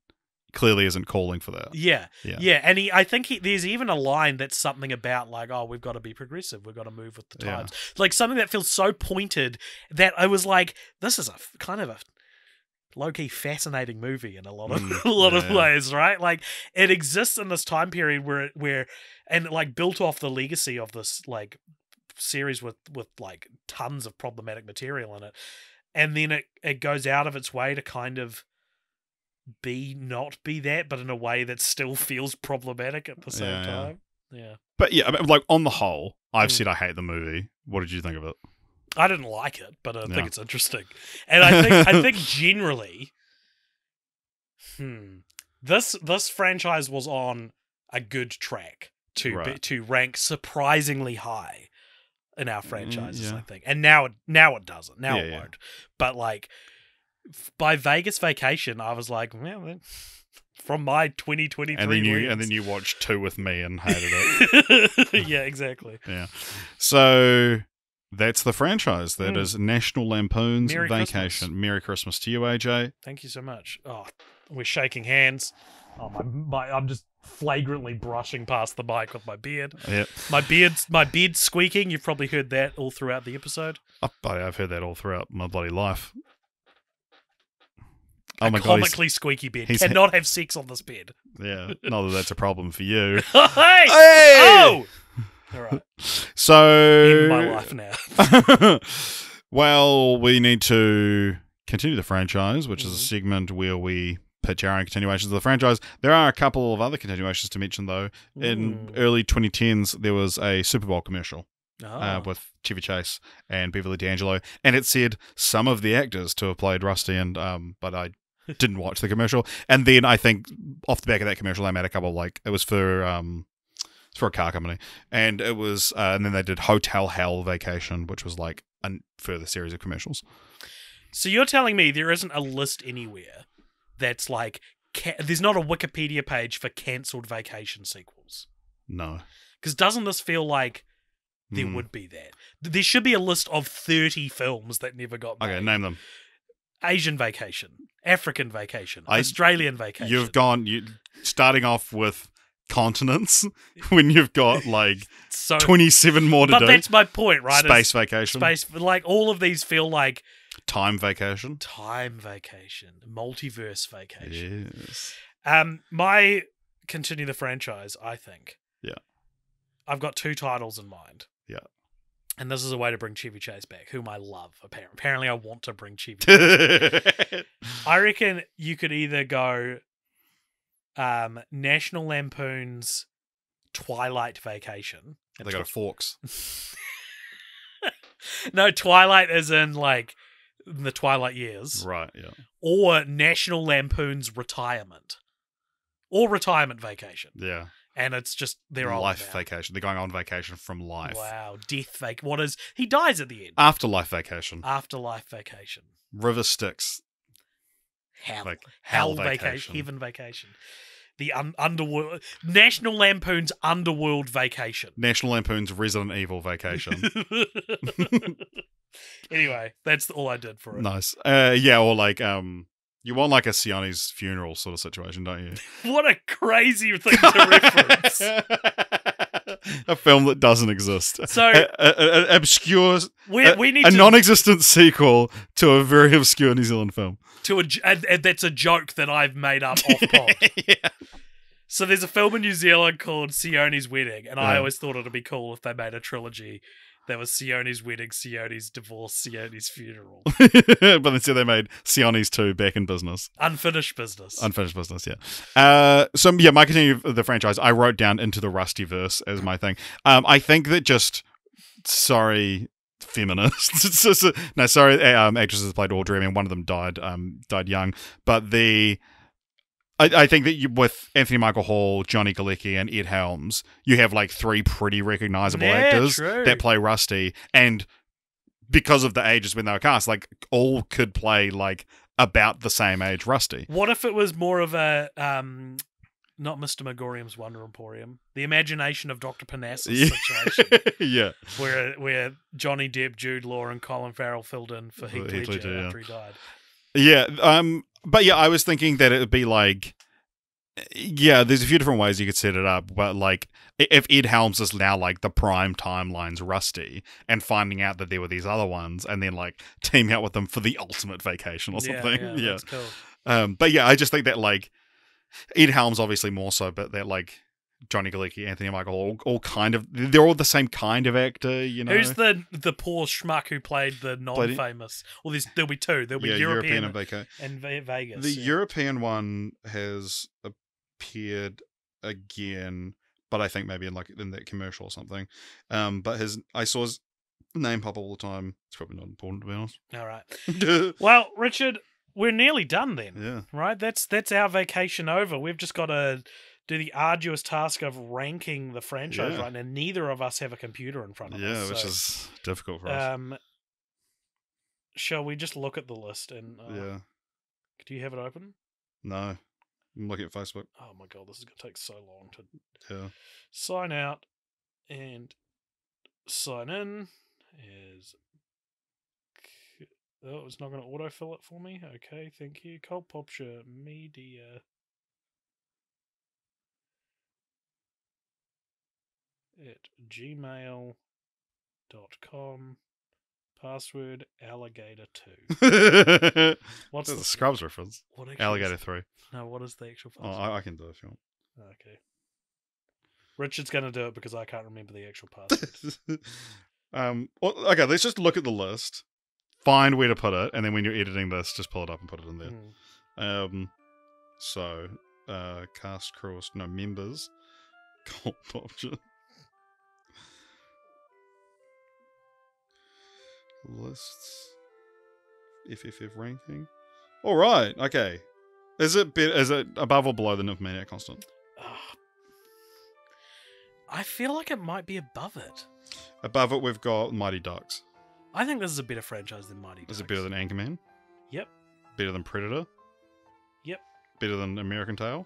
clearly isn't calling for that. Yeah. And I think there's even a line that's something about, like, oh, we've got to be progressive. We've got to move with the times. Like, something that feels so pointed that I was like, this is a kind of a low-key fascinating movie in a lot of ways, right? Like it exists in this time period where and like built off the legacy of this like series with like tons of problematic material in it, and then it goes out of its way to kind of not be that, but in a way that still feels problematic at the same time. Yeah. But yeah, I mean, like on the whole, I've said I hate the movie. What did you think of it? I didn't like it, but I think it's interesting, and I think generally, this franchise was on a good track to rank surprisingly high in our franchises. I think, and now it doesn't. Now it won't. But like by Vegas Vacation, I was like, well, from my 2023 and then you watched 2 with me and hated it. Yeah, exactly. Yeah, so. That's the franchise. That is National Lampoon's Merry Vacation. Christmas. Merry Christmas to you, AJ. Thank you so much. Oh, we're shaking hands. Oh, I'm just flagrantly brushing past the mic with my beard. Yep. My beard's squeaking. You've probably heard that all throughout the episode. I've heard that all throughout my bloody life. Oh my comically squeaky beard. Cannot have sex on this bed. Yeah, not that that's a problem for you. Hey! Oh! All right. So In my life now. Well, we need to continue the franchise, which is a segment where we pitch our own continuations of the franchise. There are a couple of other continuations to mention, though. In early 2010s, there was a Super Bowl commercial with Chevy Chase and Beverly D'Angelo, and it said some of the actors to have played Rusty, and but I didn't watch the commercial. And then I think off the back of that commercial, they made a couple, like, it was for a car company, and it was and then they did Hotel Hell Vacation, which was like a further series of commercials. So you're telling me there isn't a list anywhere that's like there's not a Wikipedia page for cancelled vacation sequels? No, because doesn't this feel like there would be that? There should be a list of 30 films that never got made. Okay, name them. Asian Vacation, African Vacation, Australian Vacation. You've gone starting off with continents when you've got like 27 more to do. But that's my point, right? Space Vacation. Like all of these feel like Time Vacation. Time Vacation. Multiverse Vacation. Yes. My continue the franchise, I think. Yeah. I've got 2 titles in mind. Yeah. And this is a way to bring Chevy Chase back, whom I love, apparently. Apparently I want to bring Chevy Chase back. I reckon you could either go National Lampoon's Twilight Vacation. They got a Forks. No, Twilight as in like the Twilight years. Right, yeah. Or National Lampoon's Retirement. Or Retirement Vacation. Yeah. And it's just they're all life vacation. They're going on vacation from life. Wow, death vacation. What is he dies at the end? Afterlife vacation. Afterlife vacation. River Styx. Hell. Like, hell vacation. Heaven vacation. The underworld. National Lampoon's Underworld Vacation. National Lampoon's Resident Evil vacation. Anyway, that's all I did for it. Nice. Yeah, or like you want like a Siani's funeral sort of situation, don't you? What a crazy thing to reference. A film that doesn't exist. So an obscure, we need a to, non-existent sequel to a very obscure New Zealand film. And that's a joke that I've made up off pod. Yeah. So there's a film in New Zealand called Sione's Wedding, and I always thought it'd be cool if they made a trilogy that was Sione's Wedding, Sione's Divorce, Sione's Funeral. But instead they made Sione's 2 back in business. Unfinished business. Unfinished business, yeah. So yeah, my continue of the franchise, I wrote down Into the Rustyverse as my thing. I think that just, sorry, feminists. No, sorry, actresses that played Audrey. I mean, one of them died young. But I think that with Anthony Michael Hall, Johnny Galecki, and Ed Helms, you have like 3 pretty recognizable actors that play Rusty, and because of the ages when they were cast, like all could play like about the same age Rusty. What if it was more of a not Mr. Megorium's Wonder Emporium, the imagination of Dr. Parnassus situation? Yeah, where Johnny Depp, Jude Law, and Colin Farrell filled in for Heath Ledger after he died. Yeah, but yeah, I was thinking that it would be like, yeah, there's a few different ways you could set it up, but like, if Ed Helms is now like the prime timeline's Rusty, and finding out that there were these other ones, and then like teaming up with them for the ultimate vacation or something. Yeah, that's cool. But yeah, I just think that like, Ed Helms obviously more so, but that like, Johnny Galecki, Anthony Michael, all kind of, they're all the same kind of actor, you know. Who's the poor schmuck who played the non-famous? Well, there'll be 2. There'll be European and Vegas. The European one has appeared again, but I think maybe in that commercial or something. But I saw his name pop all the time. It's probably not important, to be honest. All right. Well, Richard, we're nearly done then. Yeah. Right. That's our vacation over. We've just got to do the arduous task of ranking the franchise right now. Neither of us have a computer in front of us. Yeah, which is difficult for us. Shall we just look at the list and yeah. Do you have it open? No. I'm looking at Facebook. Oh my god, this is gonna take so long to sign out and sign in as it's not gonna autofill it for me. Okay, thank you. Cold Popture Media. At gmail.com. Password alligator2. What's the Scrubs reference? Alligator 3. No, what is the actual password? Oh, I can do it if you want. Okay. Richard's going to do it because I can't remember the actual password. Okay, let's just look at the list, find where to put it, and then when you're editing this, just pull it up and put it in there. So, cast, crew, no, members, Cold Popture. Lists, FFF ranking. All right, okay. Is it above or below the Nymphomaniac Constant? I feel like it might be above it. Above it, we've got Mighty Ducks. I think this is a better franchise than Mighty Ducks. Is it better than Anchorman? Yep. Better than Predator? Yep. Better than American Tail?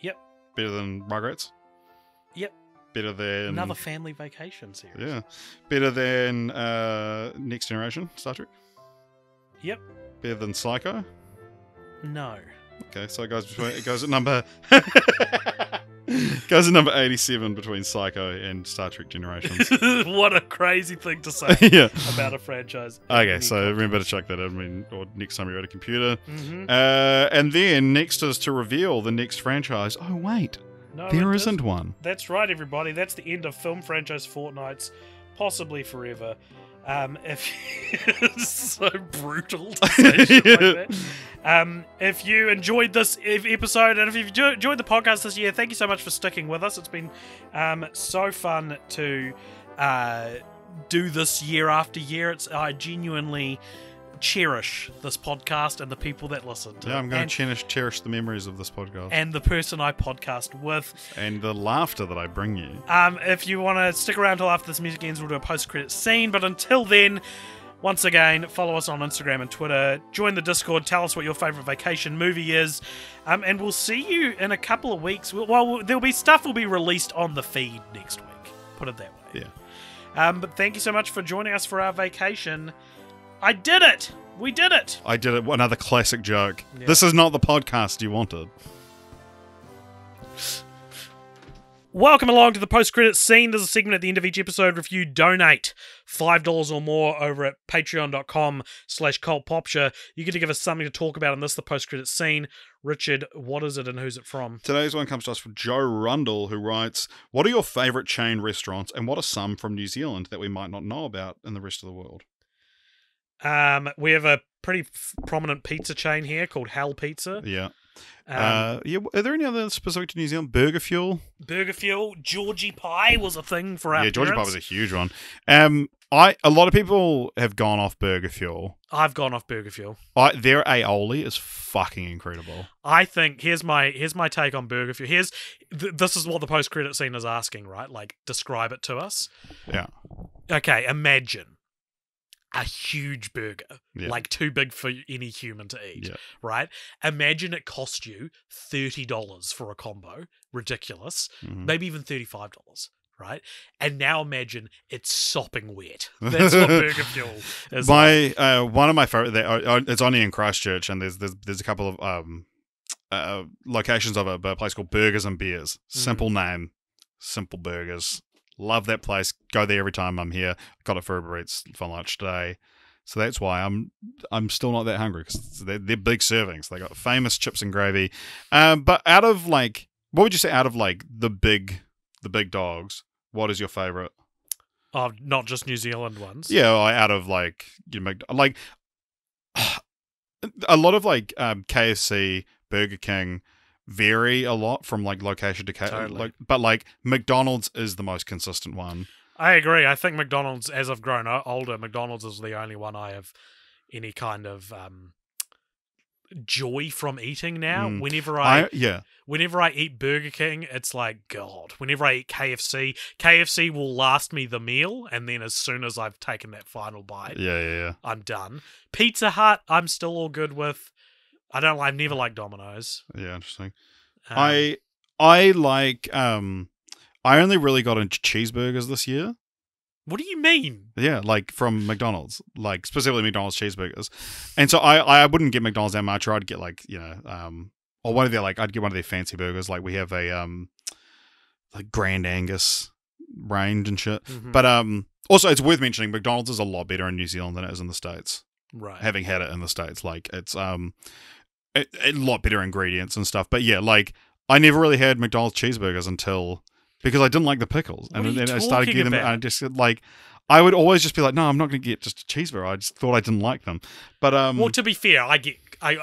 Yep. Better than Rugrats? Yep. Better than... Another family vacation series. Yeah. Better than Next Generation, Star Trek? Yep. Better than Psycho? No. Okay, so it goes at number... Goes to number 87 between Psycho and Star Trek Generations. What a crazy thing to say Yeah. about a franchise. Okay, so remember to check that out or next time you're at a computer. Mm-hmm. And then next is to reveal the next franchise. Oh, wait. No, There it isn't one. That's right, everybody. That's the end of film franchise Fortnights, possibly forever. If it's so brutal to say shit like that. If you enjoyed this episode and if you've enjoyed the podcast this year, thank you so much for sticking with us. It's been so fun to do this year after year. I genuinely cherish this podcast and the people that listen to it. Yeah, I'm going to cherish the memories of this podcast. And the person I podcast with. And the laughter that I bring you. If you want to stick around till after this music ends, we'll do a post-credit scene. But until then, once again, follow us on Instagram and Twitter. Join the Discord. Tell us what your favourite vacation movie is. And we'll see you in a couple of weeks. Well, there'll be stuff will be released on the feed next week. Put it that way. Yeah. But thank you so much for joining us for our vacation. I did it! We did it! I did it. Another classic joke. Yeah. This is not the podcast you wanted. Welcome along to the post-credits scene. There's a segment at the end of each episode. If you donate $5 or more over at patreon.com/cultpopture, you get to give us something to talk about in this, the post-credits scene. Richard, what is it and who's it from? Today's one comes to us from Joe Rundle, who writes, what are your favourite chain restaurants and what are some from New Zealand that we might not know about in the rest of the world? We have a pretty prominent pizza chain here called Hell Pizza. Yeah. Are there any other specific to New Zealand? Burger Fuel? Burger Fuel. Georgie Pie was a thing for our Georgie Pie parents. was a huge one. A lot of people have gone off Burger Fuel. I've gone off Burger Fuel. Their aioli is fucking incredible. I think here's my take on Burger Fuel. This is what the post-credit scene is asking, right? Like, describe it to us. Yeah. Okay, imagine a huge burger, Yeah. like too big for any human to eat, Yeah. right? Imagine it cost you $30 for a combo. Ridiculous. Mhm. Maybe even $35, right? And now imagine it's sopping wet. That's what Burger Fuel is like. One of my favorite, it's only in Christchurch, and there's a couple of locations of it, but a place called Burgers and Beers. Simple name, simple burgers. Love that place. Go there every time I'm here. Got it for Uber Eats for lunch today, so that's why I'm still not that hungry, because they're big servings. They got famous chips and gravy. But out of what would you say out of the big dogs? What is your favorite? Oh, not just New Zealand ones. Yeah, out of a lot of KFC, Burger King vary a lot from location to Totally. but McDonald's is the most consistent one. I agree. I think McDonald's, as I've grown older, McDonald's is the only one I have any kind of joy from eating now. Whenever I eat Burger King, it's like, God. Whenever I eat KFC will last me the meal, and then as soon as I've taken that final bite, I'm done. Pizza Hut, I'm still all good with. I've never liked Domino's. Yeah, interesting. I only really got into cheeseburgers this year. What do you mean? Yeah, from McDonald's, specifically McDonald's cheeseburgers. And so I wouldn't get McDonald's that much, or I'd get or one of their I'd get one of their fancy burgers. We have a Grand Angus range and shit. Mm-hmm. But also it's worth mentioning McDonald's is a lot better in New Zealand than it is in the States. Right. Having had it in the States, it's a lot better ingredients and stuff. But yeah, I never really had McDonald's cheeseburgers because I didn't like the pickles. What And are you then I started getting them, talking and I just I would always just be like, no, I'm not going to get just a cheeseburger. I just thought I didn't like them. But well, to be fair, I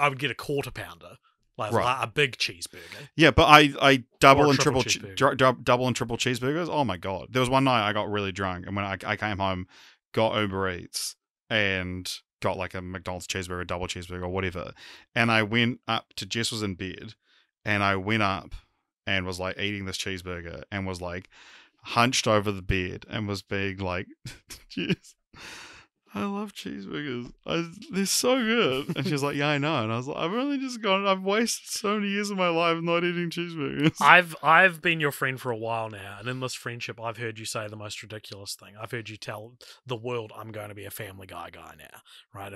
would get a quarter pounder, like a big cheeseburger. Yeah, but I double Or a and triple triple double and triple cheeseburgers. Oh my god! There was one night I got really drunk, and when I came home, got Uber Eats and got a McDonald's cheeseburger, double cheeseburger, or whatever. And I went up to Jess was in bed, and I went up and was eating this cheeseburger and was hunched over the bed and was being Jess, I love cheeseburgers. They're so good. And she was like, yeah, I know. And I was like, I've wasted so many years of my life not eating cheeseburgers. I've been your friend for a while now, and in this friendship, I've heard you say the most ridiculous thing. I've heard you tell the world, I'm going to be a Family Guy guy now, right?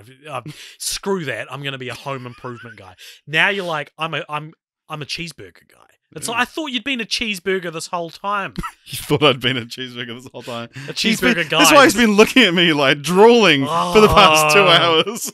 Screw that. I'm going to be a home improvement guy. Now you're like, I'm I'm a cheeseburger guy. It's like, I thought you'd been a cheeseburger this whole time. You thought I'd been a cheeseburger this whole time. A cheeseburger guy. That's why he's been looking at me like drooling for the past 2 hours.